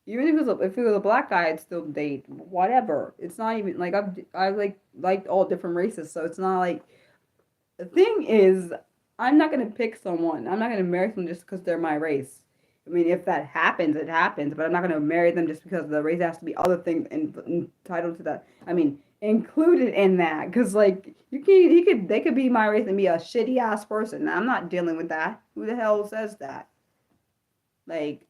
A: even if it was a black guy, I'd still date. Whatever. It's not even like I liked all different races, so it's not like the thing is I'm not gonna pick someone. I'm not gonna marry someone just because they're my race. I mean, if that happens, it happens. But I'm not gonna marry them just because the race has to be other things entitled to that. I mean, included in that, because like they could be my race and be a shitty ass person. I'm not dealing with that. Who the hell says that? Like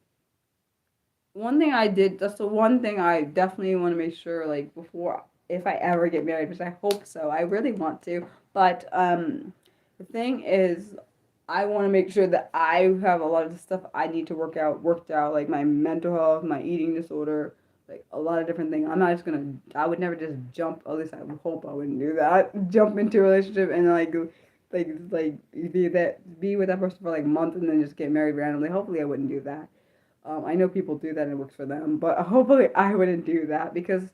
A: one thing I did, that's the one thing I definitely want to make sure, like, before, if I ever get married, which I hope so, I really want to. But the thing is, I want to make sure that I have a lot of the stuff I need to worked out, like my mental health, my eating disorder, like a lot of different things. I'm not just gonna, I would never just jump, at least I would hope I wouldn't do that, jump into a relationship and like be with that person for like a month and then just get married randomly. Hopefully I wouldn't do that. I know people do that and it works for them, but hopefully I wouldn't do that because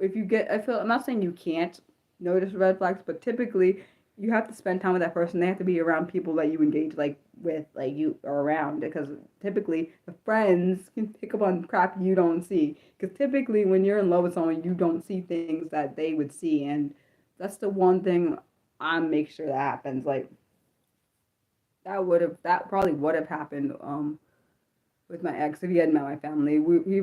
A: I'm not saying you can't notice red flags, but typically you have to spend time with that person. They have to be around people that you engage like with, like you are around, because typically the friends can pick up on crap you don't see. Because typically when you're in love with someone, you don't see things that they would see, and that's the one thing I make sure that happens. Like that probably would have happened with my ex if he had met my family. They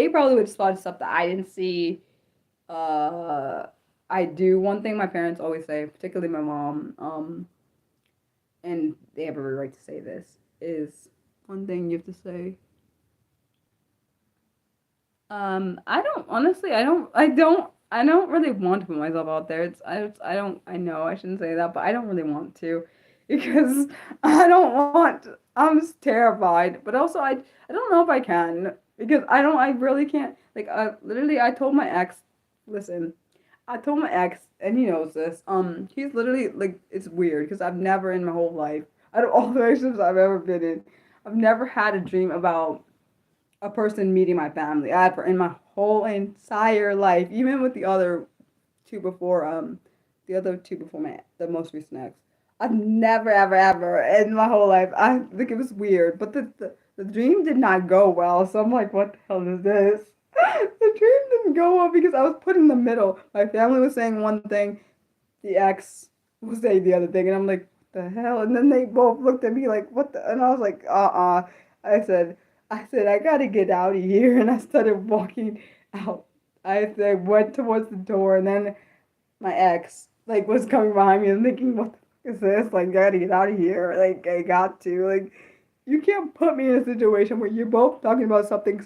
A: probably would spot stuff that I didn't see. Uh, I do one thing my parents always say, particularly my mom, and they have every right to say this, is one thing you have to say. I don't honestly, I don't really want to put myself out there. I don't, I know I shouldn't say that, but I don't really want to because I don't want, I'm just terrified, but also I don't know if I can because I really can't. Like, literally, I told my ex, listen, I told my ex and he knows this. He's literally like, it's weird because I've never in my whole life, out of all the relationships I've ever been in, I've never had a dream about a person meeting my family ever in my whole entire life, even with the other two before my the most recent ex. I've never ever ever in my whole life. I think it was weird, but the dream did not go well. So I'm like, what the hell is this? The dream didn't go well because I was put in the middle. My family was saying one thing, the ex was saying the other thing, and I'm like, what the hell? And then they both looked at me like, what the? And I was like, I said, I gotta get out of here, and I started walking out. Went towards the door, and then my ex like was coming behind me and thinking, what the fuck is this? Like, I gotta get out of here. Like, I got to. Like, you can't put me in a situation where you're both talking about something,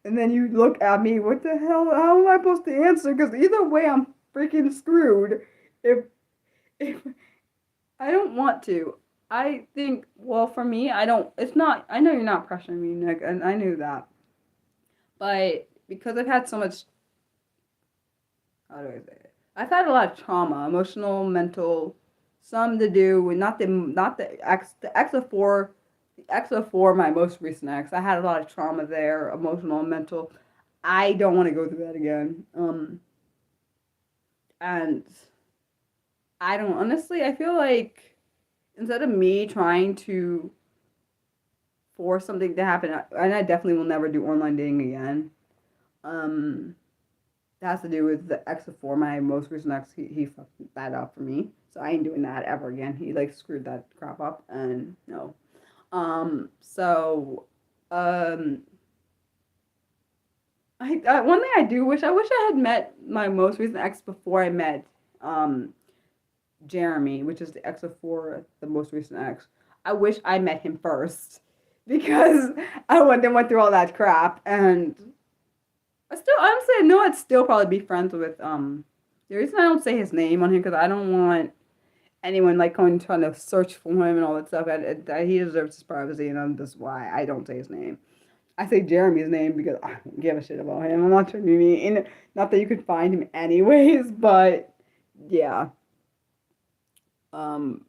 A: and then you look at me. What the hell? How am I supposed to answer? Because either way, I'm freaking screwed. If if I don't want to, I think. Well, for me, I don't. It's not. I know you're not pressuring me, Nick, and I knew that. But because I've had so much, how do I say it? I've had a lot of trauma, emotional, mental, some to do with not the ex of four, my most recent ex. I had a lot of trauma there, emotional and mental. I don't want to go through that again. And I don't honestly. I feel like instead of me trying to force something to happen, and I definitely will never do online dating again. Um, That has to do with the ex of four, my most recent ex. He fucked that up for me, so I ain't doing that ever again. He like screwed that crap up, and no. So, um, one thing I wish I had met my most recent ex before I met um Jeremy, which is the ex of four, the most recent ex. I wish I met him first because went through all that crap, and I still, honestly, I know I'd still probably be friends with. The reason I don't say his name on here because I don't want anyone like going trying to search for him and all that stuff. He deserves his privacy, and that's why I don't say his name. I say Jeremy's name because I don't give a shit about him. I'm not trying to be mean. Not that you could find him anyways, but yeah. Um,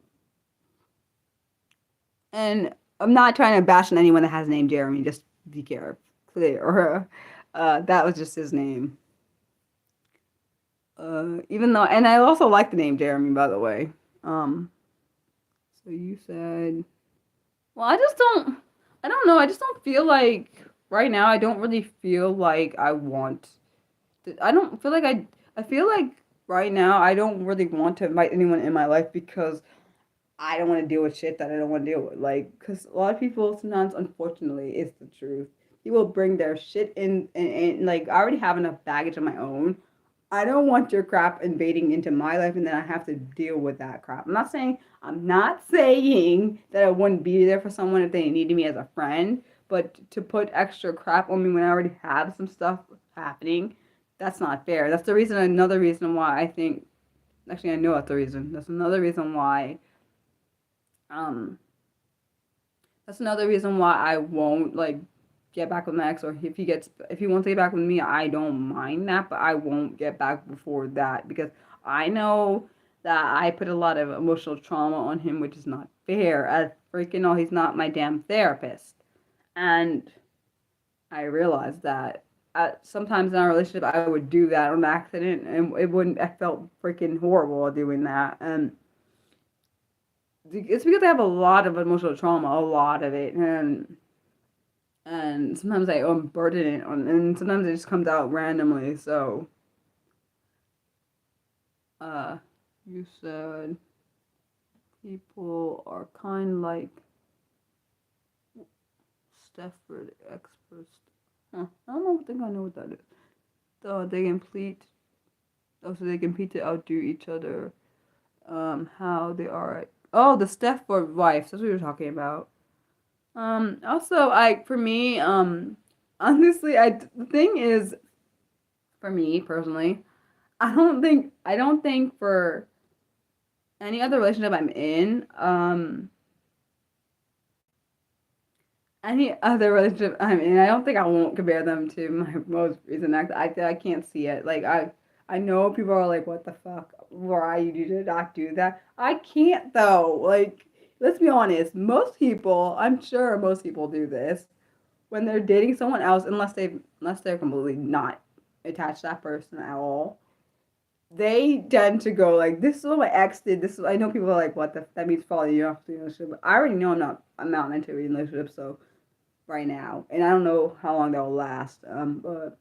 A: and I'm not trying to bash on anyone that has the name Jeremy. Just be careful, clear. That was just his name. Even though, and I also like the name Jeremy, by the way. Um, so you said, well, I don't know. I just don't feel like right now. I don't really feel like I want. I don't feel like I feel like right now I don't really want to invite anyone in my life because I don't want to deal with shit that I don't want to deal with. Like, because a lot of people sometimes, unfortunately, it's the truth. People bring their shit in, and like, I already have enough baggage of my own. I don't want your crap invading into my life and then I have to deal with that crap. I'm not saying that I wouldn't be there for someone if they needed me as a friend, but to put extra crap on me when I already have some stuff happening, that's not fair. Another reason why I think, actually, I know that's the reason. Um, that's another reason why I won't like get back with my ex, or if he wants to get back with me, I don't mind that, but I won't get back before that because I know that I put a lot of emotional trauma on him, which is not fair. As freaking all, he's not my damn therapist, and I realized that. Sometimes in our relationship, I would do that on accident, and it wouldn't. I felt freaking horrible doing that, and it's because I have a lot of emotional trauma, a lot of it, and sometimes I unburden it on, and sometimes it just comes out randomly. So, uh, you said people are kind like Stefford experts. Huh. I don't know. Think I know what that is. So they complete. Oh, so they compete to outdo each other. How they are. Oh, the Stefford wife. That's what we were talking about. Also, for me, honestly, the thing is, for me personally, I don't think for any other relationship I'm in, any other relationship I'm in, I don't think I won't compare them to my most recent ex. I can't see it. Like, I know people are like, what the fuck? Why you did not do that? I can't though. Like, let's be honest. Most people, I'm sure most people do this when they're dating someone else, unless they're completely not attached to that person at all. They tend to go like, "This is what my ex did." This is, I know people are like, "What the that means following you off the relationship?" But I already know I'm not into a relationship, so right now, and I don't know how long that will last. But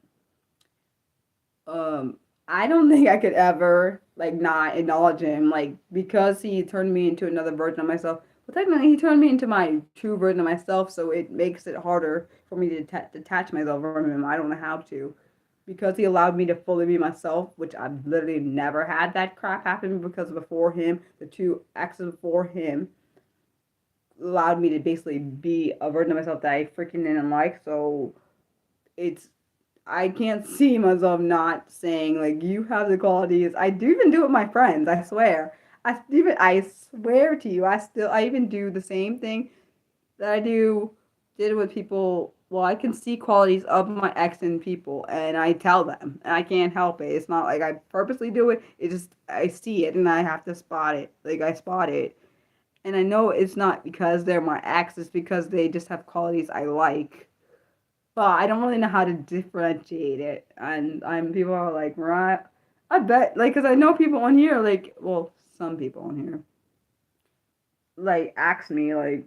A: um, I don't think I could ever like not acknowledge him, like because he turned me into another version of myself. But technically, he turned me into my true version of myself, so it makes it harder for me to detach myself from him. I don't know how to, because he allowed me to fully be myself, which I've literally never had that crap happen because before him, the two exes before him allowed me to basically be a version of myself that I freaking didn't like. So it's I can't see myself not saying like you have the qualities. I do even do it with my friends. I swear. I swear to you. I even do the same thing that I did with people. Well, I can see qualities of my ex in people, and I tell them, and I can't help it. It's not like I purposely do it. It just I see it, and I have to spot it. Like I spot it, and I know it's not because they're my ex. It's because they just have qualities I like, but I don't really know how to differentiate it. And people are like, right? I bet, like, cause I know people on here, like, well, some people on here, like, ask me, are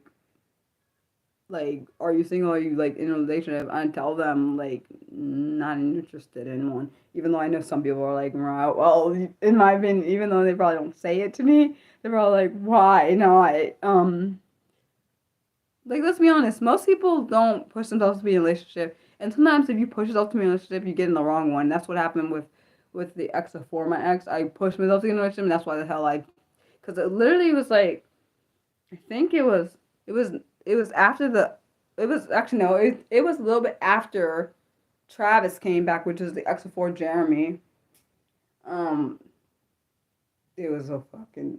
A: you single? Are you like in a relationship? I tell them like, not interested in one. Even though I know some people are like, right? Well, in my opinion, even though they probably don't say it to me, they're probably like, why not? Like, let's be honest, most people don't push themselves to be in a relationship. And sometimes if you push yourself to be in a relationship, you get in the wrong one. That's what happened with the ex before my ex. I pushed myself to get in a relationship, and that's why the hell because it literally was like, I think it was, it was after it was actually, no, it was a little bit after Travis came back, which is the ex before Jeremy. Um, it was a fucking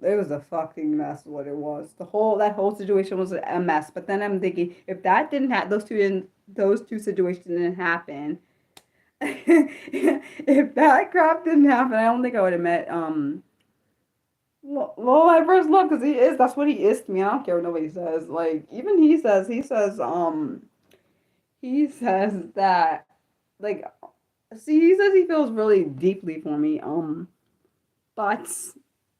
A: mess what it was. That whole situation was a mess. But then I'm thinking if that didn't have those two situations didn't happen, if that crap didn't happen, I don't think I would have met well, my first love, because that's what he is to me. I don't care what nobody says. Like even he says that like see, he says he feels really deeply for me. But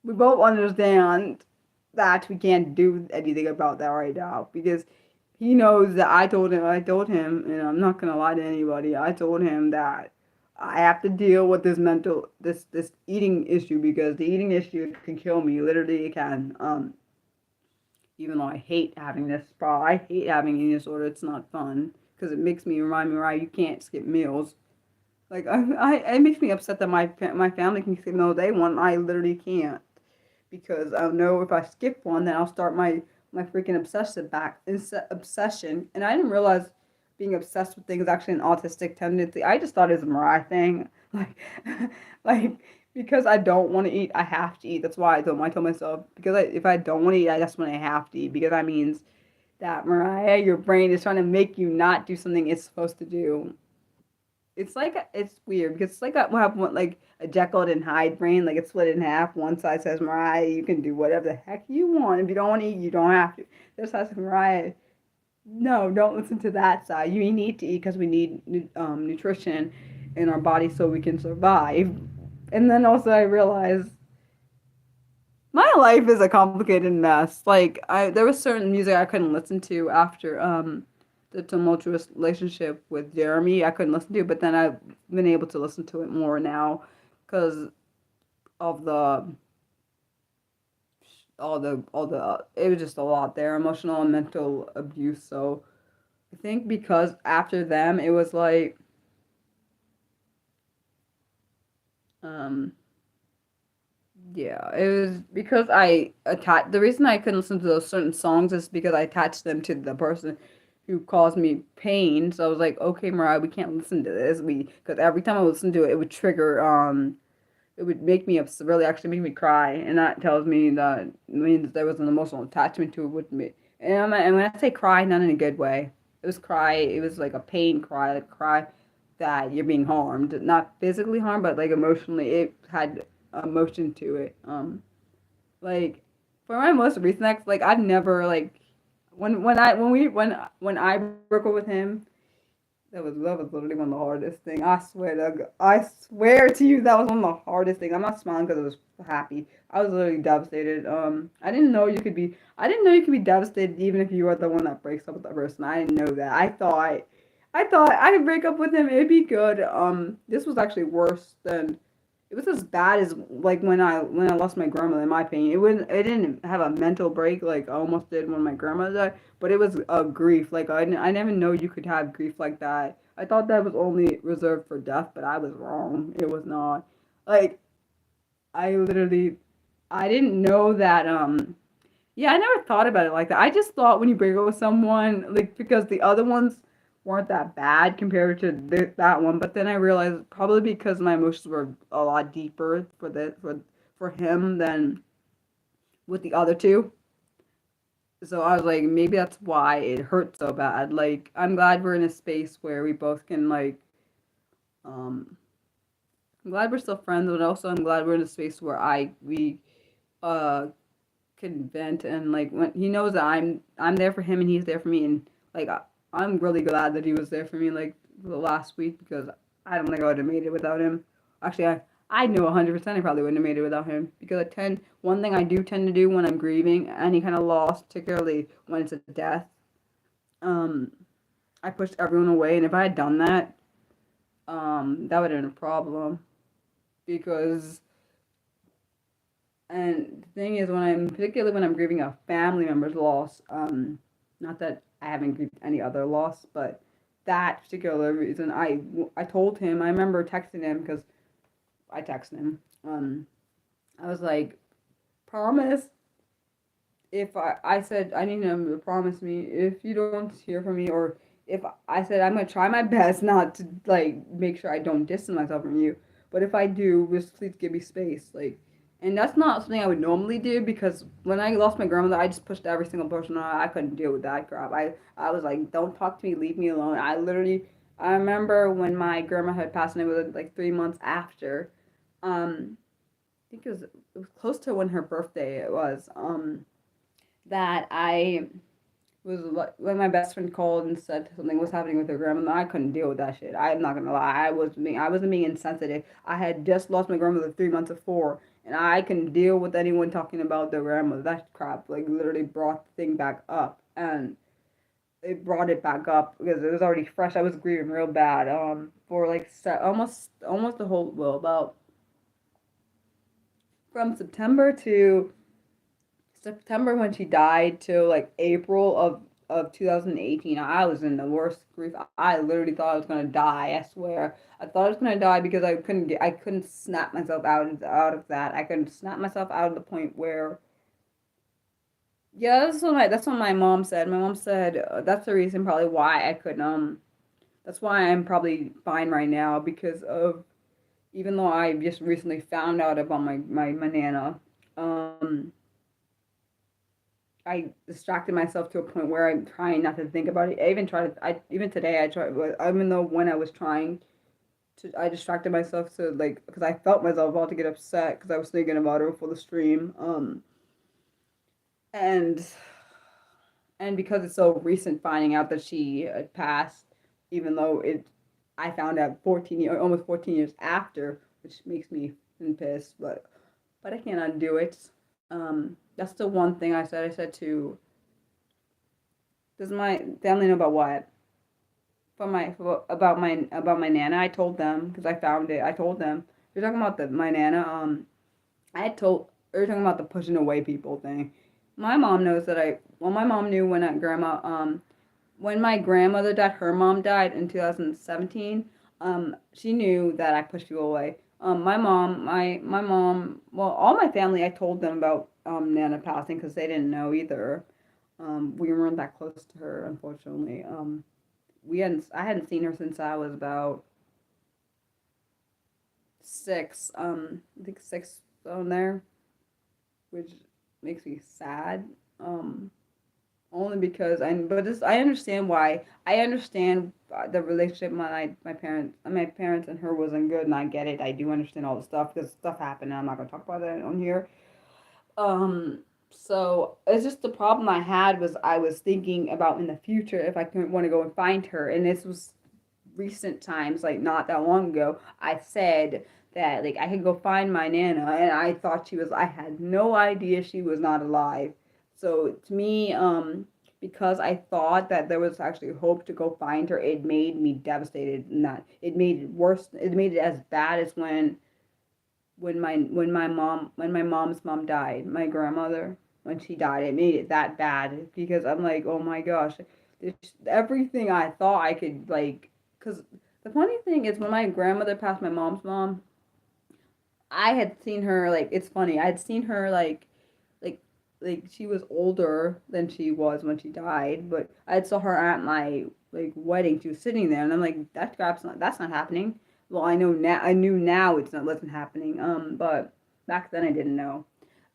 A: we both understand that we can't do anything about that right now because he knows that I told him, and I'm not gonna lie to anybody, I told him that I have to deal with this eating issue because the eating issue can kill me. Literally, it can. Even though I hate having this problem, I hate having eating disorder. It's not fun because it makes me remind me, right? You can't skip meals. Like it makes me upset that my family can skip meals they want. I literally can't because I know if I skip one, then I'll start my freaking obsession. And I didn't realize being obsessed with things is actually an autistic tendency. I just thought it was a Mariah thing, like like because I don't want to eat, I have to eat. That's why I told myself because if I don't want to eat, that's when I have to eat because that means that Mariah, your brain is trying to make you not do something it's supposed to do. It's weird because it's like what happened with like a Jekyll and Hyde brain, like it's split in half. One side says Mariah, you can do whatever the heck you want. If you don't want to eat, you don't have to. This side says Mariah, no, don't listen to that side. You need to eat because we need nutrition in our body so we can survive. And then also I realized my life is a complicated mess. Like there was certain music I couldn't listen to after the tumultuous relationship with Jeremy. I couldn't listen to, but then I've been able to listen to it more now because of the all the it was just a lot there, emotional and mental abuse. So I think because after them, it was like um yeah, it was because I attached. The reason I couldn't listen to those certain songs is because I attached them to the person who caused me pain. So I was like, okay, Mariah, we can't listen to this. Because every time I listened to it, it would trigger. It would make me really actually make me cry, and that tells me that means there was an emotional attachment to it with me. And when I say cry, not in a good way. It was cry. It was like a pain cry, like cry. that you're being harmed, not physically harmed, but like emotionally. It had emotion to it. Like for my most recent ex, like I've never like when I broke up with him, that was literally one of the hardest thing. I swear to you, that was one of the hardest things. I'm not smiling because I was happy. I was literally devastated. I didn't know you could be devastated even if you are the one that breaks up with that person. I didn't know that. I thought I could break up with him. It'd be good. This was actually worse than. It was as bad as like when I lost my grandmother. In my opinion, it didn't have a mental break like I almost did when my grandmother died. But it was a grief. Like I never know you could have grief like that. I thought that was only reserved for death, but I was wrong. It was not. Like I literally, I didn't know that. Yeah, I never thought about it like that. I just thought when you break up with someone, like because the other ones weren't that bad compared to that one. But then I realized probably because my emotions were a lot deeper for him than with the other two. So I was like, maybe that's why it hurt so bad. Like, I'm glad we're in a space where we both can like, um, I'm glad we're still friends, but also I'm glad we're in a space where we, uh, can vent and like when he knows that I'm there for him and he's there for me and like I'm really glad that he was there for me like the last week because I don't think I would have made it without him. Actually, I know 100% I probably wouldn't have made it without him because one thing I do tend to do when I'm grieving any kind of loss, particularly when it's a death, um, I push everyone away and if I had done that, that would have been a problem because and the thing is, particularly when I'm grieving a family member's loss, not that I haven't grieved any other loss, but that particular reason, I told him, I remember texting him because I texted him. I was like, promise I said I need him to promise me if you don't hear from me or if I said I'm gonna try my best not to like make sure I don't distance myself from you, but if I do, just please give me space. Like, and that's not something I would normally do because when I lost my grandmother, I just pushed every single person out. I couldn't deal with that crap. I was like, don't talk to me, leave me alone. I remember when my grandma had passed and it was like 3 months after. I think it was close to when her birthday it was. That I was like when my best friend called and said something was happening with her grandmother. I couldn't deal with that shit. I'm not gonna lie. I wasn't being insensitive. I had just lost my grandmother 3 months before, and I can deal with anyone talking about their grandmother. That crap like literally brought the thing back up, and it brought it back up because it was already fresh. I was grieving real bad. For like almost the whole about from September when she died to like April of 2018. I was in the worst grief. I literally thought I was gonna die. I swear. I thought I was gonna die because I couldn't snap myself out of that. I couldn't snap myself out of the point where yeah, that's what my mom said. My mom said that's the reason probably why I couldn't that's why I'm probably fine right now because of even though I just recently found out about my nana. Um I distracted myself to a point where I'm trying not to think about it. Even today I tried even though when I was trying to I distracted myself to like because I felt myself about to get upset because I was thinking about her before the stream. And because it's so recent finding out that she had passed, even though it I found out almost 14 years after, which makes me pissed, but I can't undo it. That's the one thing I said. I said to does my family know about what? From my about my nana. I told them because I found it. I told them you're talking about the my nana. I had told we were talking about the pushing away people thing. My mom knows that my mom knew when my grandmother died, her mom died in 2017. She knew that I pushed people away. My mom, well, all my family, I told them about Nana passing because they didn't know either. We weren't that close to her, unfortunately. I hadn't seen her since I was about 6. I think 6 on there, which makes me sad. only because I understand why. I understand the relationship my parents and her wasn't good, and I get it. I do understand all the stuff because stuff happened, and I'm not gonna talk about that on here. Um, so it's just the problem I had was I was thinking about in the future if I could want to go and find her, and this was recent times, like not that long ago. I said that like I could go find my nana, and I thought she was. I had no idea she was not alive. So to me, because I thought that there was actually hope to go find her, it made me devastated. Not it made it worse. It made it as bad as when my mom's mom died, my grandmother, when she died, it made it that bad because I'm like, oh my gosh, everything I thought I could like, because the funny thing is when my grandmother passed, my mom's mom, I had seen her like it's funny, I had seen her like like she was older than she was when she died, but I saw her at my like wedding. She was sitting there, and I'm like, that's not happening. Well, I know now. I knew now it's not wasn't happening. But back then I didn't know.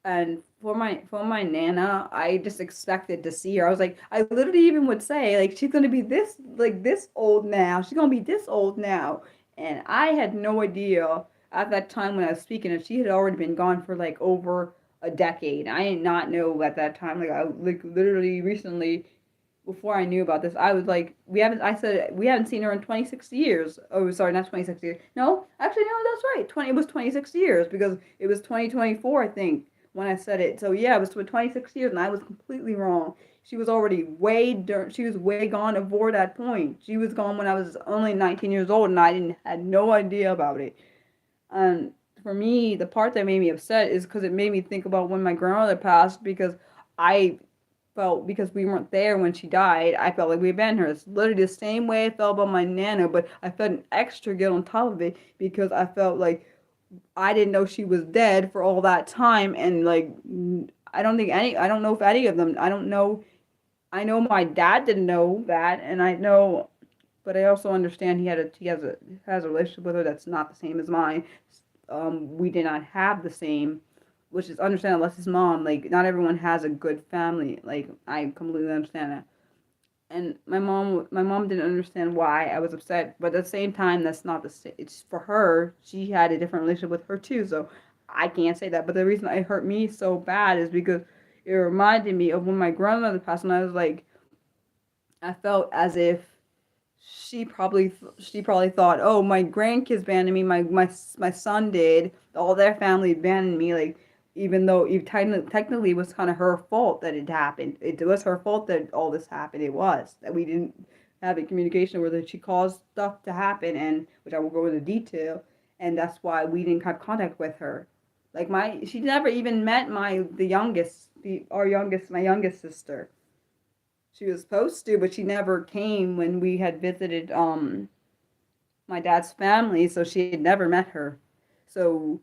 A: And for my nana, I just expected to see her. I was like, I literally even would say like she's gonna be this old now. She's gonna be this old now, and I had no idea at that time when I was speaking, and she had already been gone for like over a decade. I did not know at that time. Like I like literally recently, before I knew about this, I was like, we haven't. I said we haven't seen her in 26 years. Oh, sorry, not 26 years. No, actually, no, that's right. It was 26 years because it was 2024, I think, when I said it. So yeah, it was for 26 years, and I was completely wrong. She was already she was way gone before that point. She was gone when I was only 19 years old, and I didn't had no idea about it. And for me, the part that made me upset is because it made me think about when my grandmother passed because I felt because we weren't there when she died, I felt like we abandoned her. It's literally the same way I felt about my nana, but I felt an extra guilt on top of it because I felt like I didn't know she was dead for all that time, and like I don't know if any of them, I don't know. I know my dad didn't know that, and I know, but I also understand has a relationship with her that's not the same as mine. We did not have the same, which is understandable. Unless his mom, like not everyone has a good family. Like I completely understand that. And my mom didn't understand why I was upset, but at the same time, that's not the same. It's for her. She had a different relationship with her too, so I can't say that. But the reason it hurt me so bad is because it reminded me of when my grandmother passed, and I was like, I felt as if she probably thought, oh, my grandkids abandoned me, my son did, all their family abandoned me, like even though it technically it was kind of her fault that it happened. It was her fault that all this happened. It was that we didn't have a communication where that she caused stuff to happen, and which I will go into detail, and that's why we didn't have contact with her. Like she never even met my youngest sister. She was supposed to, but she never came when we had visited my dad's family, so she had never met her. So,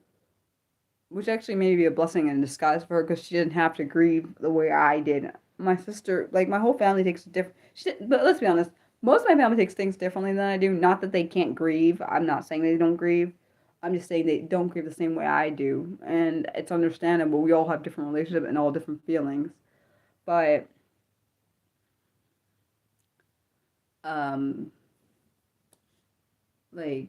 A: which actually may be a blessing in disguise for her because she didn't have to grieve the way I did. My sister, like my whole family takes different. But let's be honest, most of my family takes things differently than I do. Not that they can't grieve. I'm not saying they don't grieve. I'm just saying they don't grieve the same way I do, and it's understandable. We all have different relationships and all different feelings, but um, like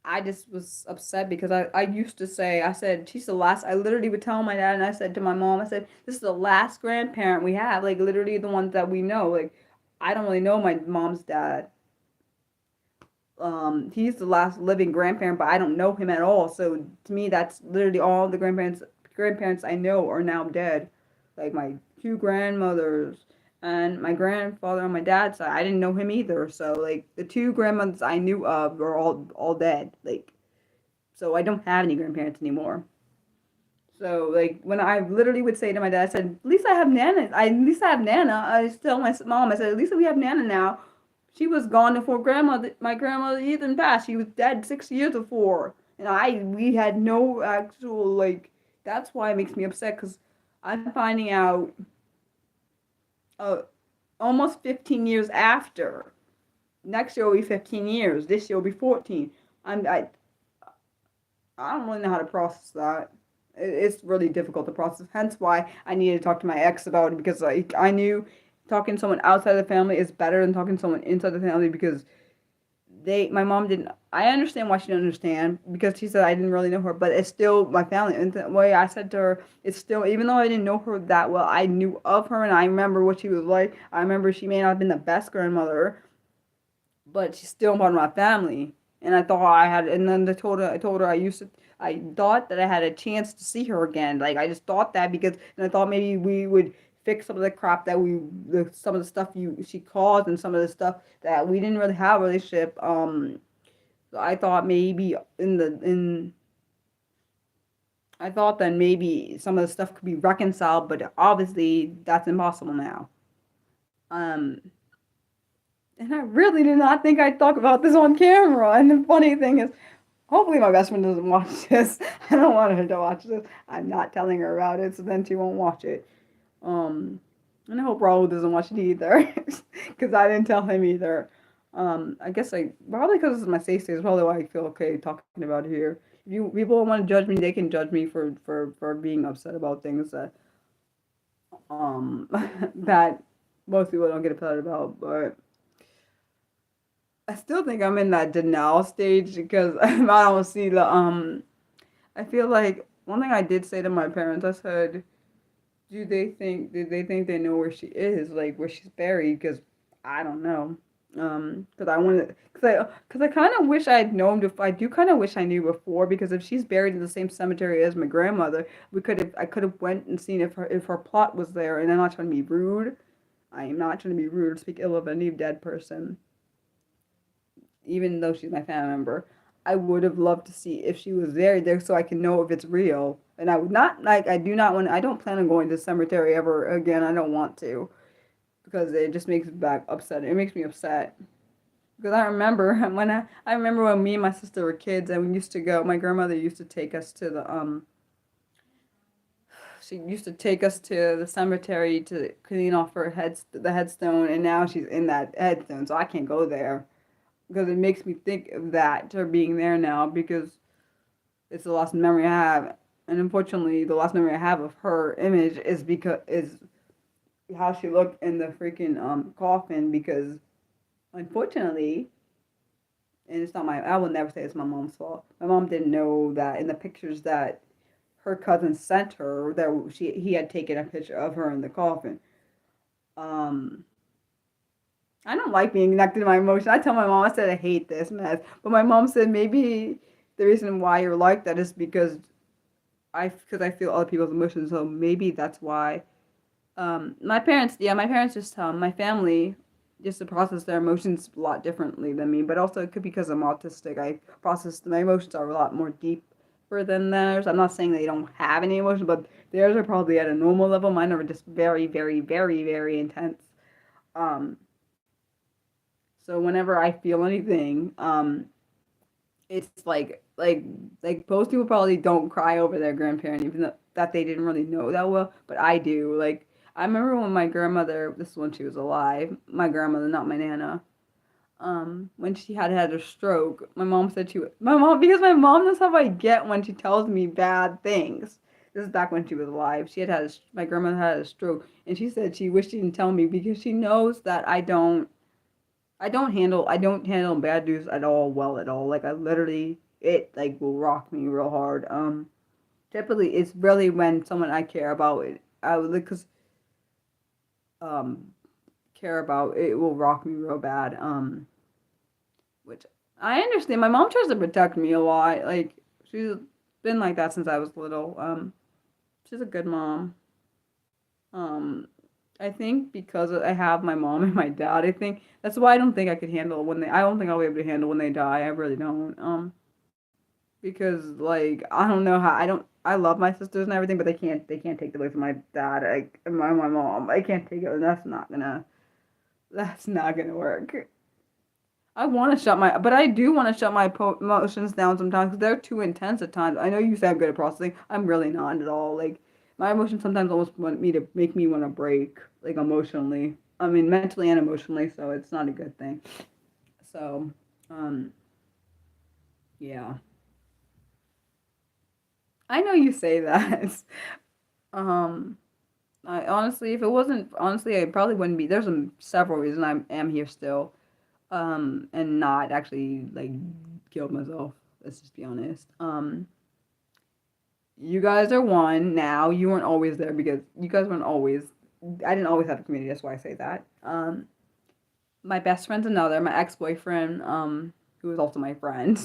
A: I just was upset because I used to say, I said, she's the last, I literally would tell my dad, and I said to my mom, I said, this is the last grandparent we have, like literally the ones that we know. Like, I don't really know my mom's dad. He's the last living grandparent, but I don't know him at all. So to me, that's literally all the grandparents I know are now dead. Like my two grandmothers and my grandfather on my dad's side, I didn't know him either. So like the two grandmothers I knew of are all dead. Like so I don't have any grandparents anymore. So like when I literally would say to my dad, I said, "At least I have Nana. At least I have Nana." I tell my mom, I said, "At least we have Nana now." She was gone before my grandmother even passed. She was dead 6 years before, and we had no actual like. That's why it makes me upset because I'm finding out uh, almost 15 years after. Next year will be 15 years. This year will be 14. I'm I don't really know how to process that. It's really difficult to process. Hence why I needed to talk to my ex about it, because like I knew talking to someone outside the family is better than talking to someone inside the family, because my mom didn't. I understand why she didn't understand, because she said I didn't really know her, but it's still my family. And the way I said to her, it's still, even though I didn't know her that well, I knew of her and I remember what she was like. I remember she may not have been the best grandmother, but she's still part of my family. And I thought I had, and then I told her I thought that I had a chance to see her again. Like I just thought that, because, and I thought maybe we would fix some of the crap that some of the stuff she caused, and some of the stuff that we didn't really have a relationship. So I thought maybe I thought that maybe some of the stuff could be reconciled, but obviously that's impossible now. Um, and I really did not think I'd talk about this on camera. And the funny thing is, hopefully my best friend doesn't watch this. I don't want her to watch this. I'm not telling her about it, so then she won't watch it. Um, and I hope Raul doesn't watch it either, because I didn't tell him either. I guess probably because this is my safe space, probably why I feel okay talking about it here. If you people want to judge me, they can judge me for being upset about things that um that most people don't get upset about. But I still think I'm in that denial stage, because I don't see I feel like one thing I did say to my parents, I said, did they think they know where she is, like where she's buried? Because I don't know. Because I wanted, because I kind of wish I'd known. If I do, kind of wish I knew before. Because if she's buried in the same cemetery as my grandmother, I could have went and seen if her plot was there. And I'm not trying to be rude. I am not trying to be rude or speak ill of any dead person, even though she's my family member. I would have loved to see if she was there, so I can know if it's real. And I would not like. I do not want. I don't plan on going to the cemetery ever again. I don't want to, because it just makes me back upset. It makes me upset, because I remember I remember when me and my sister were kids, and we used to go. My grandmother used to take us to the She used to take us to the cemetery to clean off the headstone, and now she's in that headstone, so I can't go there, because it makes me think of that, her being there now, because it's the last memory I have. And unfortunately, the last memory I have of her image is how she looked in the freaking coffin, because unfortunately, and it's not I will never say it's my mom's fault. My mom didn't know that in the pictures that her cousin sent her, that he had taken a picture of her in the coffin. Um, I don't like being connected to my emotions. I tell my mom, I said I hate this mess, but my mom said maybe the reason why you're like that is because I feel other people's emotions, so maybe that's why. My parents just my family just to process their emotions a lot differently than me, but also it could be because I'm autistic. I process my emotions are a lot more deeper than theirs. I'm not saying they don't have any emotions, but theirs are probably at a normal level. Mine are just very, very, very, very intense. Um, so whenever I feel anything, it's like most people probably don't cry over their grandparent, even though that they didn't really know that well, but I do. Like I remember when my grandmother, this is when she was alive, my grandmother, not my nana, when she had a stroke, my mom said my mom, because my mom knows how I get when she tells me bad things. This is back when she was alive. My grandmother had a stroke, and she said she wished she didn't tell me, because she knows that I don't handle bad news at all well at all. Like I literally, it like will rock me real hard. Typically it's really when someone I care about it, I would because um care about it will rock me real bad. Which I understand. My mom tries to protect me a lot. Like she's been like that since I was little. She's a good mom. Um, I think because I have my mom and my dad, I think that's why I don't think I could handle when they. I don't think I'll be able to handle when they die. I really don't. Because like I don't know how I don't. I love my sisters and everything, but they can't take the away from my dad. My mom. I can't take it. And that's not gonna work. But I do want to shut my emotions down sometimes, because they're too intense at times. I know you say I'm good at processing. I'm really not at all. Like my emotions sometimes almost want me to make me want to break, like emotionally. I mean, mentally and emotionally. So it's not a good thing. So, um, yeah. I know you say that. um, I honestly, if it wasn't honestly, I probably wouldn't be. There's several reasons I am here still. And not actually like killed myself. Let's just be honest. You guys are one now. You weren't always there because you guys weren't always. I didn't always have a community. That's why I say that. My best friend's another. My ex boyfriend, who was also my friend,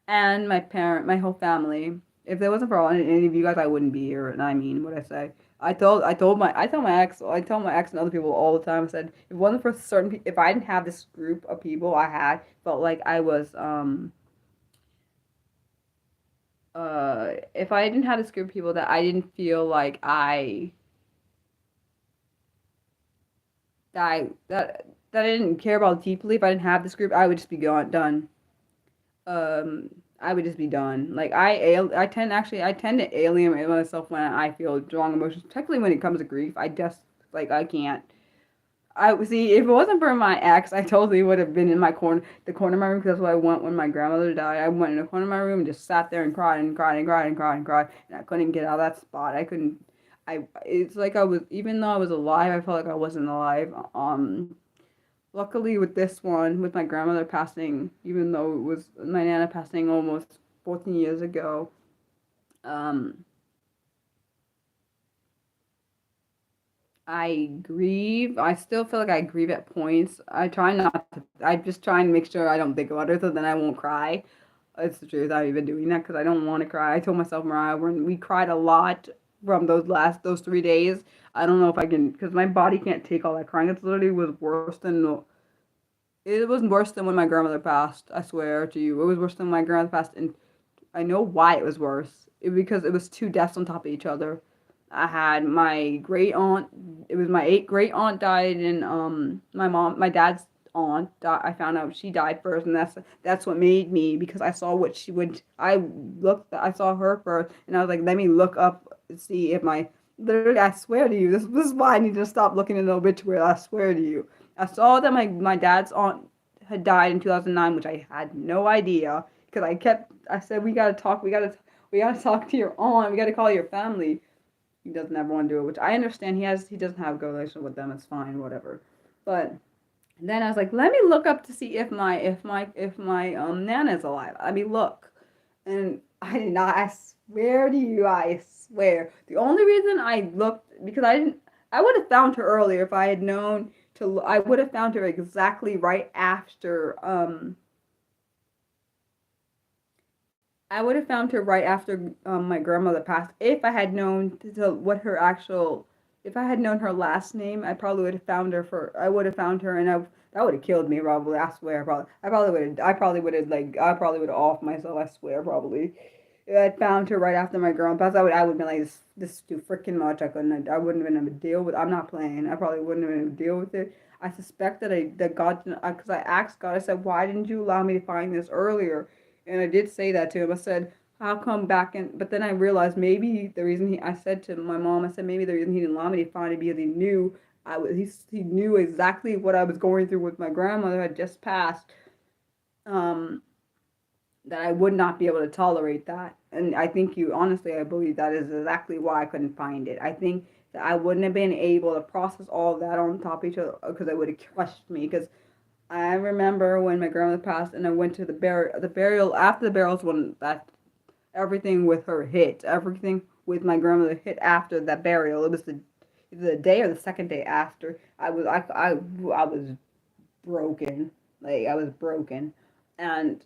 A: and my parent, my whole family. If there wasn't for all any of you guys, I wouldn't be here. And I mean what I say. I tell my ex and other people all the time. I said if it wasn't for if I didn't have this group of people I had, felt like I was if I didn't have this group of people that I didn't feel like that I didn't care about deeply. If I didn't have this group, I would just be done. um I would just be done. Like I tend to alienate myself when I feel strong emotions, particularly when it comes to grief. I just like I can't. I see if it wasn't for my ex, I totally would have been in the corner of my room because that's what I went when my grandmother died. I went in the corner of my room and just sat there and cried and cried and cried and cried and cried, and I couldn't get out of that spot. I couldn't. It's like I was even though I was alive, I felt like I wasn't alive. Luckily, with this one, with my grandmother passing, even though it was my nana passing almost 14 years ago, um, I grieve. I still feel like I grieve at points. I try not to. I just try and make sure I don't think about it, so then I won't cry. It's the truth. I've been doing that because I don't want to cry. I told myself, Mariah, when we cried a lot from those 3 days. I don't know if I can because my body can't take all that crying. It was worse than when my grandmother passed. I swear to you, it was worse than my grandmother passed, and I know why it was worse. Because it was two deaths on top of each other. I had my great aunt. It was my eight great aunt died, and my dad's aunt. I found out she died first, and that's what made me because I saw what she would. I saw her first, and I was like, let me look up and see if my. Literally, I swear to you, this is why I need to stop looking in the obituary. I swear to you, I saw that my dad's aunt had died in 2009, which I had no idea because I said we gotta talk. We gotta talk to your aunt. We gotta call your family. He doesn't ever want to do it, which I understand. He doesn't have a good relationship with them. It's fine, whatever. But then I was like, let me look up to see if my nana's alive. I mean, look, and I did not. I swear to you, I swear. The only reason I looked because I didn't. I would have found her earlier if I had known to. I would have found her exactly right after I would have found her right after my grandmother passed. If I had known what her actual, if I had known her last name, I probably would have found her for. I would have found her, and that would have killed me probably. I swear, probably. I probably would have offed myself. I swear, probably. If I found her right after my grandma passed, I would have been like, this is too freaking much. I wouldn't have been able to deal with. I'm not playing. I probably wouldn't have been able to deal with it. I suspect that God, because I asked God, I said, why didn't you allow me to find this earlier? And I did say that to him. I said, how come back in? But then I realized maybe the reason I said to my mom, I said maybe the reason he didn't allow me to find it because he knew he knew exactly what I was going through with my grandmother had just passed. Um, that I would not be able to tolerate that. And I think honestly, I believe that is exactly why I couldn't find it. I think that I wouldn't have been able to process all of that on top of each other because it would have crushed me. Because I remember when my grandmother passed and I went to the burial, after the burial is when that everything with her hit. Everything with my grandmother hit after that burial. It was the day or the second day after. I was broken. Like I was broken. And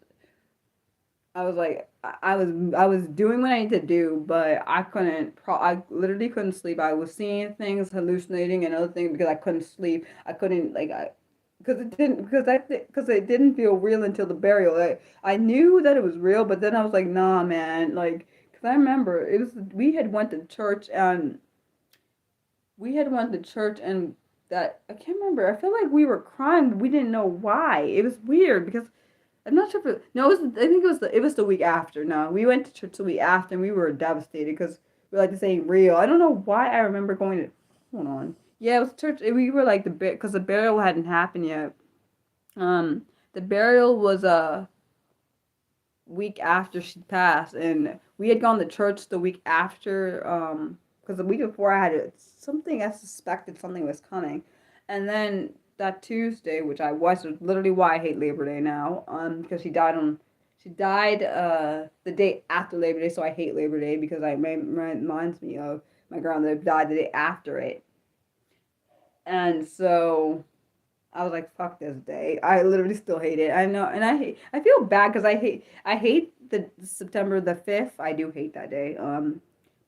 A: I was like, I was doing what I needed to do, but I couldn't. I literally couldn't sleep. I was seeing things, hallucinating, and other things because I couldn't sleep. I couldn't like I because it didn't feel real until the burial. I knew that it was real, but then I was like, nah, man. Like, because I remember we had went to church and that I can't remember. I feel like we were crying, but we didn't know why. It was weird because I'm not sure if no, I think it was the week after. No, we went to church the week after, and we were devastated because we were like, this ain't real. I don't know why I remember going to. Hold on. Yeah, it was church. We were like because the burial hadn't happened yet. Um, the burial was a week after she passed, and we had gone to church the week after, because the week before I had something, I suspected something was coming. And then that Tuesday, which I was literally why I hate Labor Day now, because she died the day after Labor Day, so I hate Labor Day because it reminds me of my grandmother died the day after it. And so I was like, fuck this day. I literally still hate it. I know, and I feel bad because I hate the September the 5th. I do hate that day.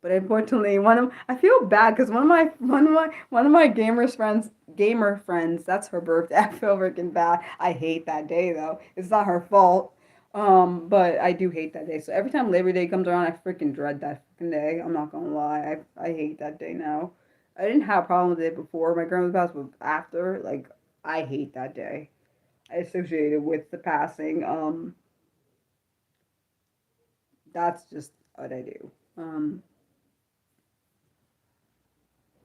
A: But unfortunately, I feel bad because one of my gamer friends, that's her birthday. I feel freaking bad. I hate that day though. It's not her fault. But I do hate that day. So every time Labor Day comes around, I freaking dread that freaking day. I'm not gonna lie. I hate that day now. I didn't have a problem with it before. My grandma's passed, but after, like, I hate that day. I associate it with the passing. That's just what I do.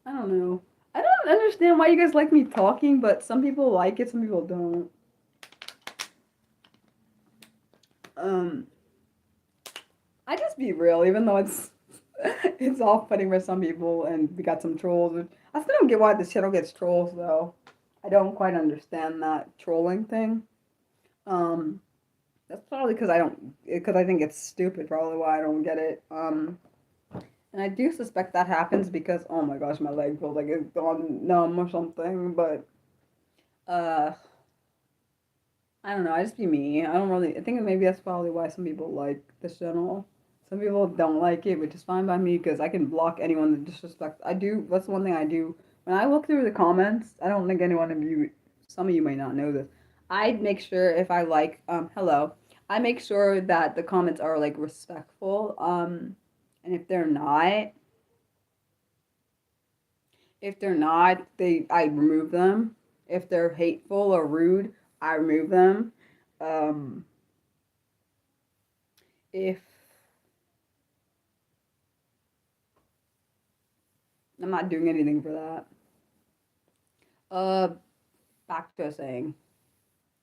A: I don't know. I don't understand why you guys like me talking, but some people like it, some people don't. Um, I just be real, even though it's it's off-putting for some people, and we got some trolls. I still don't get why this channel gets trolls though. I don't quite understand that trolling thing. Um, that's probably because I think it's stupid. Probably why I don't get it. And I do suspect that happens because oh my gosh, my leg feels like it's gone numb or something. But uh, I don't know. I just be me. I don't really. I think maybe that's probably why some people like this channel. Some people don't like it, which is fine by me because I can block anyone that disrespects. I do. That's one thing I do. When I look through the comments, I don't think anyone of you, some of you may not know this. I make sure if I like, hello, I make sure that the comments are like respectful. And if they're not, I remove them. If they're hateful or rude, I remove them. Um, if I'm not doing anything for that. Uh, back to saying.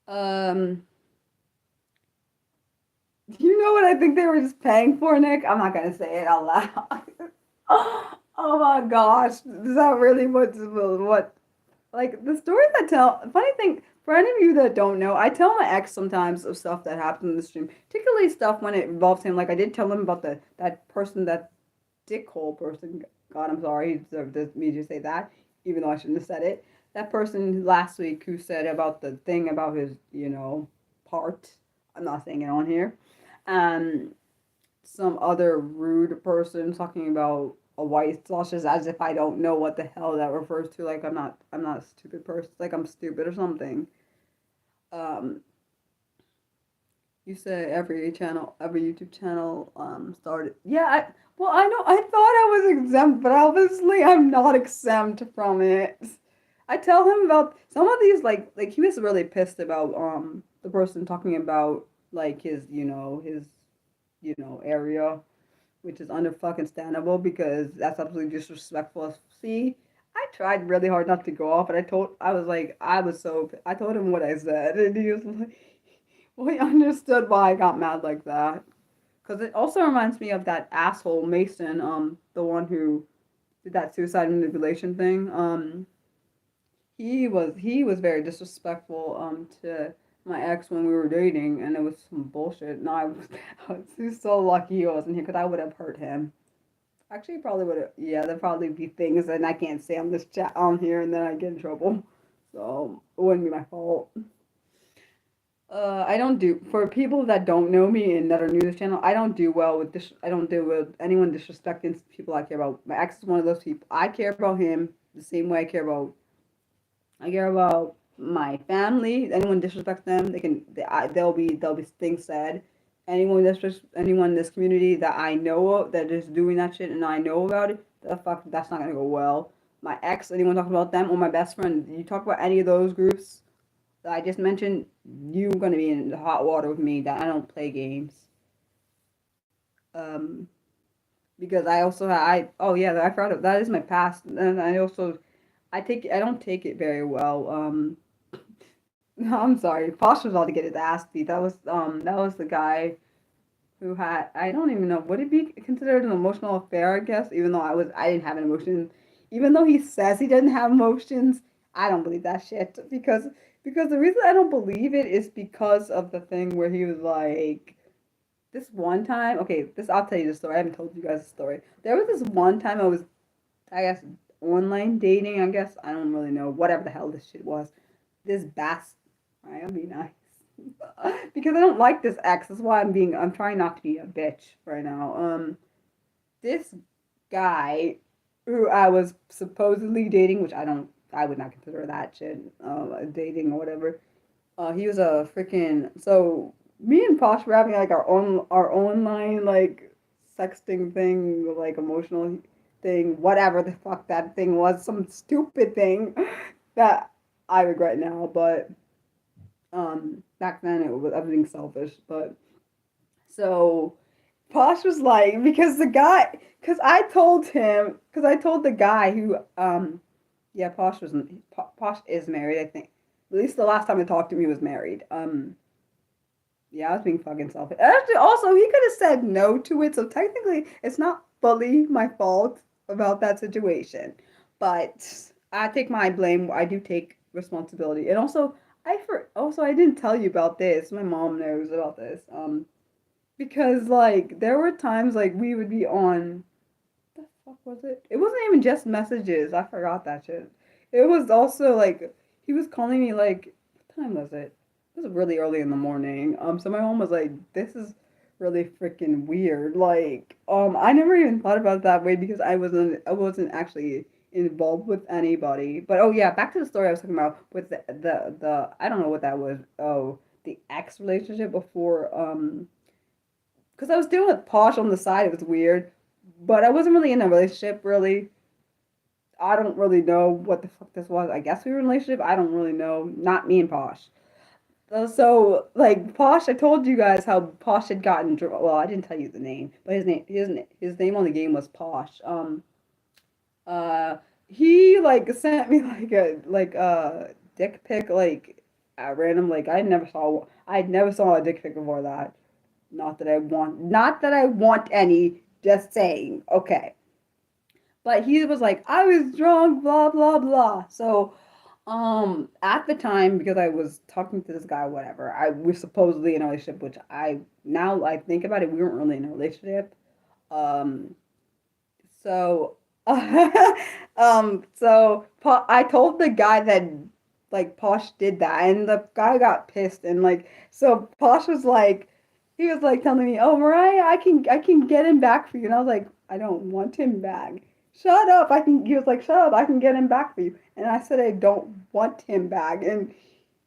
A: Um, you know what I think they were just paying for, Nick? I'm not gonna say it out loud. Oh my gosh, is that really what like the stories I tell? Funny thing, for any of you that don't know, I tell my ex sometimes of stuff that happened in the stream, particularly stuff when it involves him. Like I did tell him about that person, that dickhole person. God, I'm sorry, he deserved me to say that, even though I shouldn't have said it. That person last week who said about the thing about his, part. I'm not saying it on here. Um, some other rude person talking about a white sausage as if I don't know what the hell that refers to. Like I'm not a stupid person. Like I'm stupid or something. Um, you said every YouTube channel started. Yeah, well I know I thought I was exempt, but obviously I'm not exempt from it. I tell him about some of these like he was really pissed about the person talking about like his area, which is under fucking standable because that's absolutely disrespectful. See, I tried really hard not to go off, and I told him what I said, and he was like, well, he understood why I got mad like that. Because it also reminds me of that asshole Mason, the one who did that suicide manipulation thing. He was very disrespectful to my ex when we were dating, and it was some bullshit. No, I was so lucky he wasn't here because I would have hurt him. Actually, probably would have. Yeah, there'd probably be things that I can't say on this chat on here, and then I get in trouble. So it wouldn't be my fault. I don't do for people that don't know me and that are new to this channel. I don't do well with this. I don't deal with anyone disrespecting people I care about. My ex is one of those people. I care about him the same way I care about my family. Anyone disrespects them, there'll be things said. Anyone in this community that I know of that is doing that shit and I know about it, that's not gonna go well. My ex, anyone talking about them, or my best friend, you talk about any of those groups that I just mentioned, you're gonna be in the hot water with me. That I don't play games. Um, because I also oh yeah, I forgot that is my past, and I don't take it very well. I'm sorry. Posh was about to get his ass beat. That was the guy who had, I don't even know, would it be considered an emotional affair, I guess, even though I didn't have an emotion. Even though he says he didn't have emotions, I don't believe that shit because the reason I don't believe it is because of the thing where he was like, this one time, okay, this I'll tell you the story. I haven't told you guys the story. There was this one time I guess, online dating. I guess I don't really know whatever the hell this shit was. This bass, I'll be nice because I don't like this ex. That's why I'm trying not to be a bitch right now. This guy who I was supposedly dating, which I would not consider that shit dating or whatever. He was a freaking so me and Posh were having like our online like sexting thing, like emotional thing, whatever the fuck that thing was, some stupid thing that I regret now, but back then it was I was being selfish, but so Posh was like because the guy because I told the guy who yeah, Posh is married, I think. At least the last time I talked to him, he was married. Yeah, I was being fucking selfish. Actually, also, he could have said no to it, so technically, it's not fully my fault about that situation. But I take my blame. I do take responsibility, and also, I didn't tell you about this. My mom knows about this. Because like there were times like we would be on the fuck was it? It wasn't even just messages. I forgot that shit. It was also like he was calling me like what time was it? It was really early in the morning. So my mom was like, "This is really freaking weird." Like, I never even thought about it that way because I wasn't actually involved with anybody. But oh yeah, back to the story I was talking about with the I don't know what that was. Oh, the ex relationship before because I was doing with Posh on the side. It was weird, but I wasn't really in a relationship. Really, I don't really know what the fuck this was. I guess we were in a relationship. I don't really know. Not me and Posh. So like Posh, I told you guys how Posh had gotten. Well, I didn't tell you the name, but his name on the game was Posh. Uh, he like sent me like a dick pic like at random. Like I never saw a dick pic before that. Not that I want any, just saying. Okay. But he was like, I was drunk, blah, blah, blah. So, at the time, because I was talking to this guy, whatever, I was supposedly in a relationship, which now I think about it, we weren't really in a relationship. Um, so, I told the guy that like Posh did that, and the guy got pissed, and like so Posh was like, he was like telling me, "Oh, Mariah, I can get him back for you," and I was like, "I don't want him back. Shut up! I can." He was like, "Shut up! I can get him back for you," and I said, "I don't want him back," and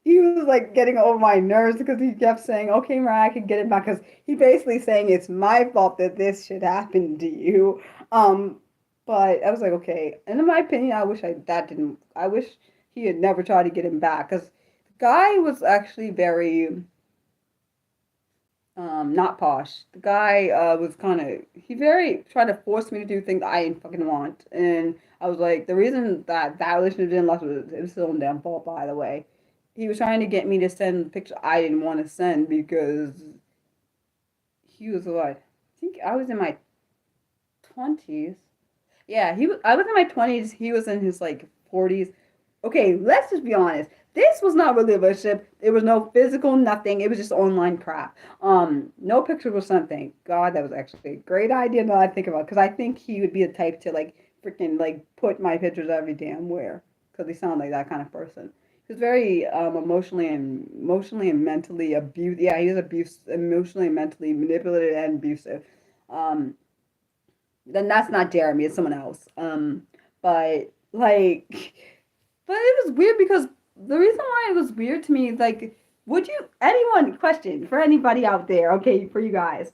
A: he was like getting over my nerves because he kept saying, "Okay, Mariah, I can get him back," because he basically saying it's my fault that this should happen to you. Um, but I was like, okay. And in my opinion, I wish he had never tried to get him back because the guy was actually very not Posh. The guy was kind of he very tried to force me to do things I didn't fucking want, and I was like, the reason that relationship didn't last was it was still his damn fault, by the way. He was trying to get me to send pictures I didn't want to send because he was what? I think I was in my 20s. Yeah, I was in my 20s. He was in his like 40s. Okay, let's just be honest. This was not really a relationship. There was no physical, nothing. It was just online crap. No pictures or something. God, that was actually a great idea now I think about because I think he would be the type to like freaking like put my pictures every damn where because he sounded like that kind of person. He was very emotionally and mentally abused. Yeah, he was emotionally and mentally manipulated and abusive. Um, then that's not Jeremy, it's someone else. But like, but it was weird because the reason why it was weird to me is like, would you anyone question for anybody out there? Okay, for you guys,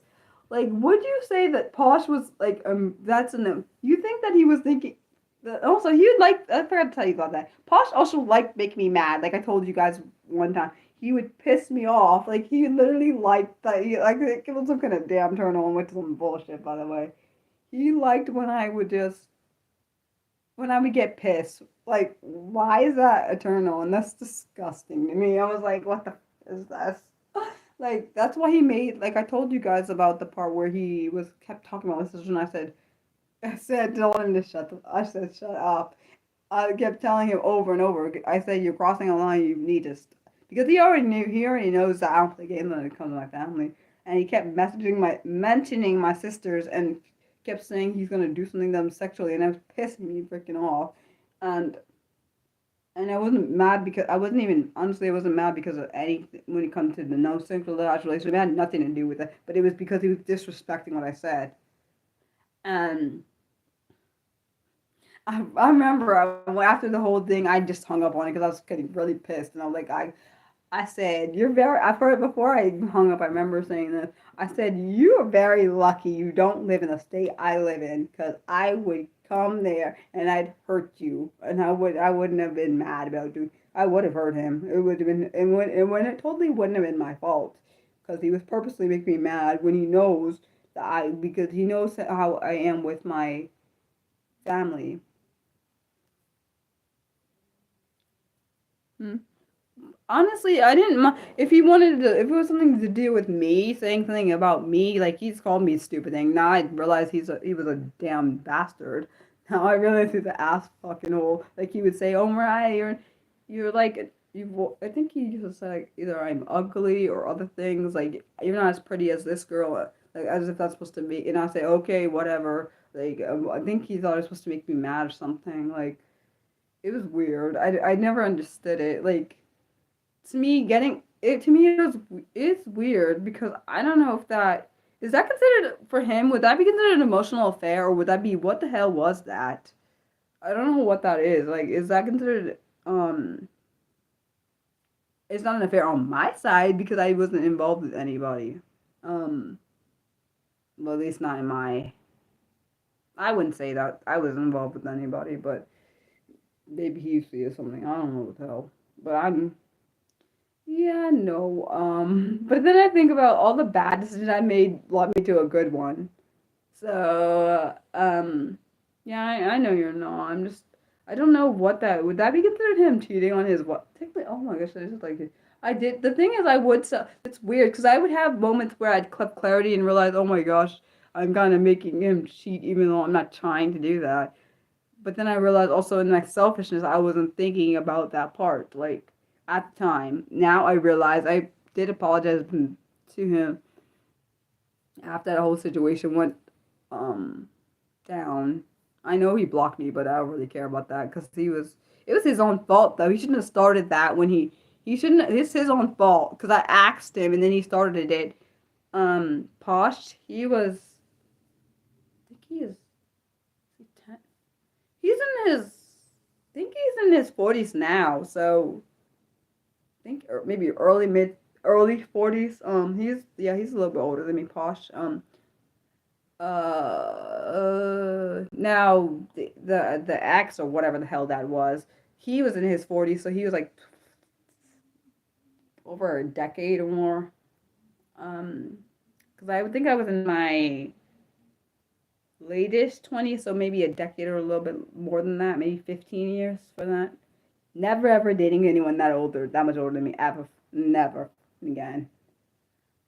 A: like, would you say that Posh was like that's an you think that he was thinking that also he would like I forgot to tell you about that. Posh also liked make me mad. Like I told you guys one time. He would piss me off. Like he literally liked that. Like it was some kind of damn turn on with some bullshit, by the way. He liked when I would get pissed. Like, why is that a turn on? That's disgusting to me. I was like, what the f is this? Like that's why he made, like I told you guys about the part where he was kept talking about my sister, and I said, tell him to shut the. I said, shut up. I kept telling him over and over. I said, you're crossing a line. You need to, because he already knew. He already knows that I don't play games when it comes to my family, and he kept mentioning my sisters, and kept saying he's gonna do something to them sexually, and it was pissing me freaking off, and I wasn't mad because I wasn't even honestly I wasn't mad because of anything when it comes to the no sexualized relationship. It had nothing to do with it, but it was because he was disrespecting what I said, and I remember after the whole thing, I just hung up on it because I was getting really pissed, and I was like, I said, you're very, I've heard it before I hung up, I remember saying this. I said, you are very lucky you don't live in the state I live in, because I would come there and I'd hurt you. And I wouldn't have been mad about doing, I would have hurt him. It would have been, and when it totally wouldn't have been my fault, because he was purposely making me mad when he knows because he knows how I am with my family. Hmm. Honestly, I didn't mind if he wanted to. If it was something to do with me, saying something about me, like he's called me stupid thing. Now I realize he was a damn bastard. Now I realize he's an ass fucking hole. Like he would say, "Oh Mariah, you're like you." I think he used to say like either I'm ugly or other things. Like you're not as pretty as this girl. Like as if that's supposed to be. And I say, "Okay, whatever." Like I think he thought it was supposed to make me mad or something. Like it was weird. I never understood it. Like to me getting it to me it's weird because I don't know if that is that considered for him, would that be considered an emotional affair, or would that be what the hell was that? I don't know what that is. Like is that considered it's not an affair on my side because I wasn't involved with anybody. Um well at least not in my I wouldn't say that I was involved with anybody, but maybe he used to or something. I don't know what the hell. But I'm Yeah, no. But then I think about all the bad decisions I made led me to a good one. So, yeah, I know you're not. I don't know what that would that be considered him cheating on his what? Technically, oh my gosh, I just like it. I did. The thing is, I would. So it's weird because I would have moments where I'd clip clarity and realize, oh my gosh, I'm kind of making him cheat, even though I'm not trying to do that. But then I realized also in my selfishness, I wasn't thinking about that part. Like at the time, now I realize I did apologize to him after that whole situation went um down. I know he blocked me, but I don't really care about that because it was his own fault though. He shouldn't have started that when he shouldn't. It's his own fault because I asked him and then he started it. Posh, he was. I think he is. He's in his. I think he's in his 40s now. So I think maybe early 40s. He's a little bit older than me, Posh. Now the ex or whatever the hell that was, he was in his 40s, so he was like over a decade or more. Because I would think I was in my latest 20s, so maybe a decade or a little bit more than that, maybe 15 years for that. Never ever dating anyone that much older than me, ever, never again.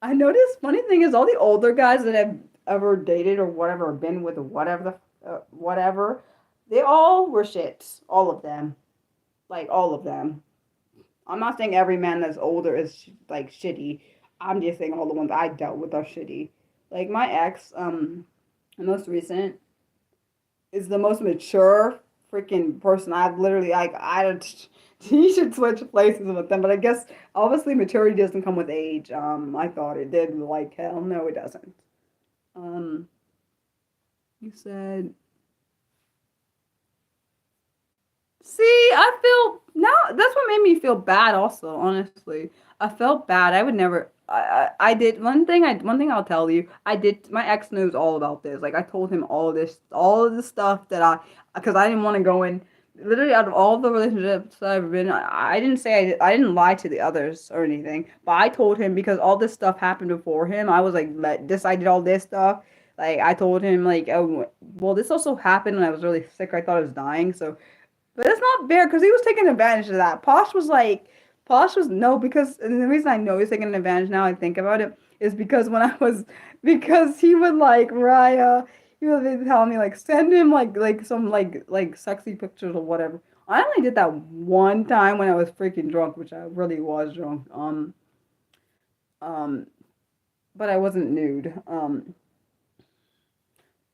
A: I noticed. Funny thing is, all the older guys that I've ever dated or whatever, or been with or whatever, they all were shits. All of them, like all of them. I'm not saying every man that's older is like shitty. I'm just saying all the ones I dealt with are shitty. Like my ex, the most recent, is the most mature freaking person I've literally like. I don't. He should switch places with them, but I guess obviously maturity doesn't come with age. I thought it did. Like hell, no, it doesn't. Um, you said. See, I feel now. That's what made me feel bad. Also, honestly, I felt bad. I would never. I did one thing I'll tell you. I did. My ex knows all about this. Like I told him all of the stuff that because I didn't want to go in. Literally, out of all the relationships that I've been, I didn't say I didn't lie to the others or anything. But I told him because all this stuff happened before him. I was like, this I did all this stuff. Like I told him like, oh, well, this also happened when I was really sick. I thought I was dying. So but it's not fair because he was taking advantage of that. Posh was no, because and the reason I know he's taking an advantage now I think about it is because because he would like Raya, he would be telling me like send him like some like sexy pictures or whatever. I only did that one time when I was freaking drunk, which I really was drunk. Um, but I wasn't nude.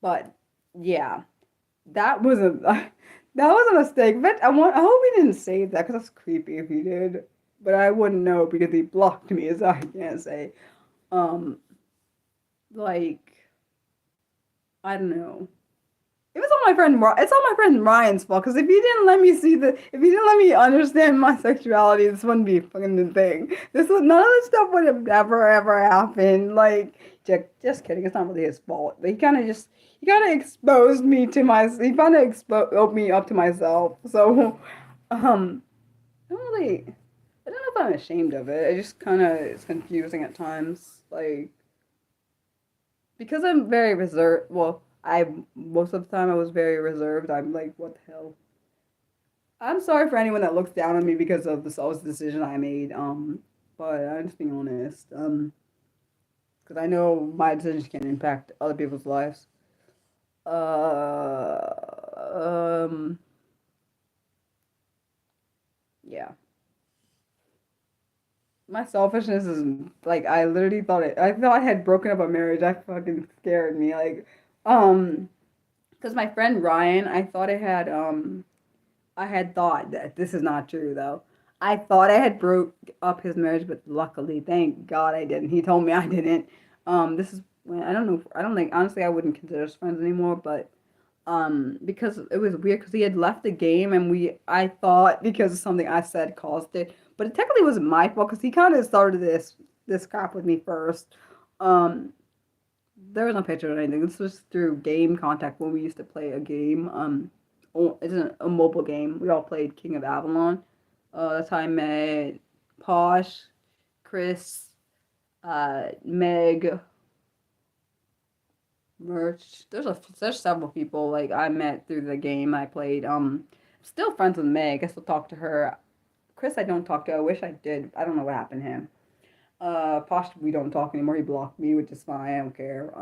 A: But yeah, that was a that was a mistake. But I hope he didn't save that because that's creepy if he did. But I wouldn't know because he blocked me, so I can't say. Um, like I don't know. It was all my friend. It's all my friend Ryan's fault. Because if he didn't let me if he didn't let me understand my sexuality, this wouldn't be fucking the thing. None of this stuff would have ever happened. Like, just kidding. It's not really his fault. But he kind of exposed me to he kind of opened me up to myself. So, I don't really, I don't know if I'm ashamed of it. I just kind of, it's confusing at times. Like, because I'm very reserved. Well, most of the time I was very reserved. I'm like, what the hell? I'm sorry for anyone that looks down on me because of the selfish decision I made. But I'm just being honest. Because I know my decisions can impact other people's lives. Uh, um, yeah. My selfishness is like I literally thought it. I thought I had broken up a marriage. That fucking scared me. Um, because my friend Ryan, I had thought that this is not true though. I thought I had broke up his marriage, but luckily, thank God I didn't. He told me I didn't. This is when I don't know. I don't think honestly I wouldn't consider us friends anymore, but because it was weird because he had left the game and I thought because of something I said caused it, but it technically wasn't my fault because he kind of started this crap with me first. Um, there was no picture or anything. This was through game contact when we used to play a game. It's a mobile game. We all played King of Avalon. That's how I met Posh, Chris, Meg, Merch. There's several people like I met through the game I played. Still friends with Meg. I still talk to her. Chris, I don't talk to. I wish I did. I don't know what happened to him. Posh, we don't talk anymore. He blocked me, which is fine. I don't care.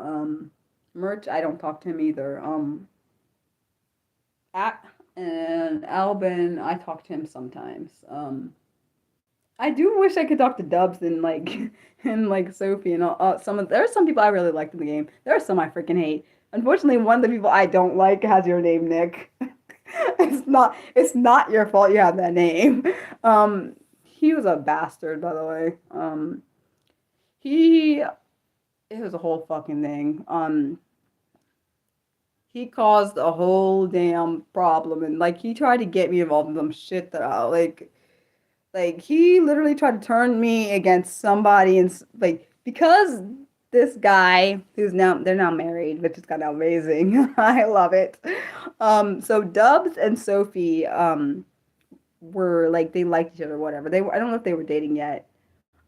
A: Merch, I don't talk to him either. At and Albin, I talk to him sometimes. I do wish I could talk to Dubs and like and like Sophie and there are some people I really liked in the game. There are some I freaking hate. Unfortunately, one of the people I don't like has your name, Nick. It's not your fault you have that name. He was a bastard, by the way. He it was a whole fucking thing. He caused a whole damn problem and like he tried to get me involved in some shit that I like he literally tried to turn me against somebody and like because this guy they're now married, which is kind of amazing. I love it. So Dubs and Sophie were like they liked each other, or whatever. I don't know if they were dating yet.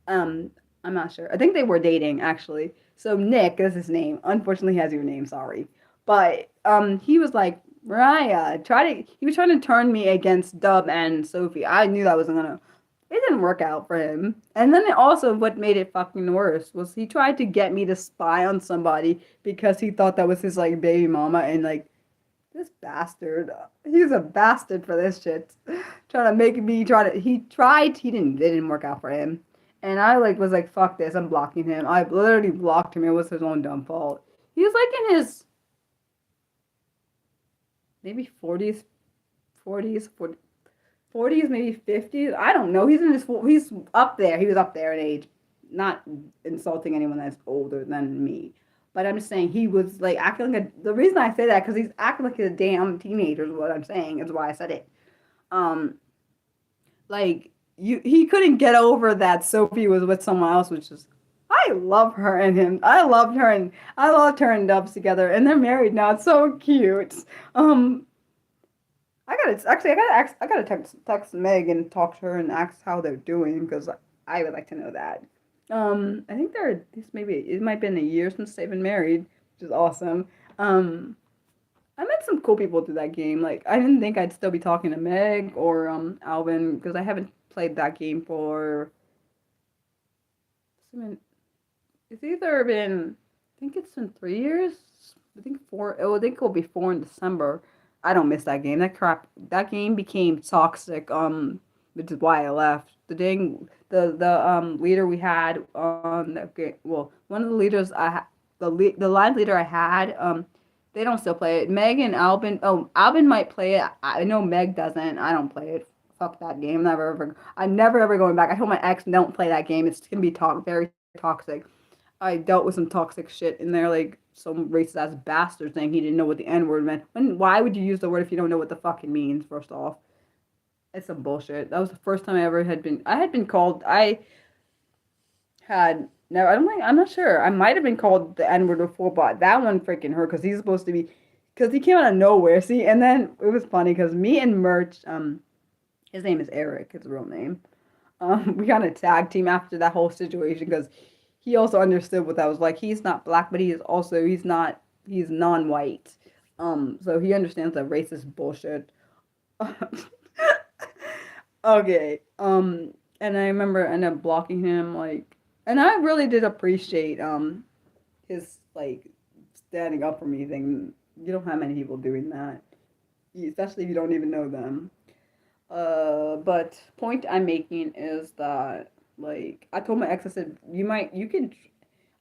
A: Um, I'm not sure. I think they were dating actually. So Nick is his name. Unfortunately, he has your name. Sorry, but he was like Mariah. He was trying to turn me against Dub and Sophie. I knew that wasn't gonna. It didn't work out for him. And then what made it fucking worse was he tried to get me to spy on somebody because he thought that was his like baby mama and like this bastard. He's a bastard for this shit. Trying to make me he didn't work out for him. And I like was like, fuck this, I'm blocking him. I literally blocked him. It was his own dumb fault. He's like in his maybe 40s, 40s, maybe 50s. I don't know. He's up there. He was up there in age. Not insulting anyone that's older than me. But I'm just saying he was like acting like the reason I say that because he's acting like a damn teenager is what I'm saying, is why I said it. Um like he couldn't get over that Sophie was with someone else, which is I love her and him. I loved her and Dubs together and they're married now. It's so cute. Um I gotta text Meg and talk to her and ask how they're doing because I would like to know that. I think it might have been a year since they've been married, which is awesome. Um, I met some cool people through that game. Like I didn't think I'd still be talking to Meg or Alvin because I haven't played that game for. It's either been, I think it's been 3 years. I think four. Oh, I think it'll be 4 in December. I don't miss that game. That game became toxic. Which is why I left. The leader we had on that game. Well, one of the leaders the line leader I had. They don't still play it. Meg and Albin. Oh, Albin might play it. I know Meg doesn't. I don't play it. Fuck that game. I'm never ever going back. I told my ex don't play that game. It's gonna be very toxic. I dealt with some toxic shit in there, like some racist ass bastard saying he didn't know what the N word meant. Why would you use the word if you don't know what the fuck it means? First off, it's some bullshit. That was the first time I ever had been. I had been called. I had no. I don't think. I'm not sure. I might have been called the N word before, but that one freaking hurt because he's supposed to be. Because he came out of nowhere. See, and then it was funny because me and Merch. His name is Eric. His real name. We got a tag team after that whole situation because he also understood what that was like. He's not black, but he's non-white. So he understands that racist bullshit. Okay. And I remember I ended up blocking him, like, and I really did appreciate his like standing up for me thing. You don't have many people doing that, especially if you don't even know them. But point I'm making is that, like, I told my ex, I said, you can,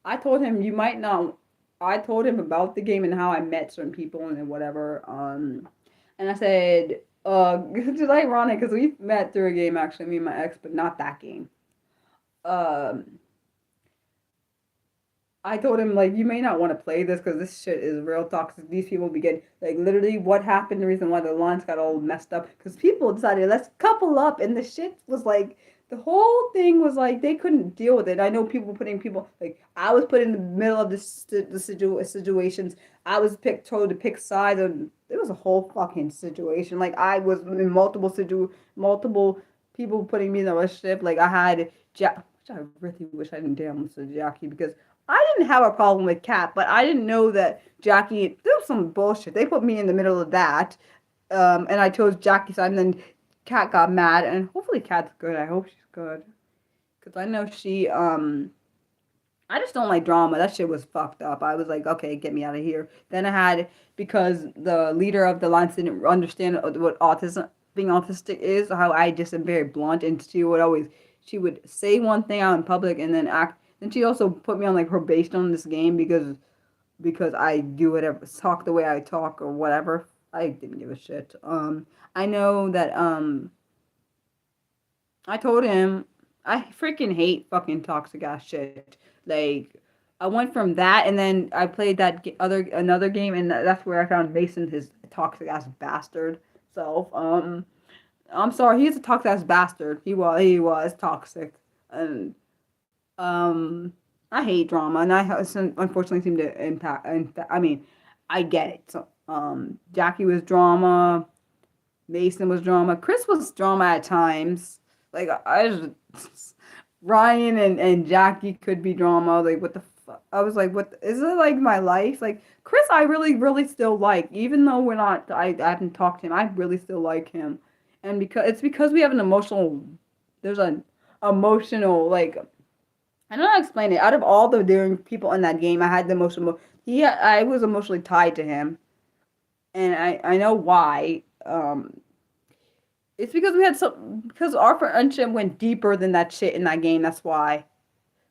A: I told him you might not, I told him about the game and how I met certain people and whatever. And I said, it's just ironic because we met through a game actually, me and my ex, but not that game. Um, I told him like you may not want to play this because this shit is real toxic. These people begin like literally what happened. The reason why the lines got all messed up because people decided let's couple up, and the shit was like the whole thing was like they couldn't deal with it. I know people putting people like I was put in the middle of situations. I was told to pick sides, and it was a whole fucking situation. Like I was in multiple people putting me in a relationship. Like I had Jack. Which I really wish I didn't damn listen to Jackie because I didn't have a problem with Kat, but I didn't know that Jackie. There was some bullshit. They put me in the middle of that, and I chose Jackie's side, and then Kat got mad, and hopefully Kat's good. I hope she's good, because I know she. I just don't like drama. That shit was fucked up. I was like, okay, get me out of here. Then I had because the leader of the lines didn't understand what being autistic is. How I just am very blunt, and she would say one thing out in public and then act. Then she also put me on like probation on this game because I do whatever, talk the way I talk or whatever. I didn't give a shit. I know that I told him I freaking hate fucking toxic ass shit. Like I went from that and then I played that another game and that's where I found Mason his toxic ass bastard self. I'm sorry, he's a toxic ass bastard. He was toxic and I hate drama, and unfortunately seem to impact. I mean, I get it. So, Jackie was drama. Mason was drama. Chris was drama at times. Like I just Ryan and Jackie could be drama. Like what the fuck? I was like, what is it like my life? Like Chris, I really still like, even though we're not. I haven't talked to him. I really still like him, and because we have an emotional. There's an emotional like I don't know how to explain it. Out of all the different people in that game, I had the most I was emotionally tied to him, and I know why. It's because we had because our friendship went deeper than that shit in that game. That's why.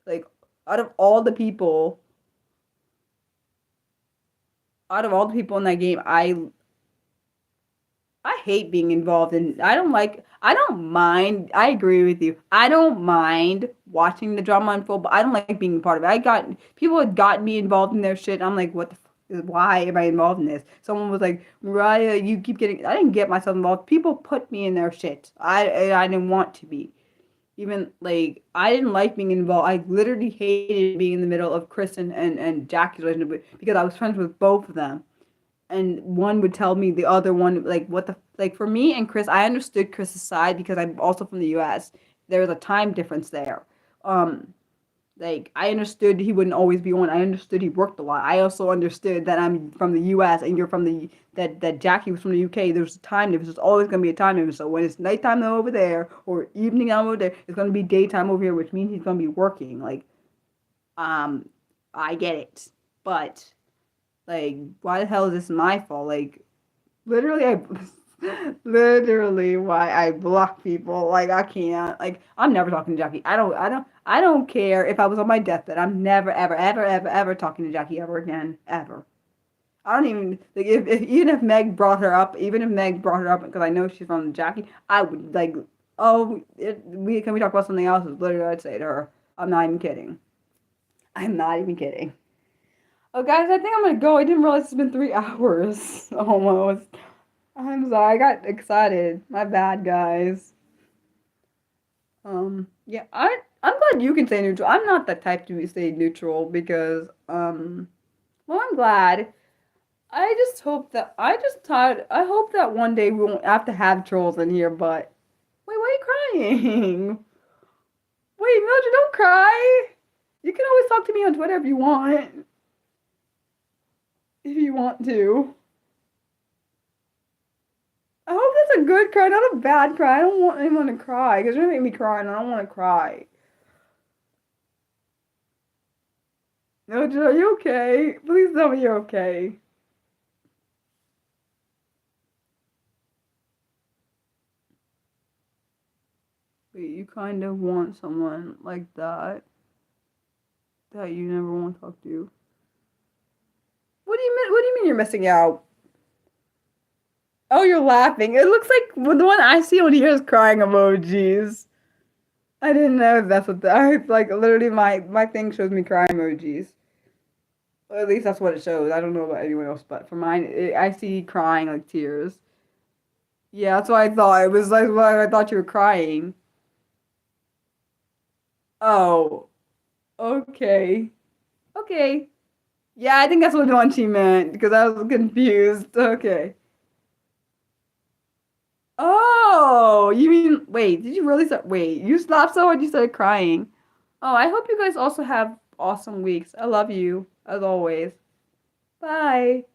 A: Like out of all the people, in that game, I hate being involved in. I don't mind. I agree with you. I don't mind watching the drama unfold, but I don't like being part of it. People had gotten me involved in their shit. I'm like, what the why am I involved in this? Someone was like, Mariah, you keep getting. I didn't get myself involved. People put me in their shit. I didn't want to be. Even like I didn't like being involved. I literally hated being in the middle of Chris and Jackie's relationship because I was friends with both of them, and one would tell me the other one like what the like for me and Chris, I understood Chris's side because I'm also from the US. There was a time difference there. Um Like, I understood he wouldn't always be on. I understood he worked a lot. I also understood that I'm from the U.S. and you're from the that Jackie was from the U.K. There's a time difference. There's always gonna be a time difference. So when it's nighttime over there or evening over there, it's gonna be daytime over here, which means he's gonna be working. Like, um, I get it, but like, why the hell is this my fault? Like, literally, I literally why I block people. Like, I can't. Like, I'm never talking to Jackie. I don't care if I was on my deathbed. I'm never, ever, ever, ever, ever talking to Jackie ever again. Ever. I don't even like if even if Meg brought her up, even if Meg brought her up because I know she's from Jackie, I would like, oh, we can we talk about something else? Is literally what I'd say to her. I'm not even kidding. I'm not even kidding. Oh, guys, I think I'm gonna go. I didn't realize it's been 3 hours almost. I'm sorry, I got excited. My bad, guys. Yeah, I'm glad you can stay neutral. I'm not the type to stay neutral because well, I'm glad. I just hope that I hope that one day we won't have to have trolls in here. But wait, why are you crying? Wait, Mildred, don't cry. You can always talk to me on Twitter if you want to. I hope that's a good cry, not a bad cry. I don't want anyone to cry because you're gonna make me cry, and I don't want to cry. No, are you okay? Please tell me you're okay. Wait, you kind of want someone like that you never want to talk to. What do you mean? What do you mean you're missing out? Oh, you're laughing. It looks like the one I see on here is crying emojis. I didn't know that's what I like. Literally, my thing shows me crying emojis. Or at least that's what it shows. I don't know about anyone else, but for mine, I see crying like tears. Yeah, that's what I thought. It was like why I thought you were crying. Oh, okay, okay. Yeah, I think that's what one she meant because I was confused. Okay. Oh, you mean wait? Did you really start? Wait, you stopped so hard you started crying. Oh, I hope you guys also have awesome weeks. I love you as always. Bye.